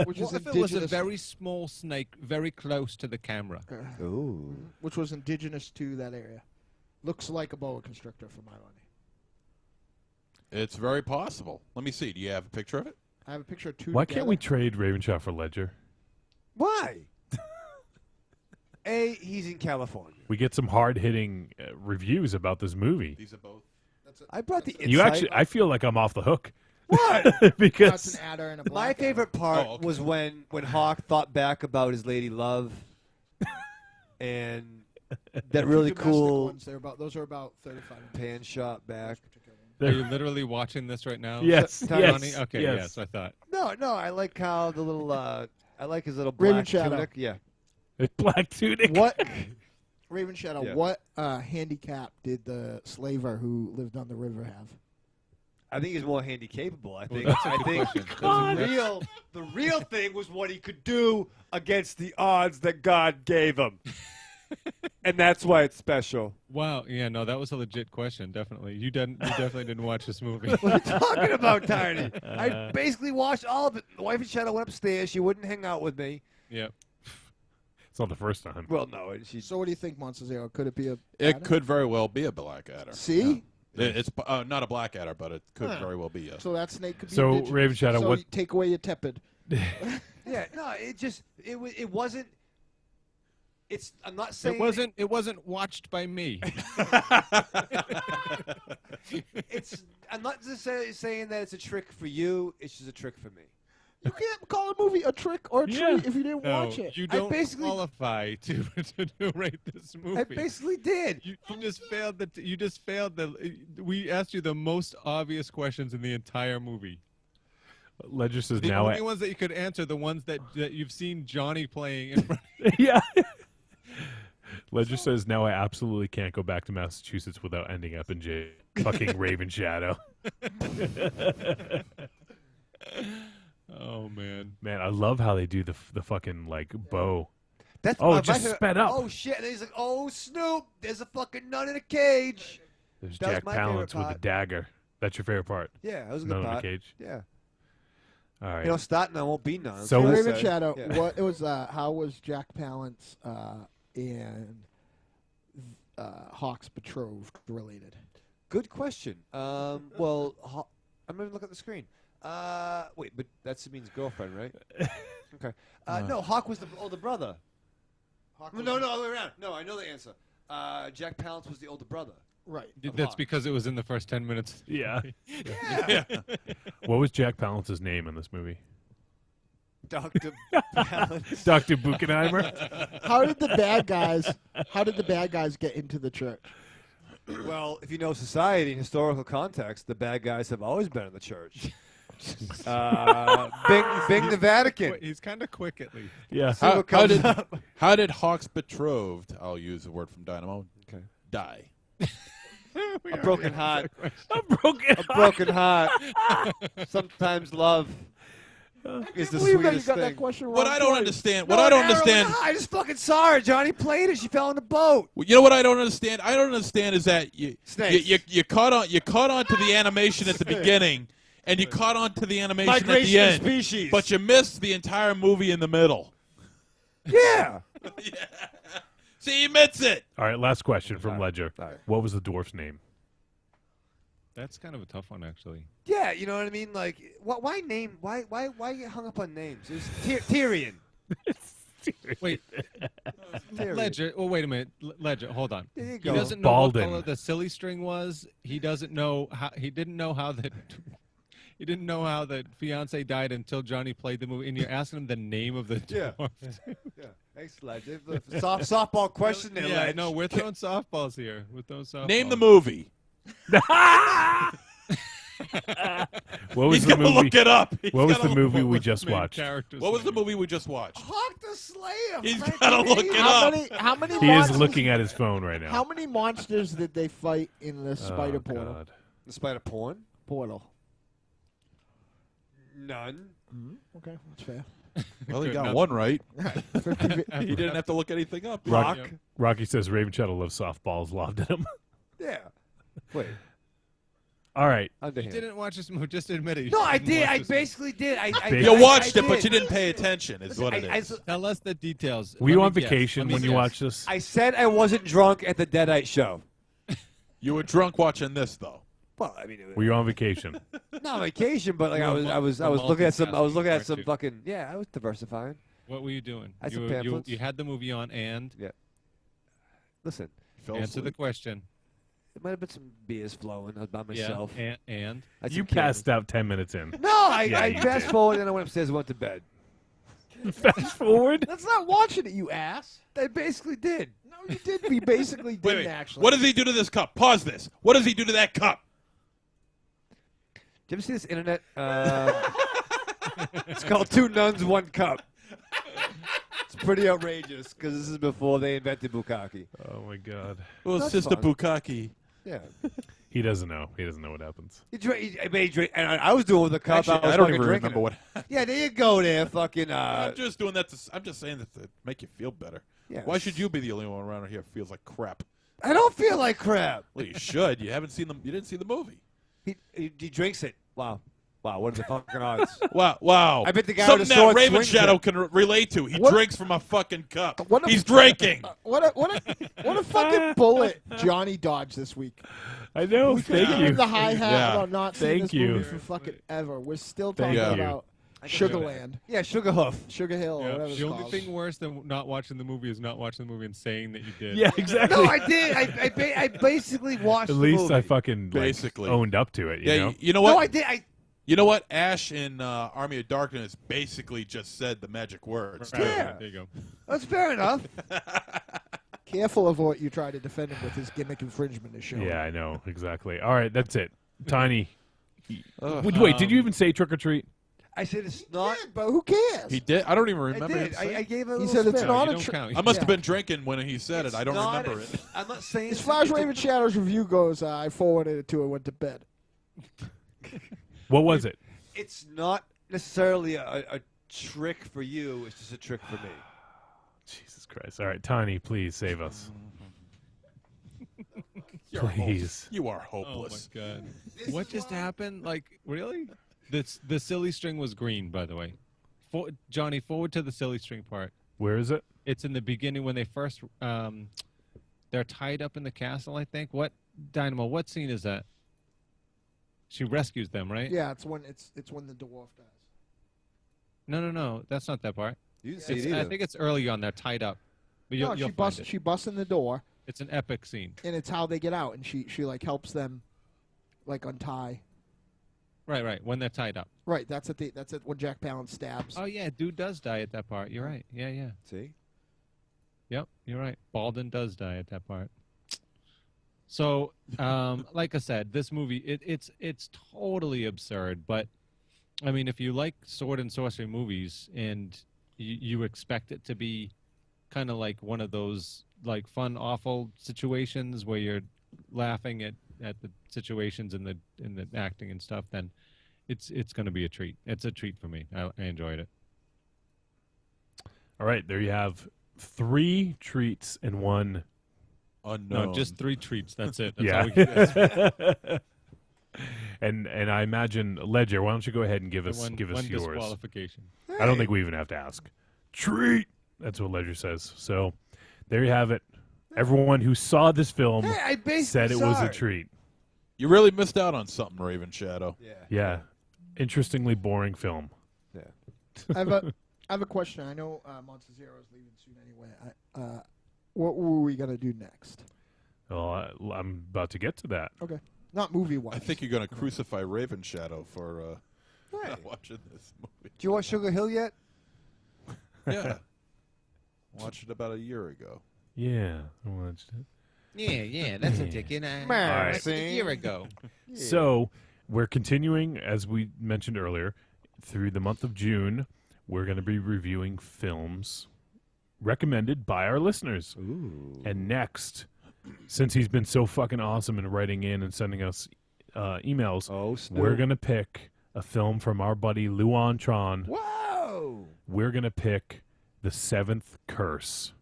Which What was if it was a indigenous. very small snake, very close to the camera? Ooh. Which was indigenous to that area. Looks like a boa constrictor for my money. It's very possible. Let me see. Do you have a picture of it? I have a picture of two. Why together. can't we trade Ravenshaw for Ledger? Why? He's in California. We get some hard-hitting reviews about this movie. These are both. I brought the You insight. actually, I feel like I'm off the hook. What? Because That's an adder and a My black favorite part Oh, okay. was when Hawk thought back about his lady love, and that really domestic cool ones. Those are about 35 inches. pan shot back. Are you literally watching this right now? Yes, Johnny? yes, Okay, yes. yes, I thought. No, I like how the little. I like his little Raven black Shadow. tunic. Yeah. It's black tunic. What? Raven Shadow. Yeah. What handicap did the slaver who lived on the river have? I think he's more handy capable. I think. that's a I good think question. the real thing was what he could do against the odds that God gave him, and that's why it's special. Wow, yeah, no, that was a legit question, definitely. You definitely didn't watch this movie. What are you talking about, Tiny? I basically watched all of it. The wife and Shadow went upstairs. She wouldn't hang out with me. Yep. It's not the first time. Well, no. She. So what do you think, MosterZero? Could it be a It adder? could very well be a Blackadder. See? It's not a Blackadder, but it could very well be a. So that snake could be So, indigenous. Raven Shadow, so what- you take away your tepid. Yeah. No. It wasn't. It's. I'm not saying It wasn't watched by me. It's. I'm not just saying that it's a trick for you. It's just a trick for me. You can't call a movie a trick or a Yeah. treat if you didn't No, watch it. you I don't basically- qualify to rate this movie. I basically did. You just failed we asked you the most obvious questions in the entire movie. Ledger says The now. only ones that you could answer, the ones that you've seen Johnny playing in front of Yeah. Ledger says now I absolutely can't go back to Massachusetts without ending up in jail. Fucking Raven Shadow. Oh, man. Man, I love how they do the fucking like bow. That's Oh, my it just favorite- sped up. Oh shit! And he's like, "Oh Snoop, there's a fucking nun in a cage." There's That was Jack my favorite Palance with the part. dagger. That's your favorite part. Yeah, that was a None good in part. the cage. Yeah. All right. You know, start none won't be none. So- That's what I Raven say. Shadow. Yeah. What it was? How was Jack Palance and Hawk's betrothed related? Good question. Well, I'm gonna look at the screen. Wait, but that means girlfriend, right? Okay. No, Hawk was the older brother. No, other way around. No, I know the answer. Jack Palance was the older brother. Right. That's because it was in the first 10 minutes. Yeah. Yeah. What was Jack Palance's name in this movie? Dr. Palance. Dr. Buchenheimer. How did the bad guys get into the church? Well, if you know society and historical context, the bad guys have always been in the church. Bing the Vatican. He's kind of quick at least. Yeah. See what comes up. How did Hawk's betrothed? I'll use a word from Dynamo. Okay. die. A broken heart. A broken heart. Sometimes love is the sweetest thing. What I don't understand. I just fucking saw her. Johnny played it. She fell in the boat. You know what I don't understand? I don't understand is that you caught on to the animation at the beginning, and you caught on to the animation at the end. Species. But you missed the entire movie in the middle. Yeah. See, he admits it. All right, last question from Ledger. Sorry. What was the dwarf's name? That's kind of a tough one, actually. Yeah, you know what I mean? Like, why name? Why get hung up on names? It was Tyrion. Wait, Tyrion. Ledger. Well, wait a minute, Ledger. Hold on. There you He go. doesn't know what Balden. color the silly string was. He doesn't know how. He didn't know how that. He didn't know how the fiance died until Johnny played the movie, and you're asking him the name of the Yeah. dwarf. Yeah. Thanks, Ledge. Softball question there, Yeah, Ledge. no, we're throwing softballs here. We're throwing softballs. Name the movie. What was He's the gonna movie? look it up. What was the movie we just Main watched? character's What was the name. movie we just watched? Hawk the Slayer. He's gotta look it How up. how many He is monsters, looking at his phone right now. How many monsters did they fight in the spider Oh, portal? God. The spider porn? Portal. None. Okay, that's fair. Well, he Good, got nothing. one right. 50 He didn't have to look anything up. Rocky says Raven Shadow loves softballs lobbed at him. Yeah. Wait. All right. You Underhand. didn't watch this movie. Just admit it. You No, I didn't did. watch I this basically did. You watched I it, but did. you didn't pay attention. Is what it is. movie. Tell us the details. Were you Let on me guess. vacation Let me when you guess. watched this? I said I wasn't drunk at the Deadite show. You were drunk watching this, though. Well, I mean, it was Were you on vacation? not vacation, but like I was looking at some. I was looking at some fucking. Yeah, I was diversifying. What were you doing? I had some You pamphlets. had the movie on, and Yeah. Listen, answer the question. there might have been some beers flowing. I was by myself. Yeah, and I had You some cannabis. passed out 10 minutes in. No, I Yeah, you fast did. forward and I went upstairs and went to bed. Fast forward. That's not watching it, you ass. I basically did. No, you did. We basically didn't actually. What does he do to this cup? Pause this. What does he do to that cup? Did you ever see this internet? It's called Two Nuns, One Cup. It's pretty outrageous because this is before they invented bukkake. Oh my God. Well, That's Sister fun. Bukkake. Yeah. He doesn't know. He doesn't know what happens. He made he drink, and I was doing with the cup. Actually, I was I don't fucking even drinking remember it. what happened. Yeah, there you go. There, fucking. I'm just doing that. I'm just saying that to make you feel better. Yeah. Why should you be the only one around here who feels like crap? I don't feel like crap. Well, you should. You haven't seen them. You didn't see the movie. He drinks it. Wow. Wow. What are the fucking odds? Wow. I bet the guy Something with the sword that Raven swings Shadow it. can relate to. He What- drinks from a fucking cup. What a- He's drinking. What a fucking bullet Johnny dodged this week. I know. We could Thank give you. him the high hat Yeah. about not seeing Thank this you. movie for fucking ever. We're still Thank talking you. about Sugarland, Yeah, Sugarhoof. Sugar Hill, or whatever it's the only called. thing worse than not watching the movie is not watching the movie and saying that you did. Yeah, exactly. No, I did. I basically watched At the least movie. I fucking like, Basically. owned up to it. You Yeah. know? You know what? No, I did. You know what? Ash in Army of Darkness basically just said the magic words. Right, too. Yeah. There you go. That's fair enough. Careful of what you try to defend him with his gimmick infringement is showing. Yeah, I know exactly. All right, that's it. Tiny. Ugh. Wait, did you even say trick or treat? I said it's not. Yeah, but who cares? He did. I don't even I remember. did. him saying I gave it a He little said it's spin. not you a don't trick. count. I must have Yeah. been drinking when he said it. I don't Not- remember it. I'm not saying. As far as Raven Shadow's review goes, I forwarded it to her, went to bed. What was it? It's not necessarily a trick for you. It's just a trick for me. Jesus Christ. All right, Tiny, please save us. You're Please. You are Oh hopeless. my God. What just happened? Like, really? The silly string was green, by the way. Johnny, forward to the silly string part. Where is it? It's in the beginning when they first they're tied up in the castle, I think. What Dynamo, what scene is that? She rescues them, right? Yeah, it's when the dwarf dies. No. That's not that part. You didn't see It's, it either. I think it's early on. They're tied up. But No, you'll she find it. she busts in the door, It's an epic scene. and it's how they get out, and she like helps them, like untie. Right. When they're tied up. Right, that's at when Jack Palance stabs. Oh yeah, dude does die at that part. You're right. Yeah. See? Yep, you're right. Balden does die at that part. So, like I said, this movie it's totally absurd. But I mean, if you like sword and sorcery movies and you expect it to be kind of like one of those like fun, awful situations where you're laughing at the situations and the acting and stuff, then it's going to be a treat. It's a treat for me. I enjoyed it. All right, there you have 3 treats and 1 unknown. No, just 3 treats. That's it. That's yeah. all we can and I imagine Ledger. Why don't you go ahead and give us one yours? disqualification. I don't think we even have to ask. Treat. That's what Ledger says. So there you have it. Everyone who saw this film said it was a treat. You really missed out on something, Raven Shadow. Yeah. Interestingly boring film. Yeah. I have a question. I know MosterZero is leaving soon anyway. What were we gonna do next? Well, I'm about to get to that. Okay. Not movie-wise. I think you're going to crucify Raven Shadow for not watching this movie. Do you watch Sugar Hill yet? Yeah. Watched it about a year ago. Yeah, I watched it. Yeah, that's a ticket. right. A year ago. So we're continuing, as we mentioned earlier, through the month of June. We're going to be reviewing films recommended by our listeners. Ooh. And next, since he's been so fucking awesome in writing in and sending us emails, we're going to pick a film from our buddy Luan Tron. Whoa! We're going to pick The Seventh Curse.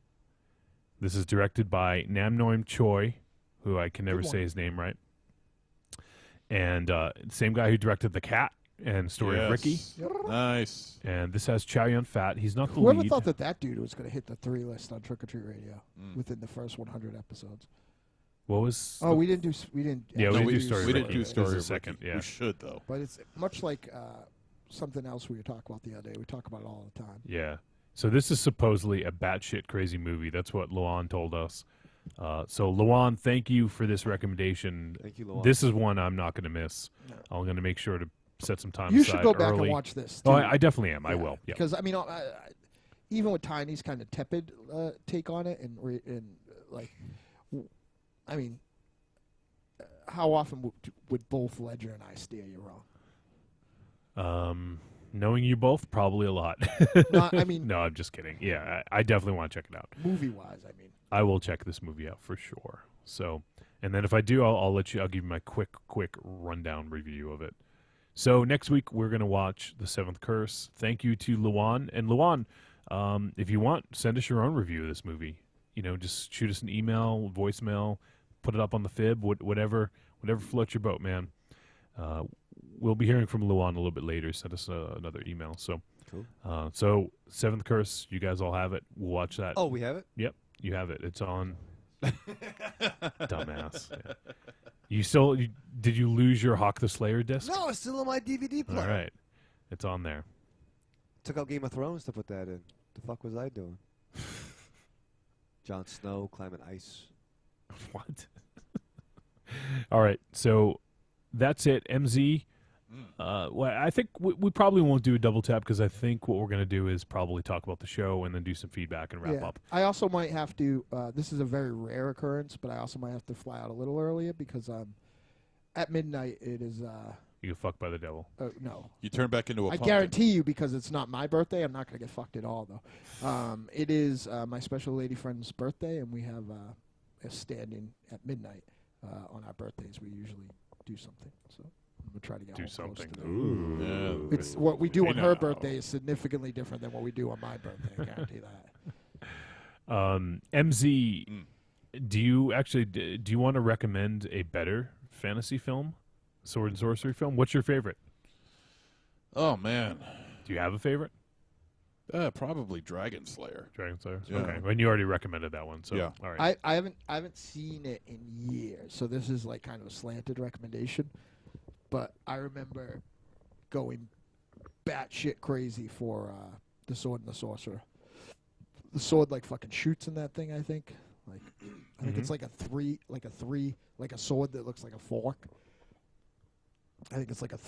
This is directed by Nam Noam Choi, who I can never say his name right. And same guy who directed The Cat and Story of Ricky. Nice. And this has Chow Yun-Fat. He's not the Whoever lead. thought that dude was going to hit the 3 list on Trick or Treat Radio within the first 100 episodes? What was? Oh, we didn't do. Yeah, we didn't do Story. We didn't do Story of of Second. Ricky. Yeah, We should though. But it's much like something else we were talking about the other day. We talk about it all the time. Yeah. So this is supposedly a batshit crazy movie. That's what Luan told us. So Luan, thank you for this recommendation. Thank you, Luan. This is one I'm not going to miss. I'm going to make sure to set some time You aside should go back early. and watch this. Oh, too. I definitely am. I will. Yeah. Because I mean, even with Tiny's kind of tepid take on it, and like, I mean, how often would both Ledger and I steer you wrong? Knowing you both, probably a lot. No, I mean, no, I'm just kidding. Yeah, I definitely want to check it out. Movie-wise, I mean, I will check this movie out for sure. So, and then if I do, I'll give you my quick rundown review of it. So next week we're gonna watch The Seventh Curse. Thank you to Luan. And Luan, if you want, send us your own review of this movie. You know, just shoot us an email, voicemail, put it up on the Fib, whatever floats your boat, man. We'll be hearing from Luan a little bit later. Send us another email. So, cool. So Seventh Curse, you guys all have it. We'll watch that. Oh, we have it? Yep, you have it. It's on. Dumbass. Yeah. Did you lose your Hawk the Slayer disc? No, it's still on my DVD player. All right, it's on there. Took out Game of Thrones to put that in. The fuck was I doing? Jon Snow climbing ice. What? All right, so that's it. MZ. Well, I think we probably won't do a double tap because I think what we're going to do is probably talk about the show and then do some feedback and wrap up. I also might have to. This is a very rare occurrence, but I also might have to fly out a little earlier because at midnight it is. You get fucked by the devil. No. You turn back into a I pumpkin. guarantee you, because it's not my birthday, I'm not going to get fucked at all, though. It is my special lady friend's birthday, and we have a stand-in at midnight on our birthdays. We usually do something, so we'll try to get do home close something. to that. Ooh. It's what we do Hey on her now. birthday is significantly different than what we do on my birthday. I guarantee that. MZ, do you want to recommend a better fantasy film, sword and sorcery film? What's your favorite? Oh man, do you have a favorite? Probably Dragonslayer. Dragonslayer. Yeah. Okay, and you already recommended that one. So Yeah. all right. I haven't seen it in years, so this is like kind of a slanted recommendation. But I remember going batshit crazy for the Sword and the Sorcerer. The sword like fucking shoots in that thing. I think it's like a sword that looks like a fork. I think it's like a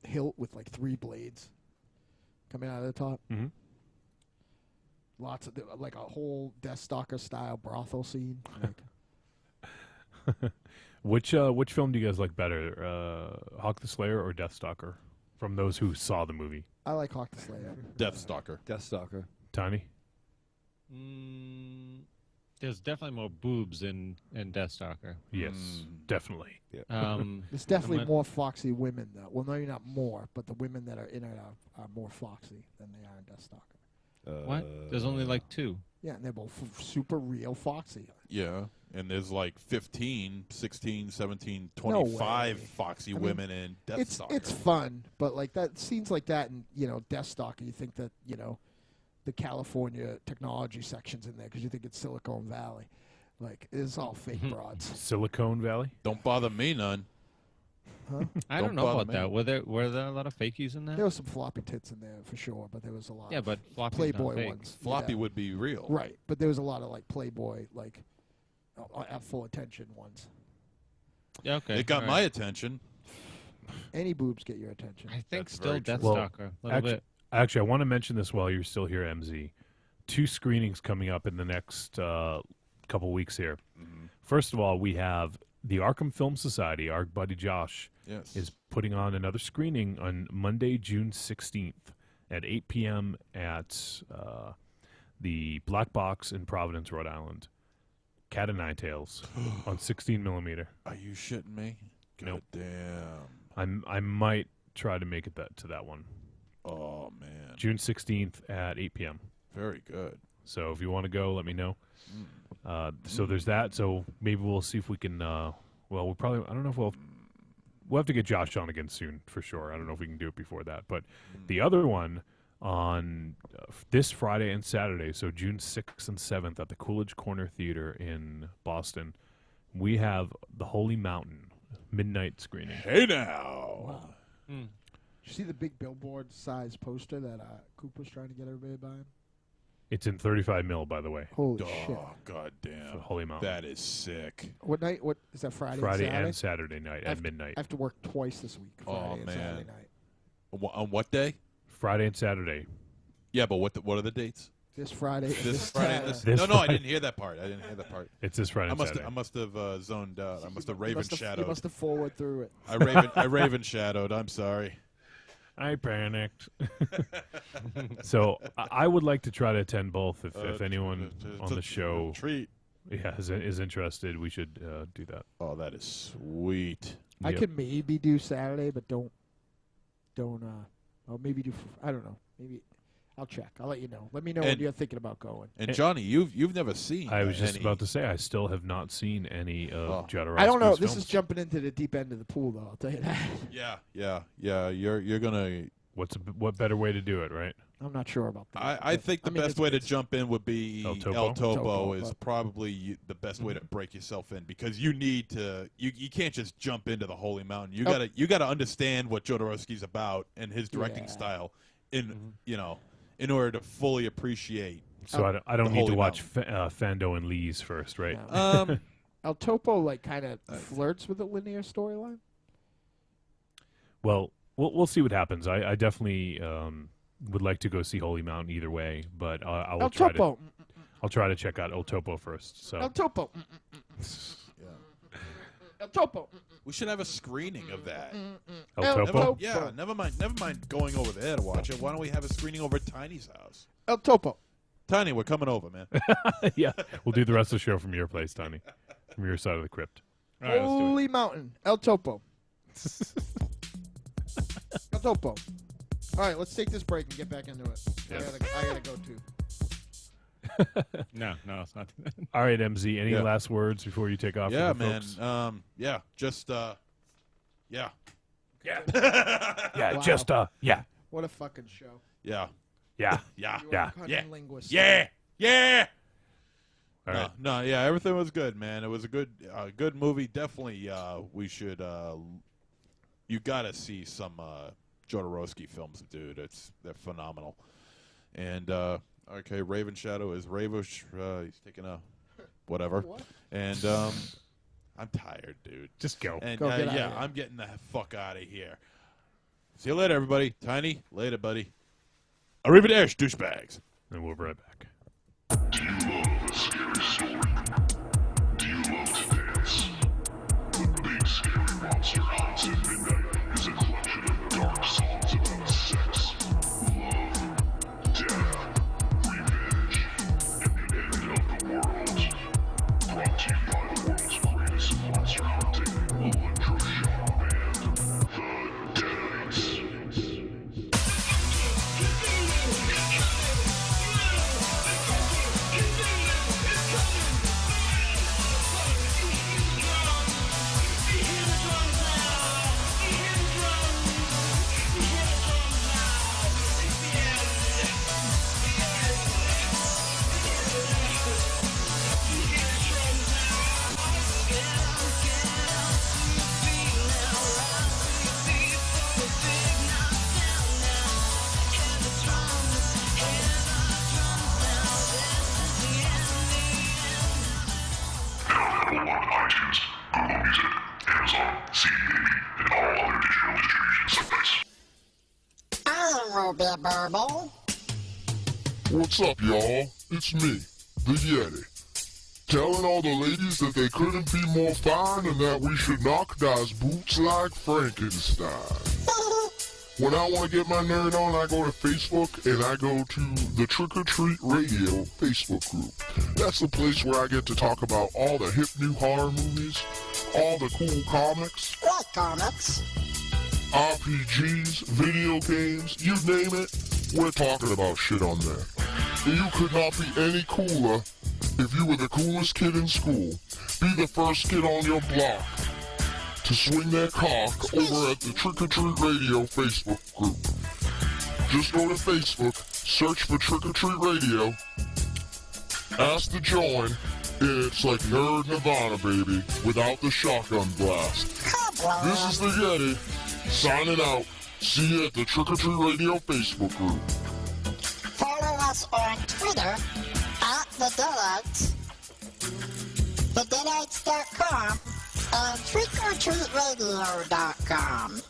hilt with like 3 blades coming out of the top. Mm-hmm. Lots of like a whole Deathstalker style brothel scene. Like, Which film do you guys like better, Hawk the Slayer or Deathstalker? From those who saw the movie, I like Hawk the Slayer. Deathstalker. Deathstalker. Tiny. There's definitely more boobs in Deathstalker. Yes, definitely. There's definitely more foxy women, though. Well, no, you're not more, but the women that are in it are more foxy than they are in Deathstalker. What? There's only like 2. Yeah, and they're both super real foxy. Yeah, and there's like 15, 16, 17, No 25 way. foxy I mean, women in Deathstalker. It's fun, but like that scenes like that in Deathstalker, you think that the California technology section's in there because you think it's Silicon Valley. Like it's all fake broads. Silicon Valley? Don't bother me none. Huh? I don't know about that. Were there a lot of fakies in that? There was some floppy tits in there for sure, but there was a lot. Yeah, of but floppy's Playboy not fake. ones. Floppy Yeah. would be real. Right, but there was a lot of like Playboy, like at full attention ones. Yeah, okay. It got all my right. attention. Any boobs get your attention. I think That's still very true. Deathstalker. A little bit. Actually, I want to mention this while you're still here, MZ. 2 screenings coming up in the next couple weeks here. First of all, we have the Arkham Film Society. Our buddy Josh is putting on another screening on Monday, June 16th at 8 p.m. at the Black Box in Providence, Rhode Island. Cat o' Nine Tails on 16 millimeter. Are you shitting me? Nope. Damn. I might try to make it to that one. Oh man. June 16th at 8 p.m. Very good. So if you want to go, let me know. So there's that. So maybe we'll see if we can. We'll probably. I don't know if we'll have to get Josh on again soon for sure. I don't know if we can do it before that. But the other one on this Friday and Saturday, so June 6th and 7th at the Coolidge Corner Theater in Boston, we have The Holy Mountain midnight screening. Hey now. Wow. Did you see the big billboard size poster that Coop was trying to get everybody buying? It's in 35 mil, by the way. Holy shit! Oh god damn. For Holy Mountain. That is sick. What night? What is that? Friday. Friday and and Saturday night at midnight. I have to work twice this week. Friday and Saturday night. On what day? Friday and Saturday. Yeah, but what are the dates? This Friday. This Friday. This No, I Friday. didn't hear that part. It's this Friday. I and Saturday. must have zoned out. I must have You raven must have shadowed. forward through it. I raven shadowed. I'm sorry. I panicked. So I would like to try to attend both. If anyone on the show is interested, we should do that. Oh, that is sweet. I could maybe do Saturday, but don't. I'll maybe do. I don't know. Maybe I'll check. I'll let you know. Let me know when you're thinking about going. And Johnny, you've never seen. I was just about to say I still have not seen any of Jodorowsky's I don't know. This films. is jumping into the deep end of the pool, though. I'll tell you that. Yeah. You're gonna. What better way to do it, right? I'm not sure about that. I think the best way to jump in would be El Topo? El Topo Topo, is but- probably the best way to break yourself in because you need to. You can't just jump into the Holy Mountain. You gotta understand what Jodorowsky's about and his directing style in order to fully appreciate. So I don't the need to Holy watch Fando and Lee's first, right? El Topo kind of flirts with a linear storyline. Well, we'll see what happens. I definitely would like to go see Holy Mountain either way, but I will El try Topo. to. I'll try to check out El Topo first. So El Topo. El Topo. We should have a screening of that. El Topo? Yeah, never mind going over there to watch it. Why don't we have a screening over at Tiny's house? El Topo. Tiny, we're coming over, man. Yeah, we'll do the rest of the show from your place, Tony, from your side of the crypt. All right, let's do it. Holy Mountain. El Topo. El Topo. All right, let's take this break and get back into it. Yes. I gotta go too. No, it's not. All right, MZ. Any last words before you take off? Yeah, for the man. folks? Just yeah. Yeah, Wow. just yeah. What a fucking show. Yeah. Yeah. Yeah. You are a cunning linguist. Yeah. All right. No, yeah, everything was good, man. It was a good movie. Definitely, we should. You gotta see some Jodorowsky films, dude. They're phenomenal. And okay, Raven Shadow is Ravish. He's taking a whatever. What? And I'm tired, dude. Just go. And Go get out of yeah, here. I'm getting the fuck out of here. See you later, everybody. Tiny, later, buddy. Arrivederci, douchebags. And we'll be right back. Do you love a scary story? Do you love to dance? The Big Scary Monster Hunts at Midnight is a collection of dark songs about sex, love, death, revenge, and What's up, y'all? It's me, the Yeti. Telling all the ladies that they couldn't be more fine and that we should knock those boots like Frankenstein. When I want to get my nerd on, I go to Facebook and I go to the Trick or Treat Radio Facebook group. That's the place where I get to talk about all the hip new horror movies, all the cool comics. What comics? RPGs, video games, you name it, we're talking about shit on there. And you could not be any cooler if you were the coolest kid in school. Be the first kid on your block to swing their cock over at the Trick or Treat Radio Facebook group. Just go to Facebook, search for Trick or Treat Radio, ask to join, and it's like Nerd Nirvana, baby, without the shotgun blast. This is the Yeti, signing out. See you at the Trick or Treat Radio Facebook group. Follow us on Twitter at The Deadites, TheDeadites.com, and TrickOrTreatRadio.com.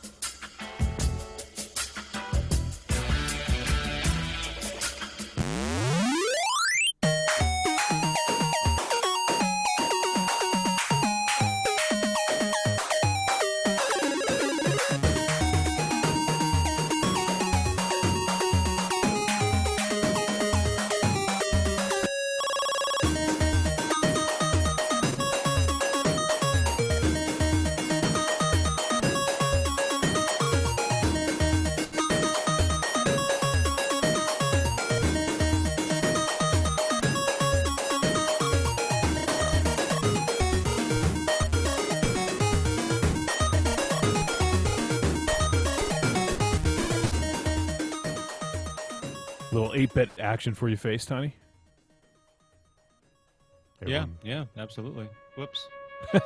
Little 8-bit action for your face, Tiny. Yeah, absolutely. Whoops. You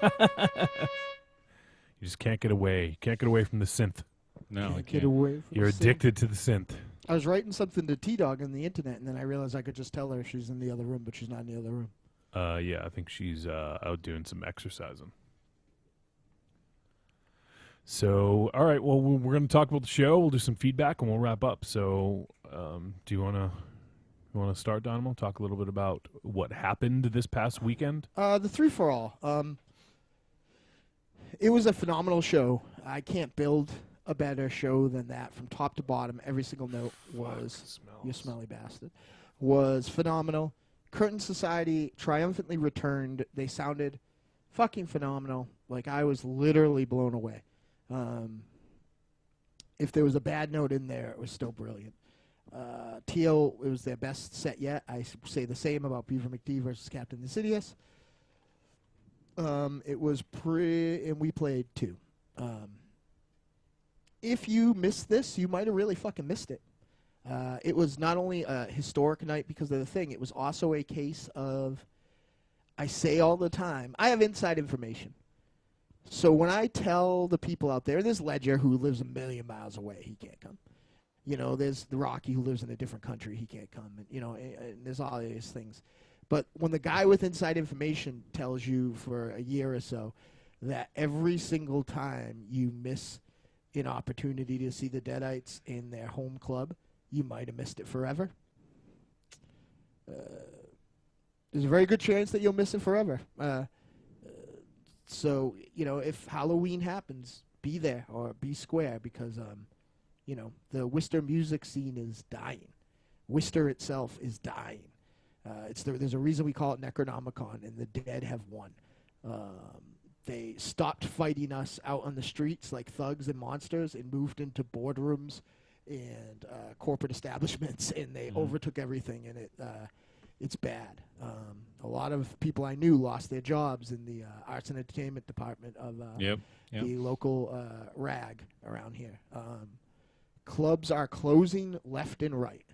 just can't get away. You can't get away from the synth. No, I Get can't. away from You're the synth. addicted to the synth. I was writing something to T-Dog on the internet, and then I realized I could just tell her she's in the other room, but she's not in the other room. Yeah, I think she's out doing some exercising. So, all right, well, we're going to talk about the show. We'll do some feedback, and we'll wrap up. So, do you want to start, Dynamo? Talk a little bit about what happened this past weekend? The 3-for-All. It was a phenomenal show. I can't build a better show than that from top to bottom. Every single note was, you smelly bastard, was phenomenal. Curtain Society triumphantly returned. They sounded fucking phenomenal. Like, I was literally blown away. If there was a bad note in there, it was still brilliant. Teal, it was their best set yet. I say the same about Beaver McD versus Captain Insidious. It was and we played too. If you missed this, you might have really fucking missed it. It was not only a historic night because of the thing, it was also a case of, I say all the time, I have inside information. So when I tell the people out there, there's Ledger who lives a million miles away, he can't come. You know, there's the Rocky who lives in a different country, he can't come. And, you know, and there's all these things. But when the guy with inside information tells you for a year or so that every single time you miss an opportunity to see the Deadites in their home club, you might have missed it forever. There's a very good chance that you'll miss it forever. So, you know, if Halloween happens, be there or be square because, you know, the Worcester music scene is dying. Worcester itself is dying. There's a reason we call it Necronomicon, and the dead have won. They stopped fighting us out on the streets like thugs and monsters and moved into boardrooms and corporate establishments, and they overtook everything, and it's bad. A lot of people I knew lost their jobs in the arts and entertainment department of the local rag around here. Clubs are closing left and right.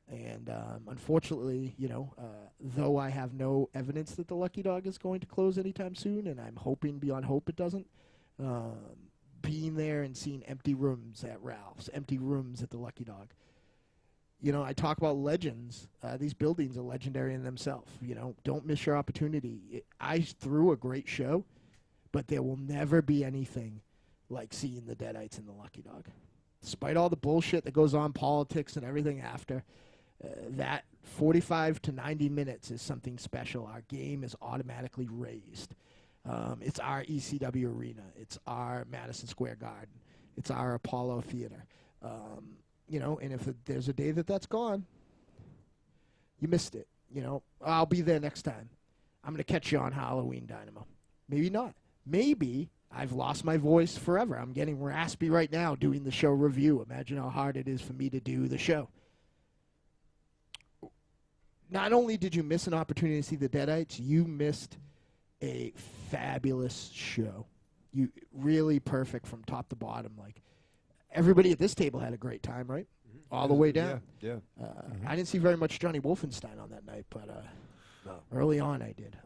And unfortunately, you know, though I have no evidence that the Lucky Dog is going to close anytime soon, and I'm hoping beyond hope it doesn't, being there and seeing empty rooms at Ralph's, empty rooms at the Lucky Dog. You know, I talk about legends. These buildings are legendary in themselves. You know, don't miss your opportunity. I threw a great show, but there will never be anything like seeing the Deadites in the Lucky Dog. Despite all the bullshit that goes on, politics and everything after, that 45 to 90 minutes is something special. Our game is automatically raised. It's our ECW arena. It's our Madison Square Garden. It's our Apollo Theater. You know, and if there's a day that's gone, you missed it. You know, I'll be there next time. I'm going to catch you on Halloween, Dynamo. Maybe not. Maybe I've lost my voice forever. I'm getting raspy right now doing the show review. Imagine how hard it is for me to do the show. Not only did you miss an opportunity to see the Deadites, you missed a fabulous show. You really perfect from top to bottom. Like, everybody at this table had a great time, right? All the way down. Yeah. I didn't see very much Johnny Wolfenstein on that night, but early on I did.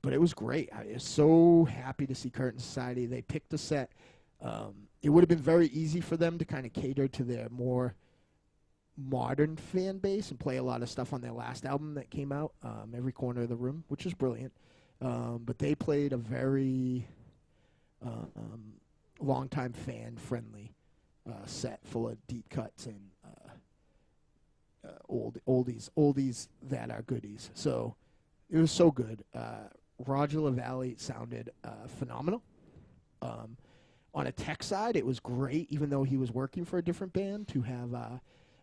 But it was great. I was so happy to see Curtain Society. They picked a set. It would have been very easy for them to kind of cater to their more modern fan base and play a lot of stuff on their last album that came out, Every Corner of the Room, which is brilliant. But they played a very long-time fan-friendly set full of deep cuts and oldies that are goodies. So it was so good. Roger Lavallee sounded phenomenal. On a tech side, it was great, even though he was working for a different band, to have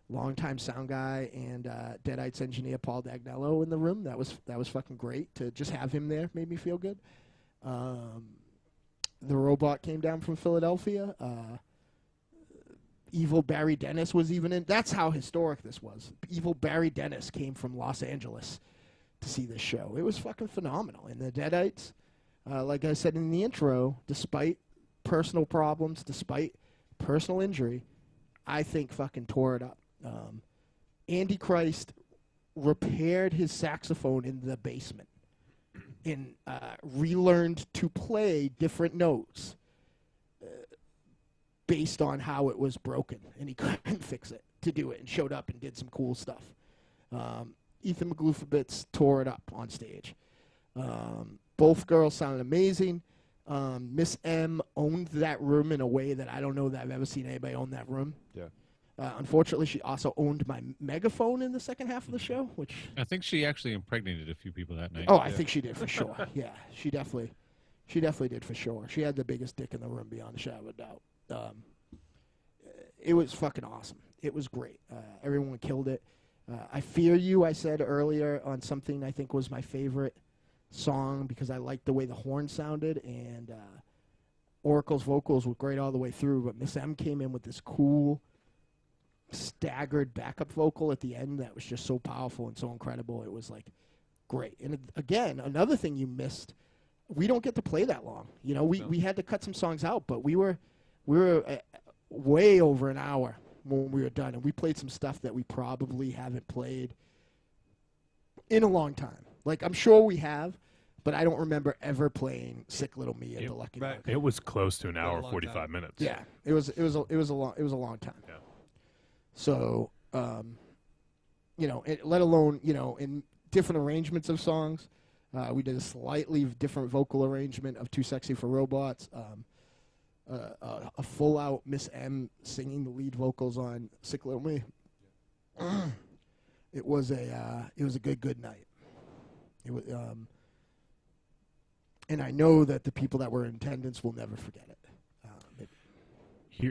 longtime sound guy and Deadites engineer Paul Dagnello in the room. That was fucking great. To just have him there made me feel good. The robot came down from Philadelphia. Evil Barry Dennis was even in. That's how historic this was. Evil Barry Dennis came from Los Angeles to see this show. It was fucking phenomenal. And the Deadites, like I said in the intro, despite personal problems, despite personal injury, I think fucking tore it up. Andy Christ repaired his saxophone in the basement and relearned to play different notes based on how it was broken, and he couldn't fix it to do it, and showed up and did some cool stuff. Ethan Magloofabits tore it up on stage. Both girls sounded amazing. Miss M owned that room in a way that I don't know that I've ever seen anybody own that room. Yeah. Unfortunately, she also owned my megaphone in the second half of the show, which I think she actually impregnated a few people that night. Oh, I think she did for sure. Yeah, she definitely did for sure. She had the biggest dick in the room beyond a shadow of a doubt. It was fucking awesome. It was great. Everyone killed it. I Fear You, I said earlier, on something I think was my favorite song because I liked the way the horn sounded, and Oracle's vocals were great all the way through, but Miss M came in with this cool, staggered backup vocal at the end that was just so powerful and so incredible. It was like great. And again, another thing you missed, we don't get to play that long. You know, we had to cut some songs out, but we were way over an hour when we were done, and we played some stuff that we probably haven't played in a long time. Like, I'm sure we have, but I don't remember ever playing "Sick Little Me" at the Lucky Duck. It was close to an hour, 45 minutes. Yeah, it was a long time. Yeah. So, you know, let alone, you know, in different arrangements of songs. We did a slightly different vocal arrangement of "Too Sexy for Robots." A full-out Miss M singing the lead vocals on "Sick Little Me." It was a good night. It was, and I know that the people that were in attendance will never forget it.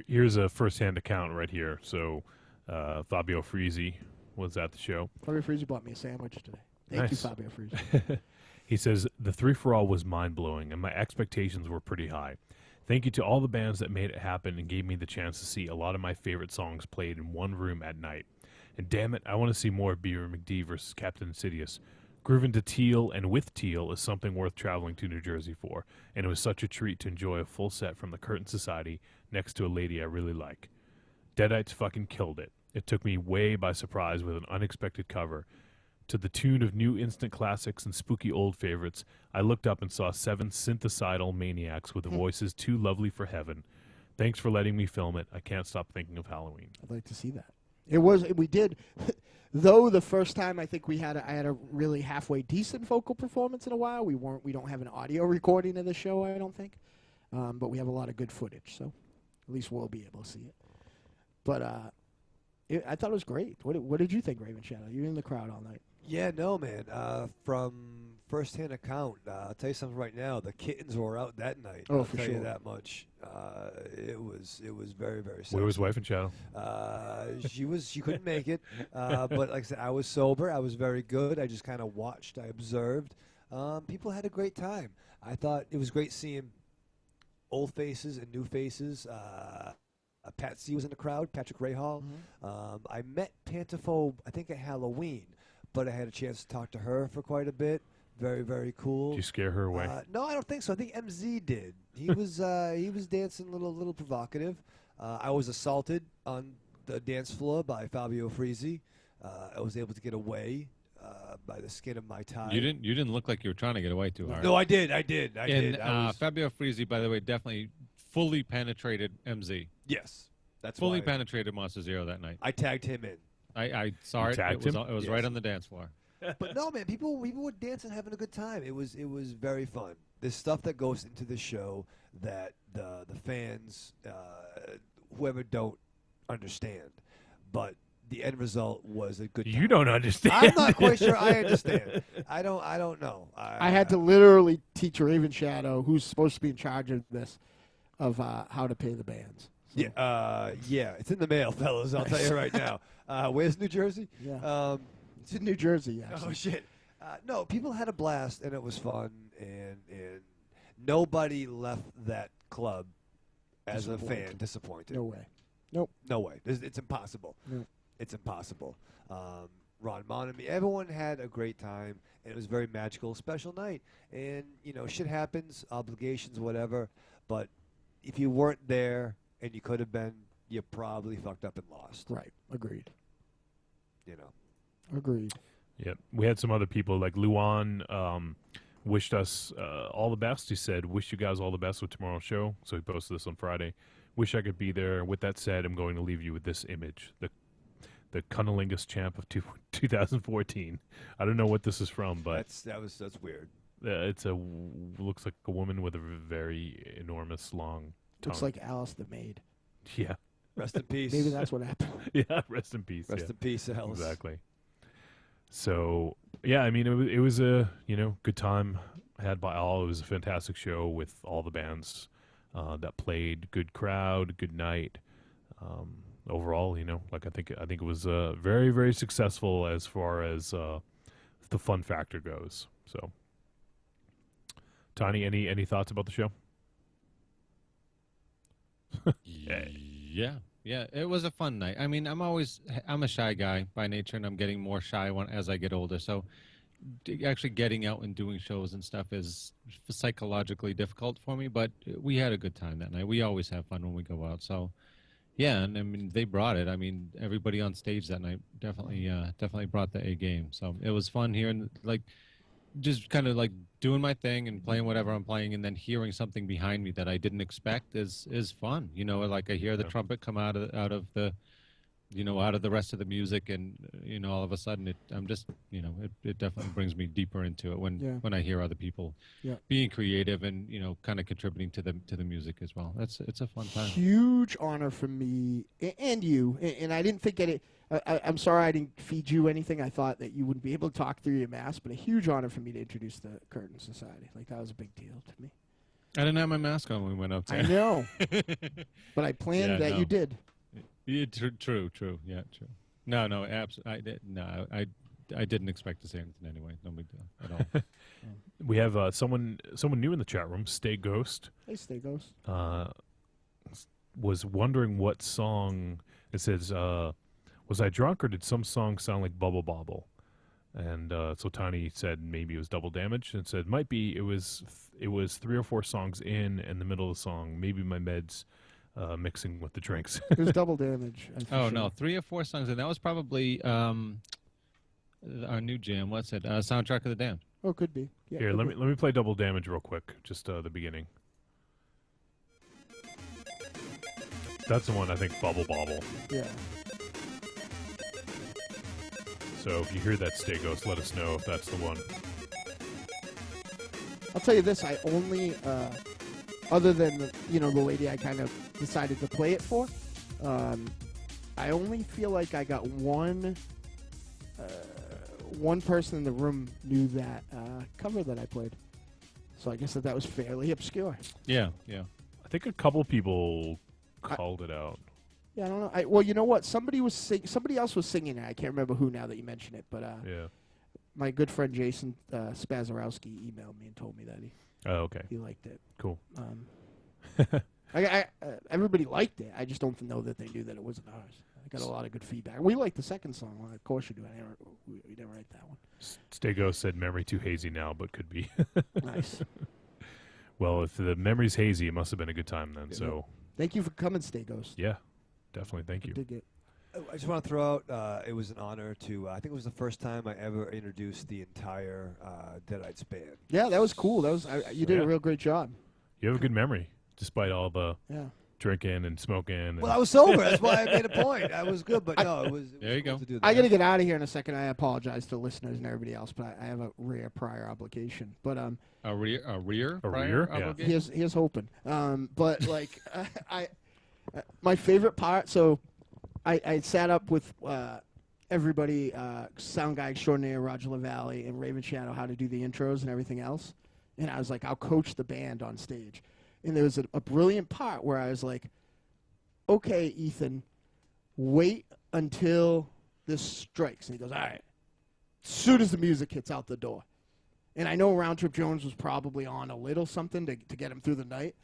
Here's a first-hand account right here. So, Fabio Freezy was at the show. Fabio Freezy bought me a sandwich today. Thank you, Fabio Freezy. He says, "The Three-for-All was mind-blowing, and my expectations were pretty high. Thank you to all the bands that made it happen and gave me the chance to see a lot of my favorite songs played in one room at night. And damn it, I want to see more of Beaver McD versus Captain Insidious. Grooving to Teal and with Teal is something worth traveling to New Jersey for, and it was such a treat to enjoy a full set from the Curtain Society next to a lady I really like. Deadites fucking killed it. It took me way by surprise with an unexpected cover. To the tune of new instant classics and spooky old favorites, I looked up and saw 7 synthesidal maniacs with voices too lovely for heaven. Thanks for letting me film it. I can't stop thinking of Halloween." I'd like to see that. We did, though the first time I think I had a really halfway decent vocal performance in a while. We don't have an audio recording of the show, I don't think, but we have a lot of good footage, so at least we'll be able to see it. But I thought it was great. What did you think, Raven Shadow? You were in the crowd all night. Yeah, no, man. From first-hand account, I'll tell you something right now. The kittens were out that night. Oh, I'll for tell sure. you that much. It was very, very sexy. Where was Wife and Shadow? She couldn't make it. But like I said, I was sober. I was very good. I just kind of watched. I observed. People had a great time. I thought it was great seeing old faces and new faces. Pat C was in the crowd, Patrick Rahal. I met Pantaphobe, I think at Halloween, but I had a chance to talk to her for quite a bit. Very, very cool. Did you scare her away? No, I don't think so. I think MZ did. He was dancing a little provocative. I was assaulted on the dance floor by Fabio Freezy. I was able to get away by the skin of my tie. You didn't look like you were trying to get away too hard. No, I did. I did. Fabio Freezy, by the way, definitely fully penetrated MZ. Yes, that's fully why penetrated MosterZero that night. I tagged him in. I saw it. Tagged him? It was Yes. right on the dance floor. But no, man, people were dancing, having a good time. It was very fun. There's stuff that goes into the show that the fans, whoever don't understand, but the end result was a good time. You don't understand. I'm not quite sure I understand. I don't know. I had to literally teach Raven Shadow, who's supposed to be in charge of this, of how to pay the bands. So. Yeah, it's in the mail, fellas. I'll tell you right now. Where's New Jersey? Yeah. It's in New Jersey, actually. Oh, shit. No, people had a blast, and it was fun, and nobody left that club as a fan disappointed. No way. Nope. No way. It's impossible. No. It's impossible. Ron Monami, everyone had a great time, and it was a very magical, special night. And, shit happens, obligations, whatever, but if you weren't there and you could have been, you probably fucked up and lost. Right. Agreed. Agreed. Yep. We had some other people like Luan wished us all the best. He said, "Wish you guys all the best with tomorrow's show." So he posted this on Friday. Wish I could be there. With that said, I'm going to leave you with this image: the Cunnilingus champ of 2014. I don't know what this is from, but that's weird. It's looks like a woman with a very enormous long tongue. Looks like Alice the maid. Yeah. Rest in peace. Maybe that's what happened. Yeah, rest in peace. Rest in peace, Alice. Exactly. So, yeah, I mean, it was a, good time had by all. It was a fantastic show with all the bands that played. Good crowd, good night. Overall, I think it was very, very successful as far as the fun factor goes. So, Tiny, any thoughts about the show? Yeah, it was a fun night. I mean, I'm a shy guy by nature, and I'm getting more shy as I get older. So actually getting out and doing shows and stuff is psychologically difficult for me, but we had a good time that night. We always have fun when we go out. So yeah, and I mean, they brought it. I mean, everybody on stage that night definitely brought the A game. So it was fun hearing, just kind of like doing my thing and playing whatever I'm playing, and then hearing something behind me that I didn't expect is fun. Like I hear the trumpet come out of the rest of the music, and all of a sudden I'm just it definitely brings me deeper into it when I hear other people being creative and kind of contributing to the music as well. It's a fun time. Huge honor for me and you, and I didn't think I'm sorry I didn't feed you anything. I thought that you wouldn't be able to talk through your mask, but a huge honor for me to introduce the Curtain Society. That was a big deal to me. I didn't have my mask on when we went up there. I know, but I planned that you did. Yeah, true. Yeah, true. No, absolutely. I didn't expect to say anything anyway. No big deal at all. We have someone new in the chat room. Stay Ghost. Hey, Stay Ghost. Was wondering what song it says. Was I drunk or did some song sound like Bubble Bobble? And so Tiny said maybe it was Double Damage, and said might be it was 3 or 4 songs in the middle of the song. Maybe my meds mixing with the drinks. It was Double Damage. No, 3 or 4 songs, and that was probably our new jam. What's it? Soundtrack of the Damned. Oh, could be. Yeah, Here, let me play Double Damage real quick, just the beginning. That's the one I think, Bubble Bobble. Yeah. So if you hear that, Stay Ghost, let us know if that's the one. I'll tell you this, I only, other than, the lady I kind of decided to play it for, I only feel like I got one person in the room knew that cover that I played. So I guess that was fairly obscure. Yeah, yeah. I think a couple people called it out. Yeah, I don't know. Well, you know what? Somebody else was singing it. I can't remember who now that you mention it, but yeah. My good friend Jason Spazarowski emailed me and told me that he liked it. Cool. Everybody liked it. I just don't know that they knew that it wasn't ours. I got a lot of good feedback. We like the second song. Well, of course you do. We didn't write that one. Stego said memory too hazy now, but could be. Nice. Well, if the memory's hazy, it must have been a good time then. So thank you for coming, Stegos. Yeah, definitely. Thank you. Dig it. I just want to throw out, it was an honor to, I think it was the first time I ever introduced the entire Deadites band. Yeah, that was cool. You did a real great job. You have a good memory, despite all the drinking and smoking. And well, I was sober. That's why I made a point. I was good, but no, it was. There you go. To do that. I got to get out of here in a second. I apologize to listeners and everybody else, but I have a rare prior obligation. But a rear obligation? Here's hoping. But like my favorite part. So I sat up with everybody, sound guy extraordinaire Roger Lavallee and Raven Shadow, how to do the intros and everything else, and I was like, I'll coach the band on stage. And there was a brilliant part where I was like, okay, Ethan, wait until this strikes. And he goes, all right, as soon as the music hits out the door. And I know Round Trip Jones was probably on a little something to get him through the night,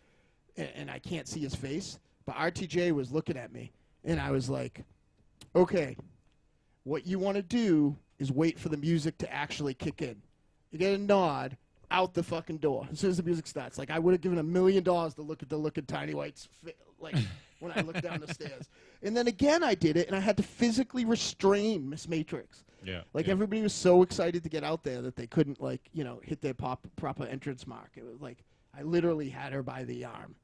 and I can't see his face. But RTJ was looking at me, and I was like, okay, what you want to do is wait for the music to actually kick in. You get a nod. Out the fucking door as soon as the music starts. Like I would have given $1 million to look at the look of Tiny White's like when I looked down the stairs. And then again I did it, and I had to physically restrain Miss Matrix. Yeah. Like everybody was so excited to get out there that they couldn't hit their proper entrance mark. It was like I literally had her by the arm.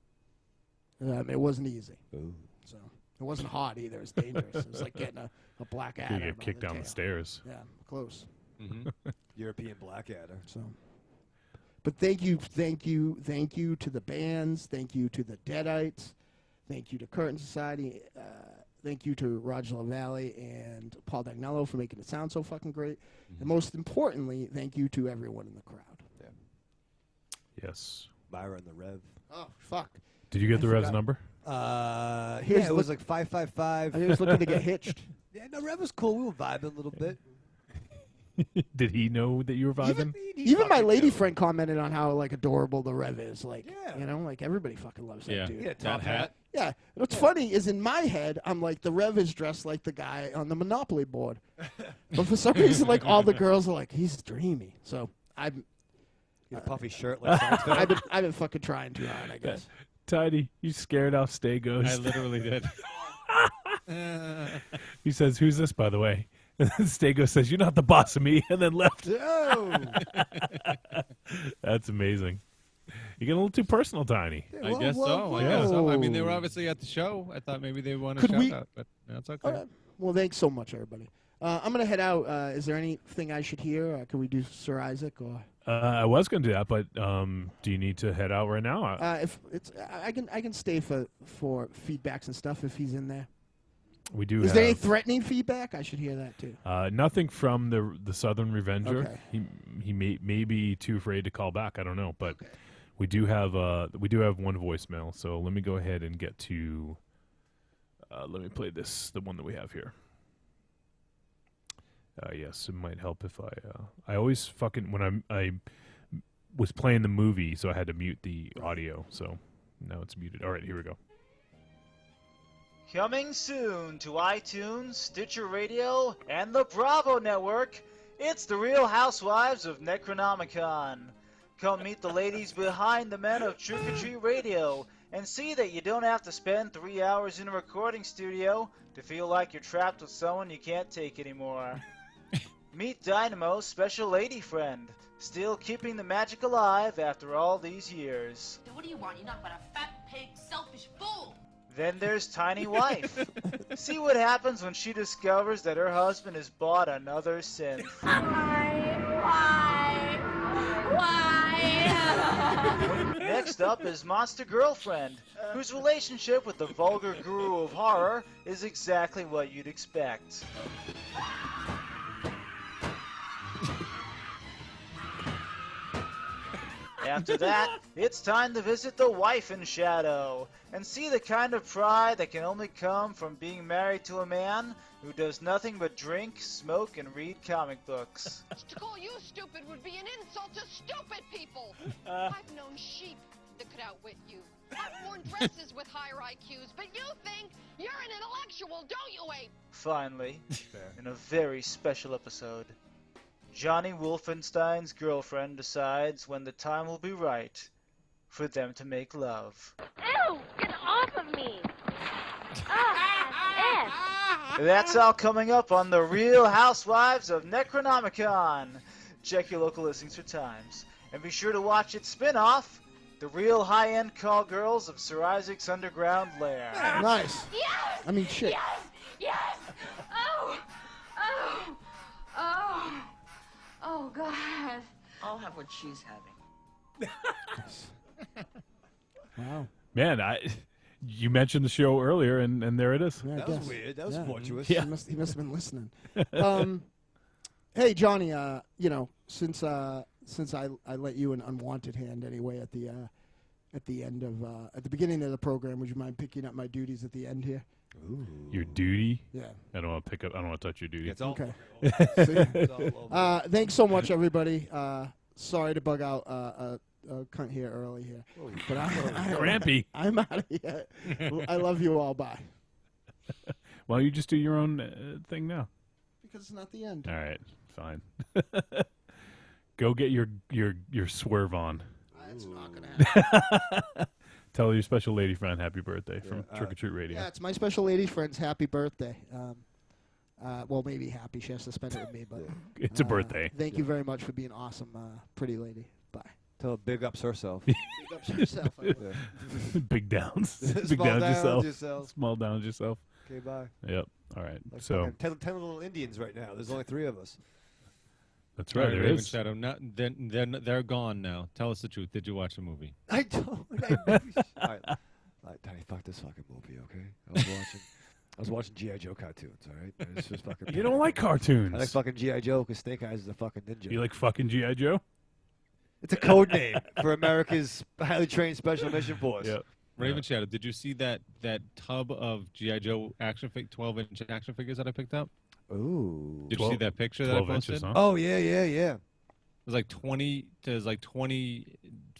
It wasn't easy. Ooh. So it wasn't hot either. It was dangerous. It was like getting a black adder. You get kicked down the stairs. Yeah, close. Mm-hmm. European black adder. So. But thank you to the bands. Thank you to the Deadites. Thank you to Curtain Society. Thank you to Roger Lavallee and Paul Dagnello for making it sound so fucking great. And most importantly, thank you to everyone in the crowd. Yeah. Yes. Myra and the Rev. Oh, fuck. Did you get the Rev's number? It was like 555. I was looking to get hitched. Yeah, no, Rev was cool. We were vibing a little bit. Did he know that you were vibing? Even my lady friend commented on how like adorable the Rev is. Like, like everybody fucking loves that dude. Yeah, top hat. Yeah. What's funny is in my head, I'm like, the Rev is dressed like the guy on the Monopoly board. But for some reason, like all the girls are like, he's dreamy. So I'm a puffy shirt like Seinfeld. I've been fucking trying too hard, I guess. Tiny, you scared off Stegos. I literally did. He says, "Who's this, by the way?" And then Stego says, "You're not the boss of me," and then left. Oh. That's amazing. You get a little too personal, Tiny. I guess so. I guess so. I mean, they were obviously at the show. I thought maybe they wanted to shout out, but that's okay. Right. Well, thanks so much, everybody. I'm going to head out. Is there anything I should hear? Can we do Sir Isaac? Or I was going to do that, but do you need to head out right now? If it's, I can stay for feedbacks and stuff if he's in there. We do. Is there any threatening feedback? I should hear that too. Nothing from the Southern Revenger. Okay. He may be too afraid to call back. I don't know, but we do have one voicemail. So let me go ahead and get to. Let me play the one that we have here. Yes, it might help if I always fucking when I was playing the movie, so I had to mute the audio. So now it's muted. All right, here we go. Coming soon to iTunes, Stitcher Radio, and the Bravo Network, it's the Real Housewives of Necronomicon. Come meet the ladies behind the men of Trick or Treat Radio and see that you don't have to spend 3 hours in a recording studio to feel like you're trapped with someone you can't take anymore. Meet Dynamo's special lady friend, still keeping the magic alive after all these years. What do you want? You're not but a fat pig, selfish fool! Then there's Tiny Wife. See what happens when she discovers that her husband has bought another synth. Why? Next up is Monster Girlfriend, whose relationship with the vulgar guru of horror is exactly what you'd expect. After that, it's time to visit the wife in shadow and see the kind of pride that can only come from being married to a man who does nothing but drink, smoke, and read comic books. To call you stupid would be an insult to stupid people. I've known sheep that could outwit you. I've worn dresses with higher IQs, but you think you're an intellectual, don't you, Ape? Finally, in a very special episode, Johnny Wolfenstein's girlfriend decides when the time will be right for them to make love. Ew! Get off of me! That's all coming up on the Real Housewives of Necronomicon. Check your local listings for times. And be sure to watch its spin-off, The Real High-End Call Girls of Sir Isaac's Underground Lair. Nice. Yes! I mean, shit. Yes! Yes! Oh! Oh! Oh! Oh, God. I'll have what she's having. Wow. Man, you mentioned the show earlier, and there it is. Yeah, I That was guess. weird. That was fortuitous. Yeah. He must have been listening. Hey, Johnny. Since I let you an unwanted hand anyway at the end of at the beginning of the program, would you mind picking up my duties at the end here? Ooh. Your duty? Yeah. I don't want to pick up. I don't want to touch your duty. It's all Okay. It's all over. Thanks so much, everybody. Sorry to bug out a cunt here early here, but Rampy. I'm out of here. I love you all. Bye. Why don't you just do your own thing now? Because it's not the end. All right, fine. Go get your swerve on. That's not gonna happen. Tell your special lady friend happy birthday from Trick or Treat Radio. Yeah, it's my special lady friend's happy birthday. Well, maybe happy. She has to spend it with me, but It's a birthday. Thank you very much for being awesome, pretty lady. Bye. Tell her big ups herself. Big ups to yourself. I will. Big downs. Big Small downs downs yourself. yourself. Small downs yourself. Okay, bye. Yep. All right. Like So fucking 10 little Indians right now. There's only 3 of us. that's right. There Raven is. Shadow. They're gone now. Tell us the truth. Did you watch the movie? I don't. All right, Danny, fuck this fucking movie, okay? I was watching G.I. Joe cartoons, all right? It's just fucking. You don't like cartoons. I like fucking G.I. Joe because Snake Eyes is a fucking ninja. You like fucking G.I. Joe? It's a code name for America's highly trained special mission force. Yep. Raven Shadow. Did you see that tub of G.I. Joe 12-inch action figures that I picked up? Ooh. Did you see that picture that I 12 posted? inches, huh? Oh yeah, yeah, yeah. There's like 20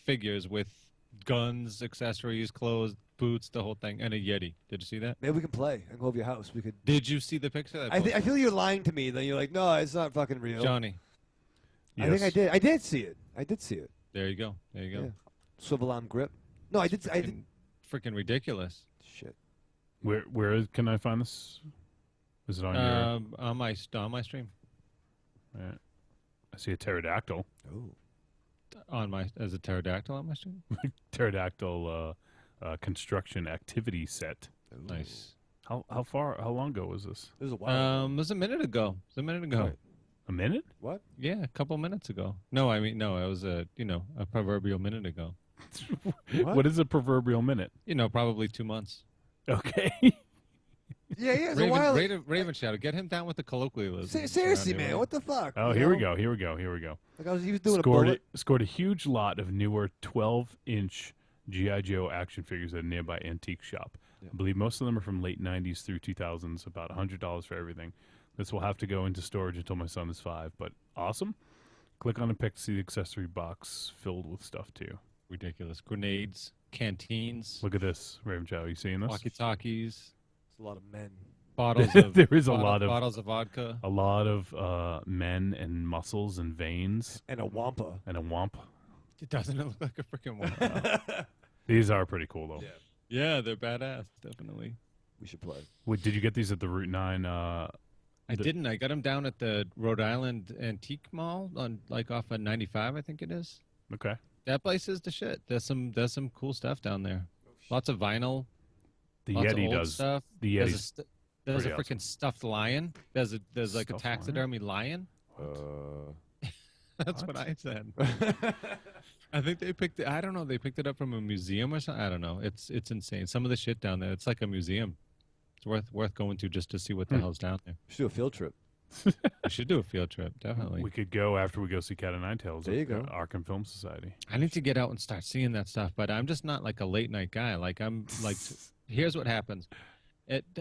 figures with guns, accessories, clothes, boots, the whole thing, and a Yeti. Did you see that? Maybe we can play. I can go over your house. We could. Did you see the picture? That I feel you're lying to me. Then you're like, no, it's not fucking real. Johnny. I think I did. I did see it. I did see it. There you go. There you go. Yeah. Swivel arm grip. No, I did. I did. Freaking ridiculous. Shit. Where can I find this? Is it on your? On my stream. All right. I see a pterodactyl. Oh. As a pterodactyl on my stream. Pterodactyl construction activity set. Ooh. Nice. How long ago was this? It was a while. It was a minute ago. Right. A minute? What? Yeah, a couple minutes ago. No, it was a proverbial minute ago. What is a proverbial minute? Probably 2 months. Okay. Yeah, it's a while. Raven Shadow, get him down with the colloquialism. Seriously, man, what the fuck? Oh, here we go. Here we go. Like he was doing Scored a bullet. Scored a huge lot of newer 12-inch G.I. Joe action figures at a nearby antique shop. Yeah. I believe most of them are from late 90s through 2000s, about $100 for everything. This will have to go into storage until my son is 5, but awesome. Click on the pic to see the accessory box filled with stuff, too. Ridiculous. Grenades, canteens. Look at this, Raven Chow. You seeing this? Walkie-talkies. A lot of men. Bottles of there is a lot of bottles of vodka. A lot of men and muscles and veins. And a wampa. It doesn't look like a freaking wampa. These are pretty cool though. Yeah, they're badass. Definitely. We should play. Wait, did you get these at the Route 9? I didn't. I got them down at the Rhode Island Antique Mall on off of 95, I think it is. Okay. That place is the shit. There's some cool stuff down there. Lots of vinyl. The lots Yeti of old does. stuff. The Yeti. There's a freaking stuffed lion. There's like a taxidermy lion. What? That's what I said. I think they picked it. I don't know. They picked it up from a museum or something. I don't know. It's insane. Some of the shit down there. It's like a museum. It's worth going to just to see what the hell's down there. Should do a field trip. We should do a field trip, definitely. We could go after we go see Cat o' Nine Tails. There you at go. Arkham Film Society. I need to get out and start seeing that stuff, but I'm just not like a late night guy. Like I'm like, here's what happens.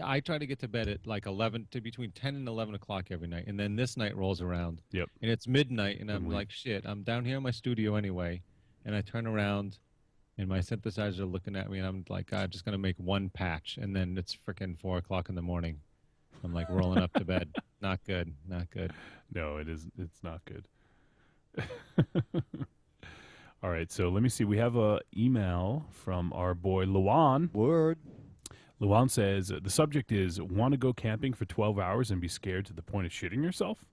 I try to get to bed at like 11 to between 10 and 11 o'clock every night, and then this night rolls around. Yep. And it's midnight, and I'm like, shit. I'm down here in my studio anyway, and I turn around, and my synthesizers are looking at me, and I'm like, I'm just gonna make one patch, and then it's freaking 4 o'clock in the morning. I'm like rolling up to bed. Not good. Not good. No, it is. It's not good. All right, so let me see. We have a email from our boy Luan. Word. Luan says the subject is want to go camping for 12 hours and be scared to the point of shitting yourself.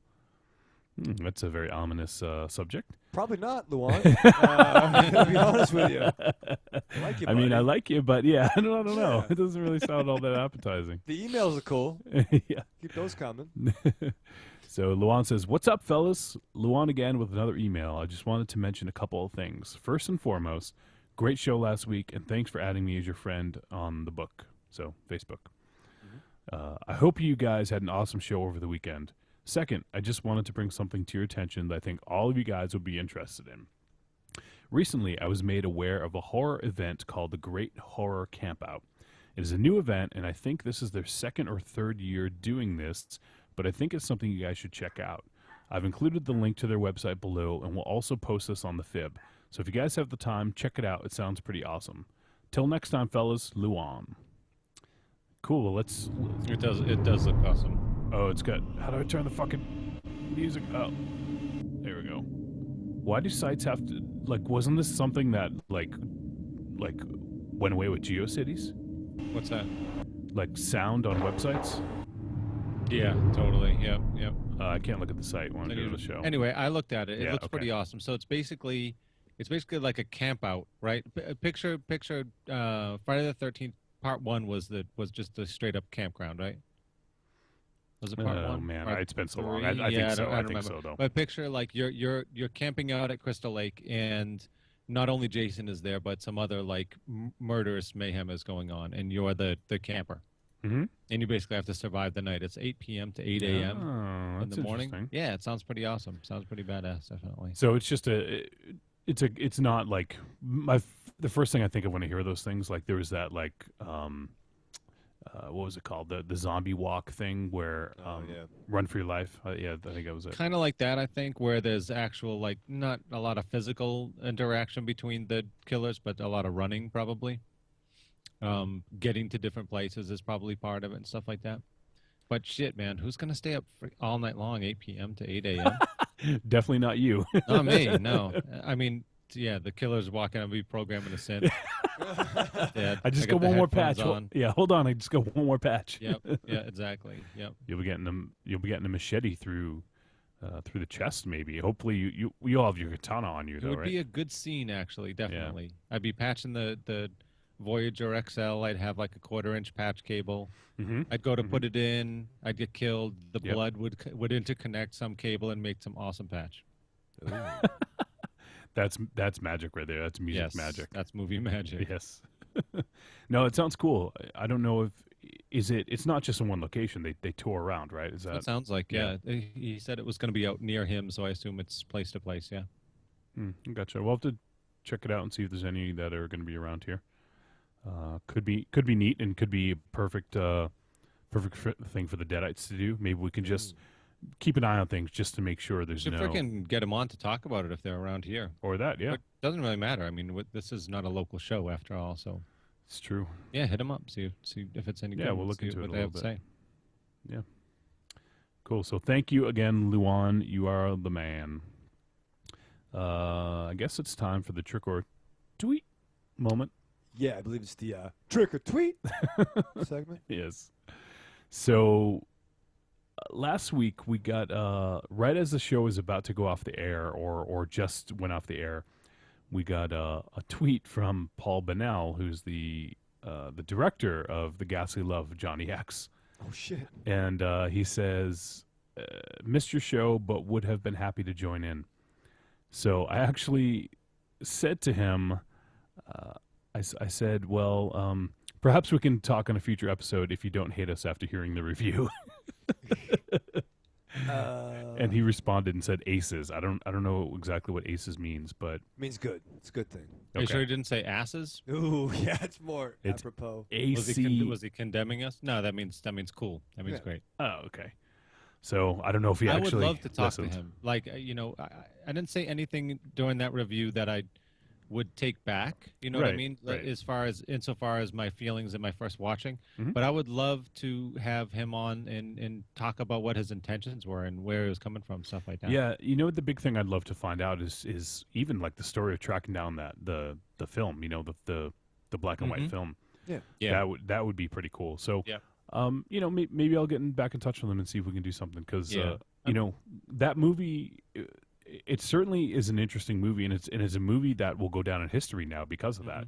That's a very ominous subject. Probably not, Luan. To be honest with you. I like you, I mean, buddy. I like you, but yeah, I don't know. It doesn't really sound all that appetizing. The emails are cool. Yeah. Keep those coming. So Luan says, what's up, fellas? Luan again with another email. I just wanted to mention a couple of things. First and foremost, great show last week, and thanks for adding me as your friend on the book. So, Facebook. I hope you guys had an awesome show over the weekend. Second, I just wanted to bring something to your attention that I think all of you guys would be interested in. Recently, I was made aware of a horror event called the Great Horror Campout. It is a new event, and I think this is their second or third year doing this, but I think it's something you guys should check out. I've included the link to their website below, and we'll also post this on the Fib. So if you guys have the time, check it out. It sounds pretty awesome. Till next time, fellas, Luan. Cool, well, let's... It does look awesome. Oh, it's got... How do I turn the fucking music up? There we go. Why do sites have to... Like, wasn't this something that, like went away with GeoCities? What's that? Like, sound on websites? Yeah, totally. Yep. I can't look at the site. Want to go to the show. Anyway, I looked at it. It Yeah, looks okay. pretty awesome. So it's basically like a camp out, right? Picture Friday the 13th Part 1 was just the straight up campground, right? Was it part 1? Oh man, Part it's been so 3? long. I think so. I I don't think remember. so though. But picture like you're camping out at Crystal Lake, and not only Jason is there, but some other like murderous mayhem is going on, and you're the camper. Mm-hmm. And you basically have to survive the night. It's 8 p.m. to 8 a.m. in the morning. Yeah, it sounds pretty awesome. Sounds pretty badass, definitely. So it's just it's not like the first thing I think of when I hear those things. Like there was that like what was it called, the zombie walk thing where run for your life. Yeah, I think that was it. Kind of like that, I think, where there's actual like not a lot of physical interaction between the killers, but a lot of running probably. Getting to different places is probably part of it and stuff like that. But shit, man, who's gonna stay up all night long, 8 p.m. to 8 a.m.? Definitely not you. Not me. No, I mean, yeah, the killer's walking. I'll be programming a synth. Yeah, I just got go the one more headphones patch. on. Yeah, hold on. I just go one more patch. Yep. Yeah. Exactly. Yep. You'll be getting a machete through the chest, maybe. Hopefully, you all have your katana on you, It though, would right? be a good scene, actually. Definitely. I'd be patching the Voyager XL. I'd have like a 1/4-inch patch cable. Mm-hmm. I'd go to put it in. I'd get killed. The Yep. blood would interconnect some cable and make some awesome patch. That's magic right there. That's music Yes, magic. that's movie magic. Yes. No, it sounds cool. I don't know if it's not just in one location. They tour around, right? Is that? It sounds like yeah. He said it was going to be out near him, so I assume it's place to place. Yeah. Gotcha. We'll have to check it out and see if there's any that are going to be around here. Could be neat and could be a perfect thing for the Deadites to do. Maybe we can just keep an eye on things just to make sure there's Should no. freaking get them on to talk about it if they're around here. Or that, yeah. But it doesn't really matter. I mean, this is not a local show after all, so. It's true. Yeah, hit them up. See if it's any good. Yeah, we'll look see into what it a they little have bit. to say. Yeah. Cool. So thank you again, Luan. You are the man. I guess it's time for the trick or tweet moment. Yeah, I believe it's the trick or tweet segment. Yes. So last week we got right as the show was about to go off the air or just went off the air, we got a tweet from Paul Bunnell, who's the director of The Ghastly Love of Johnny X. Oh shit. And he says, missed your show but would have been happy to join in. So I actually said to him, I said, well, perhaps we can talk on a future episode if you don't hate us after hearing the review. And he responded and said aces. I don't know exactly what aces means, but means good. It's a good thing. Are you sure he didn't say asses? Ooh, yeah, it's more It's apropos. AC. Was he condemning us? No, that means cool. That means great. Oh, okay. So I don't know if he actually I would love to talk listened. to him. Like, I didn't say anything during that review that I would take back. You know what I Right, mean? right. Insofar as my feelings in my first watching. Mhm. But I would love to have him on and talk about what his intentions were and where he was coming from, stuff like that. Yeah, the big thing I'd love to find out is even like the story of tracking down the film, the black and white Mhm. film. Yeah. That would be pretty cool. So, Yeah. maybe I'll get back in touch with them and see if we can do something because Yeah. that movie. It certainly is an interesting movie, and it's a movie that will go down in history now because of that.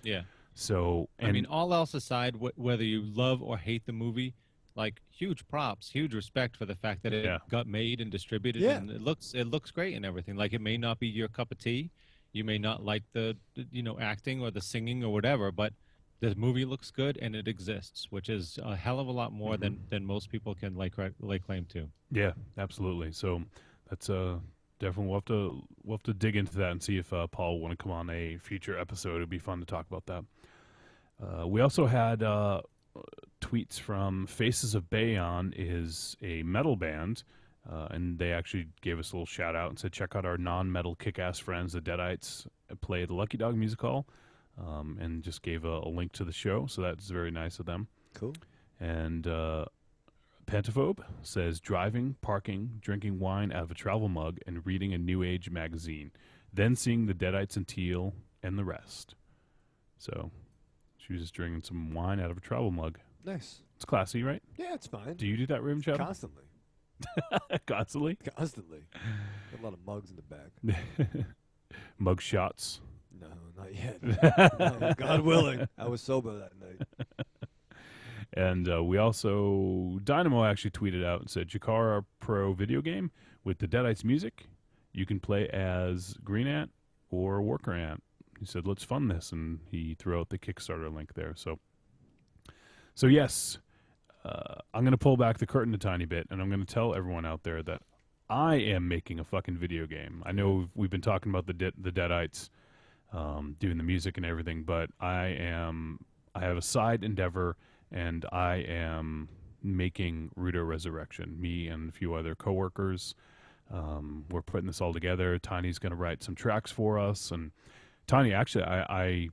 Yeah. So, I mean, all else aside, whether you love or hate the movie, like huge props, huge respect for the fact that it got made and distributed, Yeah. and it looks great and everything. Like, it may not be your cup of tea, you may not like the acting or the singing or whatever, but the movie looks good and it exists, which is a hell of a lot more than most people can lay claim to. Yeah, absolutely. So that's definitely we'll have to dig into that and see if Paul will want to come on a future episode. It'd be fun to talk about that. We also had tweets from Faces of Bayon, is a metal band, and they actually gave us a little shout out and said, check out our non-metal kick-ass friends, the Deadites, play the Lucky Dog Music Hall, and just gave a link to the show. So that's very nice of them. Cool. And Pantaphobe says driving, parking, drinking wine out of a travel mug, and reading a New Age magazine. Then seeing the Deadites and Teal and the rest. So she was just drinking some wine out of a travel mug. Nice. It's classy, right? Yeah, it's fine. Do you do that, Rim Chad? Constantly. Constantly? Constantly. Got a lot of mugs in the back. Mug shots? No, not yet. God willing. I was sober that night. And we also, Dynamo actually tweeted out and said, Jakara Pro video game with the Deadites music. You can play as Green Ant or Worker Ant. He said, let's fund this. And he threw out the Kickstarter link there. So yes, I'm going to pull back the curtain a tiny bit, and I'm going to tell everyone out there that I am making a fucking video game. I know we've been talking about the Deadites doing the music and everything, but I have a side endeavor, and I am making Rudo Resurrection. Me and a few other coworkers, we're putting this all together. Tiny's going to write some tracks for us, and Tiny, actually, I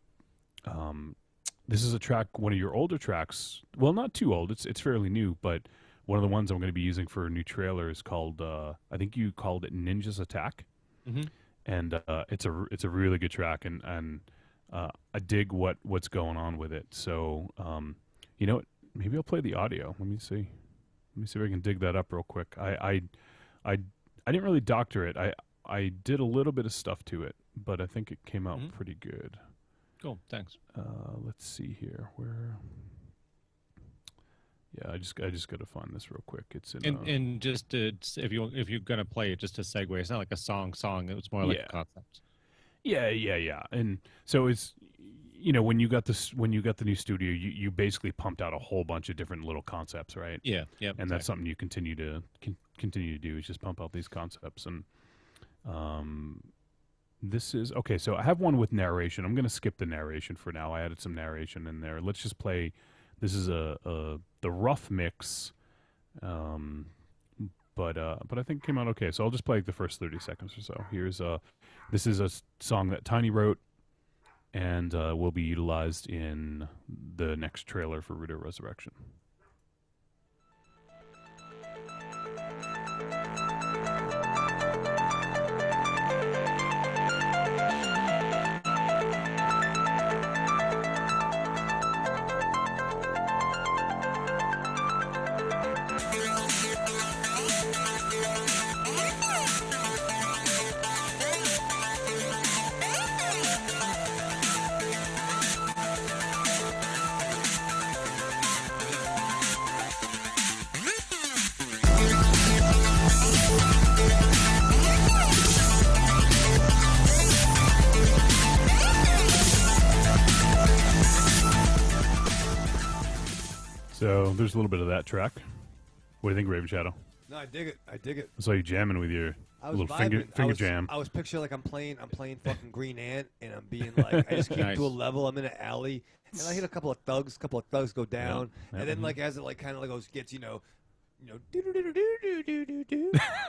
this is a track, one of your older tracks. Well, not too old. It's fairly new, but one of the ones I'm going to be using for a new trailer is called, I think you called it Ninja's Attack. Mm-hmm. And it's a really good track, and I dig what's going on with it. So, you know what? Maybe I'll play the audio. Let me see if I can dig that up real quick. I didn't really doctor it. I did a little bit of stuff to it, but I think it came out pretty good. Cool, thanks. Let's see here. Where? Yeah, I just got to find this real quick. It's in. And just to, if you're gonna play it, just to segue, it's not like a song. It's more like a concept. Yeah. And so it's, when you got the new studio, you basically pumped out a whole bunch of different little concepts, right? Yeah. And that's something you continue to do, is just pump out these concepts. And this is okay. So I have one with narration. I'm going to skip the narration for now. I added some narration in there. Let's just play. This is the rough mix, but I think it came out okay. So I'll just play the first 30 seconds or so. Here's this is a song that Tiny wrote, and will be utilized in the next trailer for Rudo Resurrection. So there's a little bit of that track. What do you think, Raven Shadow? No, I dig it. I dig it. I saw you jamming with your I was little vibing. finger jam. I was picturing like I'm playing fucking Green Ant, and I'm being like, I just came Nice. to a level. I'm in an alley, and I hit a couple of thugs. Go down, Yeah. and then like as it like kind of like gets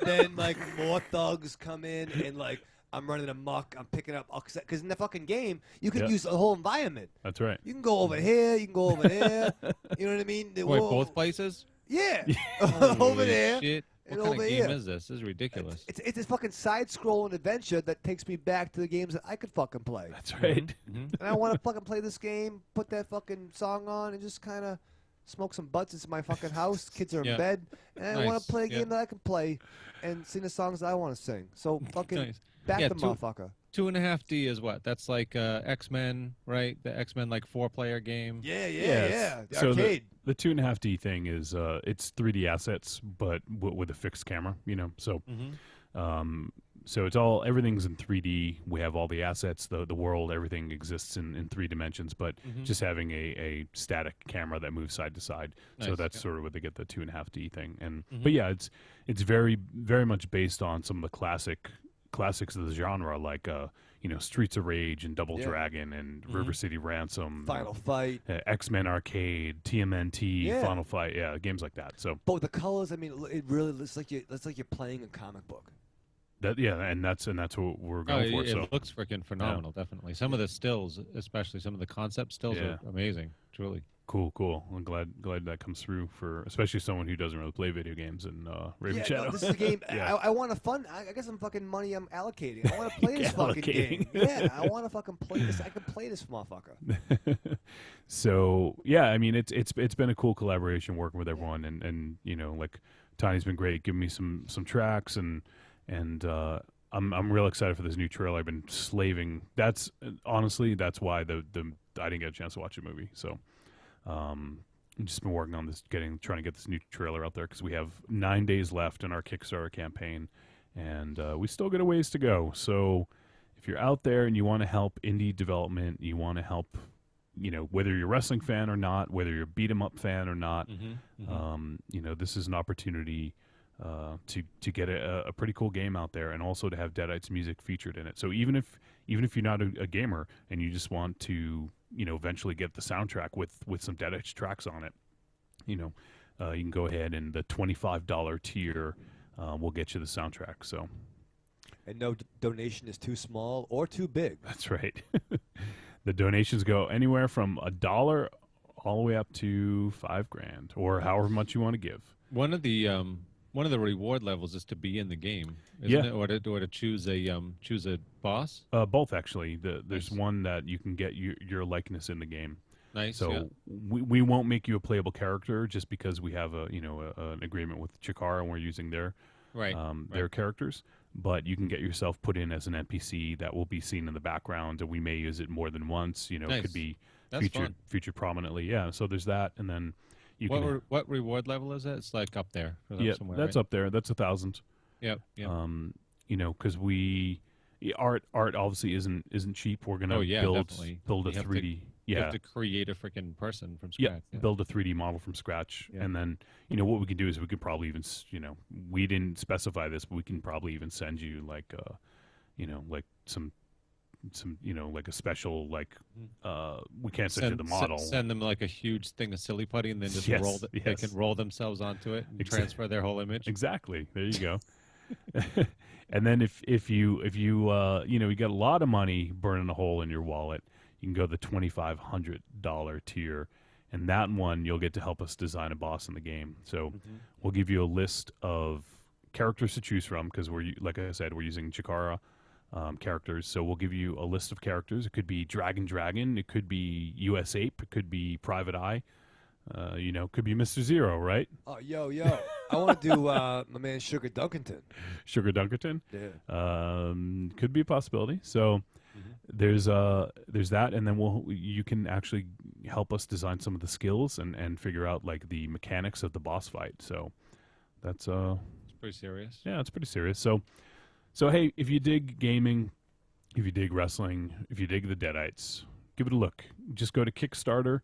then like more thugs come in, and like I'm running amok. I'm picking up because in the fucking game you can use the whole environment. That's right. You can go over here. You can go over there. You know what I mean? Wait, both places? Yeah, over Holy there. Shit. And What kind over of game here. is this? This is ridiculous. It's this fucking side-scrolling adventure that takes me back to the games that I could fucking play. That's right. And I want to fucking play this game, put that fucking song on, and just kind of smoke some butts in my fucking house. Kids are in Yeah. bed, and I want Nice. to play a Yeah. game that I can play and sing the songs that I want to sing. So fucking Nice. back Yeah, the motherfucker. 2.5D is what? That's like X-Men, right? The X-Men like 4-player game. Yeah. The So arcade. the 2.5D thing is it's 3D assets, but with a fixed camera. So so it's everything's in 3D. We have all the assets, the world, everything exists in 3 dimensions, but just having a static camera that moves side to side. So Nice. that's sort of what they get the 2.5D thing. And but yeah, it's very very much based on some of the classics of the genre, like Streets of Rage and Double Dragon and River City Ransom, Final Fight, X-Men Arcade, TMNT, Yeah. Final Fight, games like that. So But with the colors, I mean, it really looks like you're playing a comic book. and that's what we're going for. It So looks freaking phenomenal, definitely. Some of the stills, especially some of the concept stills, are amazing. Truly. cool. I'm glad that comes through for especially someone who doesn't really play video games and Raven Shadow. No, this is a game. Yeah. I want a fun. I got some fucking money I'm allocating. I want to play this fucking game. Yeah, I want to fucking play this. I can play this motherfucker. So I mean it's been a cool collaboration working with everyone, and like Tiny's been great giving me some tracks, and I'm real excited for this new trailer. I've been slaving. That's honestly that's why I didn't get a chance to watch the movie. So I've just been working on this, trying to get this new trailer out there because we have 9 days left in our Kickstarter campaign, and we still got a ways to go. So if you're out there and you want to help indie development, you want to help, whether you're a wrestling fan or not, whether you're a beat 'em up fan or not, this is an opportunity to get a pretty cool game out there, and also to have Deadites music featured in it. So even if you're not a gamer and you just want to eventually get the soundtrack with some Deadites tracks on it, you can go ahead, and the $25 tier will get you the soundtrack. So And no donation is too small or too big. that's right. The donations go anywhere from $1 all the way up to $5,000 or however much you want to give. One of the reward levels is to be in the game, isn't it? Or to choose a boss. Both actually. There's one that you can get your likeness in the game. Nice. So we won't make you a playable character just because we have an agreement with Chikara and we're using their characters. But you can get yourself put in as an NPC that will be seen in the background, and we may use it more than once. It could be featured prominentely. Yeah. So there's that, and then you can. What reward level is that? It's like up there. Somewhere, that's right? up there. That's 1,000. Yep. Because art obviously isn't cheap. We're gonna build a 3D. You have to create a freaking person from scratch. Yeah, build a 3D model from scratch, and then what we could do is we could probably even we didn't specify this, but we can probably even send you like some like a special we can't send you the model. Send them like a huge thing of silly putty, and then just they can roll themselves onto it and transfer their whole image. Exactly. There you go. And then if you you got a lot of money burning a hole in your wallet, you can go the $2,500 tier, and that one you'll get to help us design a boss in the game. So we'll give you a list of characters to choose from because like I said, we're using Chikara characters. So we'll give you a list of characters. It could be Dragon, it could be US Ape, it could be Private Eye, could be Mr. Zero, right? Oh, yo, I want to do my man Sugar Dunkerton. Sugar Dunkerton? Yeah. Could be a possibility. So there's that, and then you can actually help us design some of the skills and figure out like the mechanics of the boss fight. So that's it's pretty serious. Yeah, it's pretty serious. So hey, if you dig gaming, if you dig wrestling, if you dig the Deadites, give it a look. Just go to Kickstarter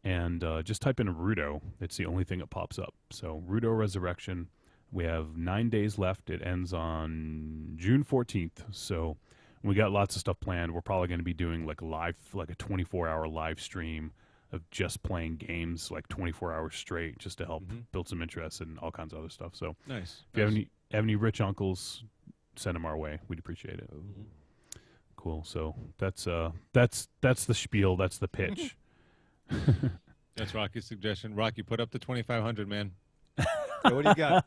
and just type in Rudo. It's the only thing that pops up. So Rudo Resurrection. We have 9 days left. It ends on June 14th. So we got lots of stuff planned. We're probably going to be doing like a 24-hour live stream of just playing games like 24 hours straight, just to help build some interest and all kinds of other stuff. So nice. If you have any rich uncles, send them our way. We'd appreciate it. Cool. So that's the spiel. That's the pitch. That's Rocky's suggestion. Rocky, put up the 2,500, man. What do you got?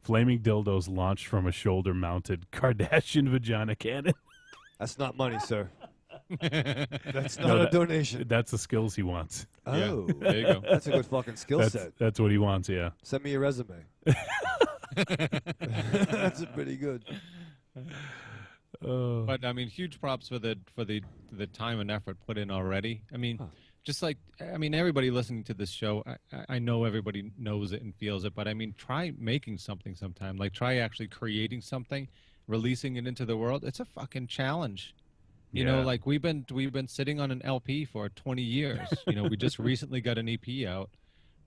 Flaming dildos launched from a shoulder-mounted Kardashian vagina cannon. That's not money, sir. That's not a donation. That's the skills he wants. Oh, yeah. There you go. That's a good fucking skill set. That's what he wants. Yeah. Send me your resume. That's pretty good. But I mean, huge props for the time and effort put in already. I mean, just like everybody listening to this show, I know everybody knows it and feels it, but I mean, try making something sometime. Like, try actually creating something, releasing it into the world. It's a fucking challenge. You know, like we've been sitting on an LP for 20 years. You know, we just recently got an EP out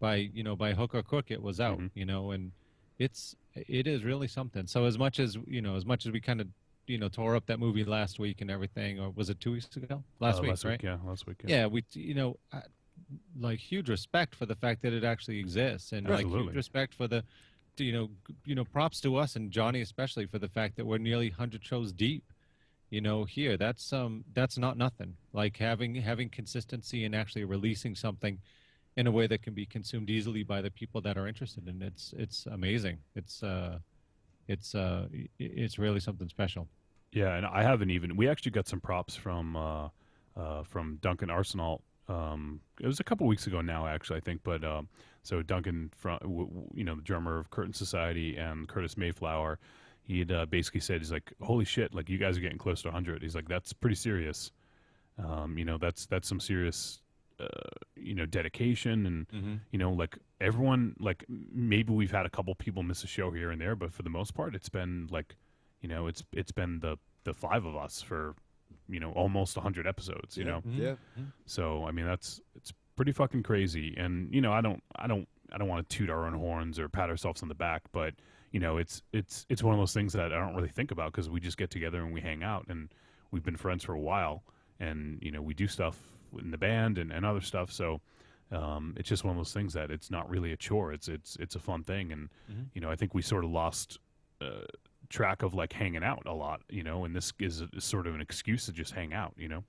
by hook or crook. It was out. You know, and it is really something. So as much as we kind of tore up that movie last week and everything, or was it 2 weeks ago? Last week, right? Last week. Yeah, we like huge respect for the fact that it actually exists, and like huge respect for the props to us and Johnny especially for the fact that we're nearly 100 shows deep. Here that's not nothing. Like having consistency and actually releasing something in a way that can be consumed easily by the people that are interested in it. It's amazing. It's really something special. Yeah, and I haven't even. We actually got some props from Duncan Arsenal. It was a couple weeks ago now, actually, I think. But so Duncan, the drummer of Curtain Society, and Curtis Mayflower, he'd basically said, he's like, "Holy shit! Like, you guys are getting close to 100." He's like, "That's pretty serious. That's some serious." Dedication and like everyone, like maybe we've had a couple people miss a show here and there, but for the most part it's been like it's been the five of us for almost 100 episodes. So I mean it's pretty fucking crazy, and I don't want to toot our own horns or pat ourselves on the back, but it's one of those things that I don't really think about because we just get together and we hang out, and we've been friends for a while, and we do stuff in the band and other stuff, so it's just one of those things that it's not really a chore. It's a fun thing, and I think we sort of lost track of like hanging out a lot, and this is sort of an excuse to just hang out, and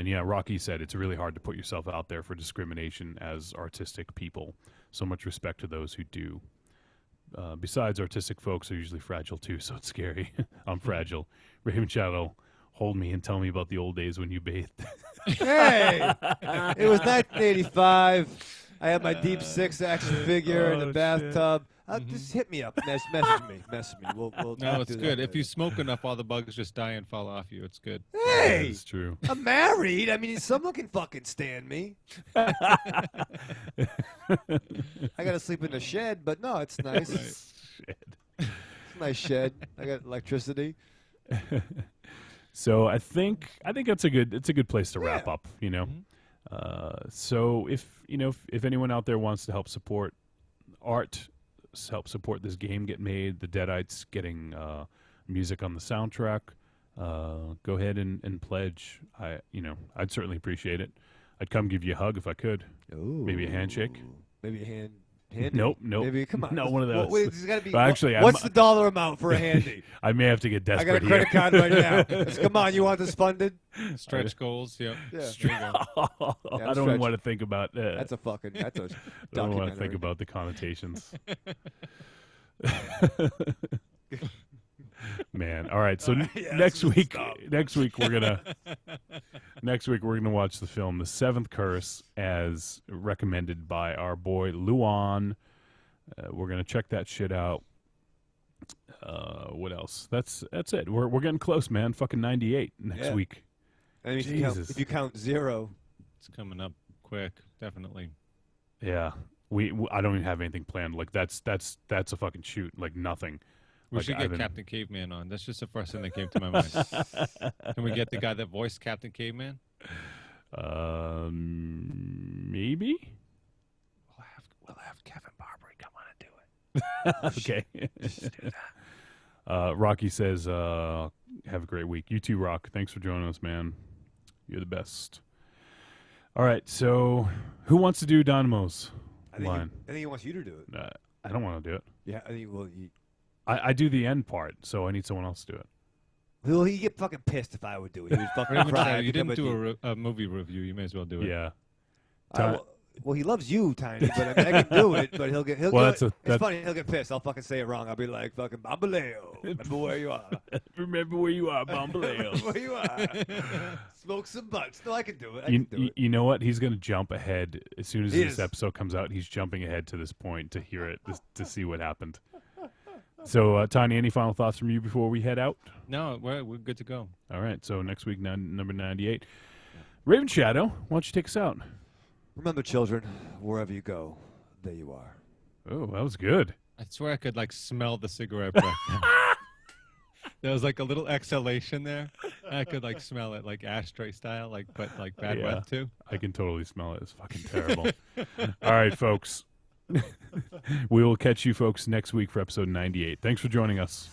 yeah, Rocky said it's really hard to put yourself out there for discrimination as artistic people. So much respect to those who do. Besides, artistic folks are usually fragile too, so it's scary. I'm fragile. Raven Shadow, hold me and tell me about the old days when you bathed. Hey, it was 1985. I had my Deep Six action figure in the bathtub. Just hit me up. Message me. We'll no, it's good. If you smoke enough, all the bugs just die and fall off you. It's good. Hey, it's true. I'm married. I mean, someone can fucking stand me. I gotta sleep in the shed, but no, it's nice. It's a nice shed. I got electricity. So I think it's a good place to wrap up. So if anyone out there wants to help support art, help support this game get made, the Deadites getting music on the soundtrack, go ahead and pledge. I'd certainly appreciate it. I'd come give you a hug if I could. Ooh. Maybe a handshake. Maybe a hand. Nope. Maybe, come on. Not one of those. There's gotta be, well, actually, what's the dollar amount for a handy? I may have to get desperate. I got a credit card right now. Come on, you want this funded? Stretch goals, yeah. I don't want to think about that. That's a I don't want to think about the connotations. Man, all right. So next week we're gonna watch the film The Seventh Curse as recommended by our boy Luan. We're gonna check that shit out. What else? That's it. We're getting close, man. Fucking 98 next week. I mean, if you count 0, it's coming up quick. Definitely. Yeah. I don't even have anything planned. Like that's a fucking shoot. Like nothing. We should get Captain Caveman on. That's just the first thing that came to my mind. Can we get the guy that voiced Captain Caveman? Maybe. We'll have Kevin Barbary come on and do it. Okay. Just do that. Rocky says, have a great week. You too, Rock. Thanks for joining us, man. You're the best. All right, so who wants to do Dynamo's line? I think he wants you to do it. I don't want to do it. Yeah, I think, well, I do the end part, so I need someone else to do it. Well, he'd get fucking pissed if I would do it. He would fucking Or even cry. say, I'd you become didn't do a movie review. You may as well do it. Yeah. Well, he loves you, Tiny, but I mean, I can do it. But he'll get. It's funny. He'll get pissed. I'll fucking say it wrong. I'll be like, "Fucking Bambaleo, remember where you are? Remember where you are, Bambaleo. Remember where you are? Smoke some butts." No, I can do it. I can do it. You know what? He's going to jump ahead as soon as He this is. episode comes out. He's jumping ahead to this point to hear it, to see what happened. So, Tiny, any final thoughts from you before we head out? No, we're good to go. All right. So next week, number 98, Raven Shadow. Why don't you take us out? Remember, children, wherever you go, there you are. Oh, that was good. I swear I could smell the cigarette breath. There was a little exhalation there. I could smell it ashtray style, but bad breath too. I can totally smell it. It's fucking terrible. All right, folks. We will catch you folks next week for episode 98. Thanks for joining us.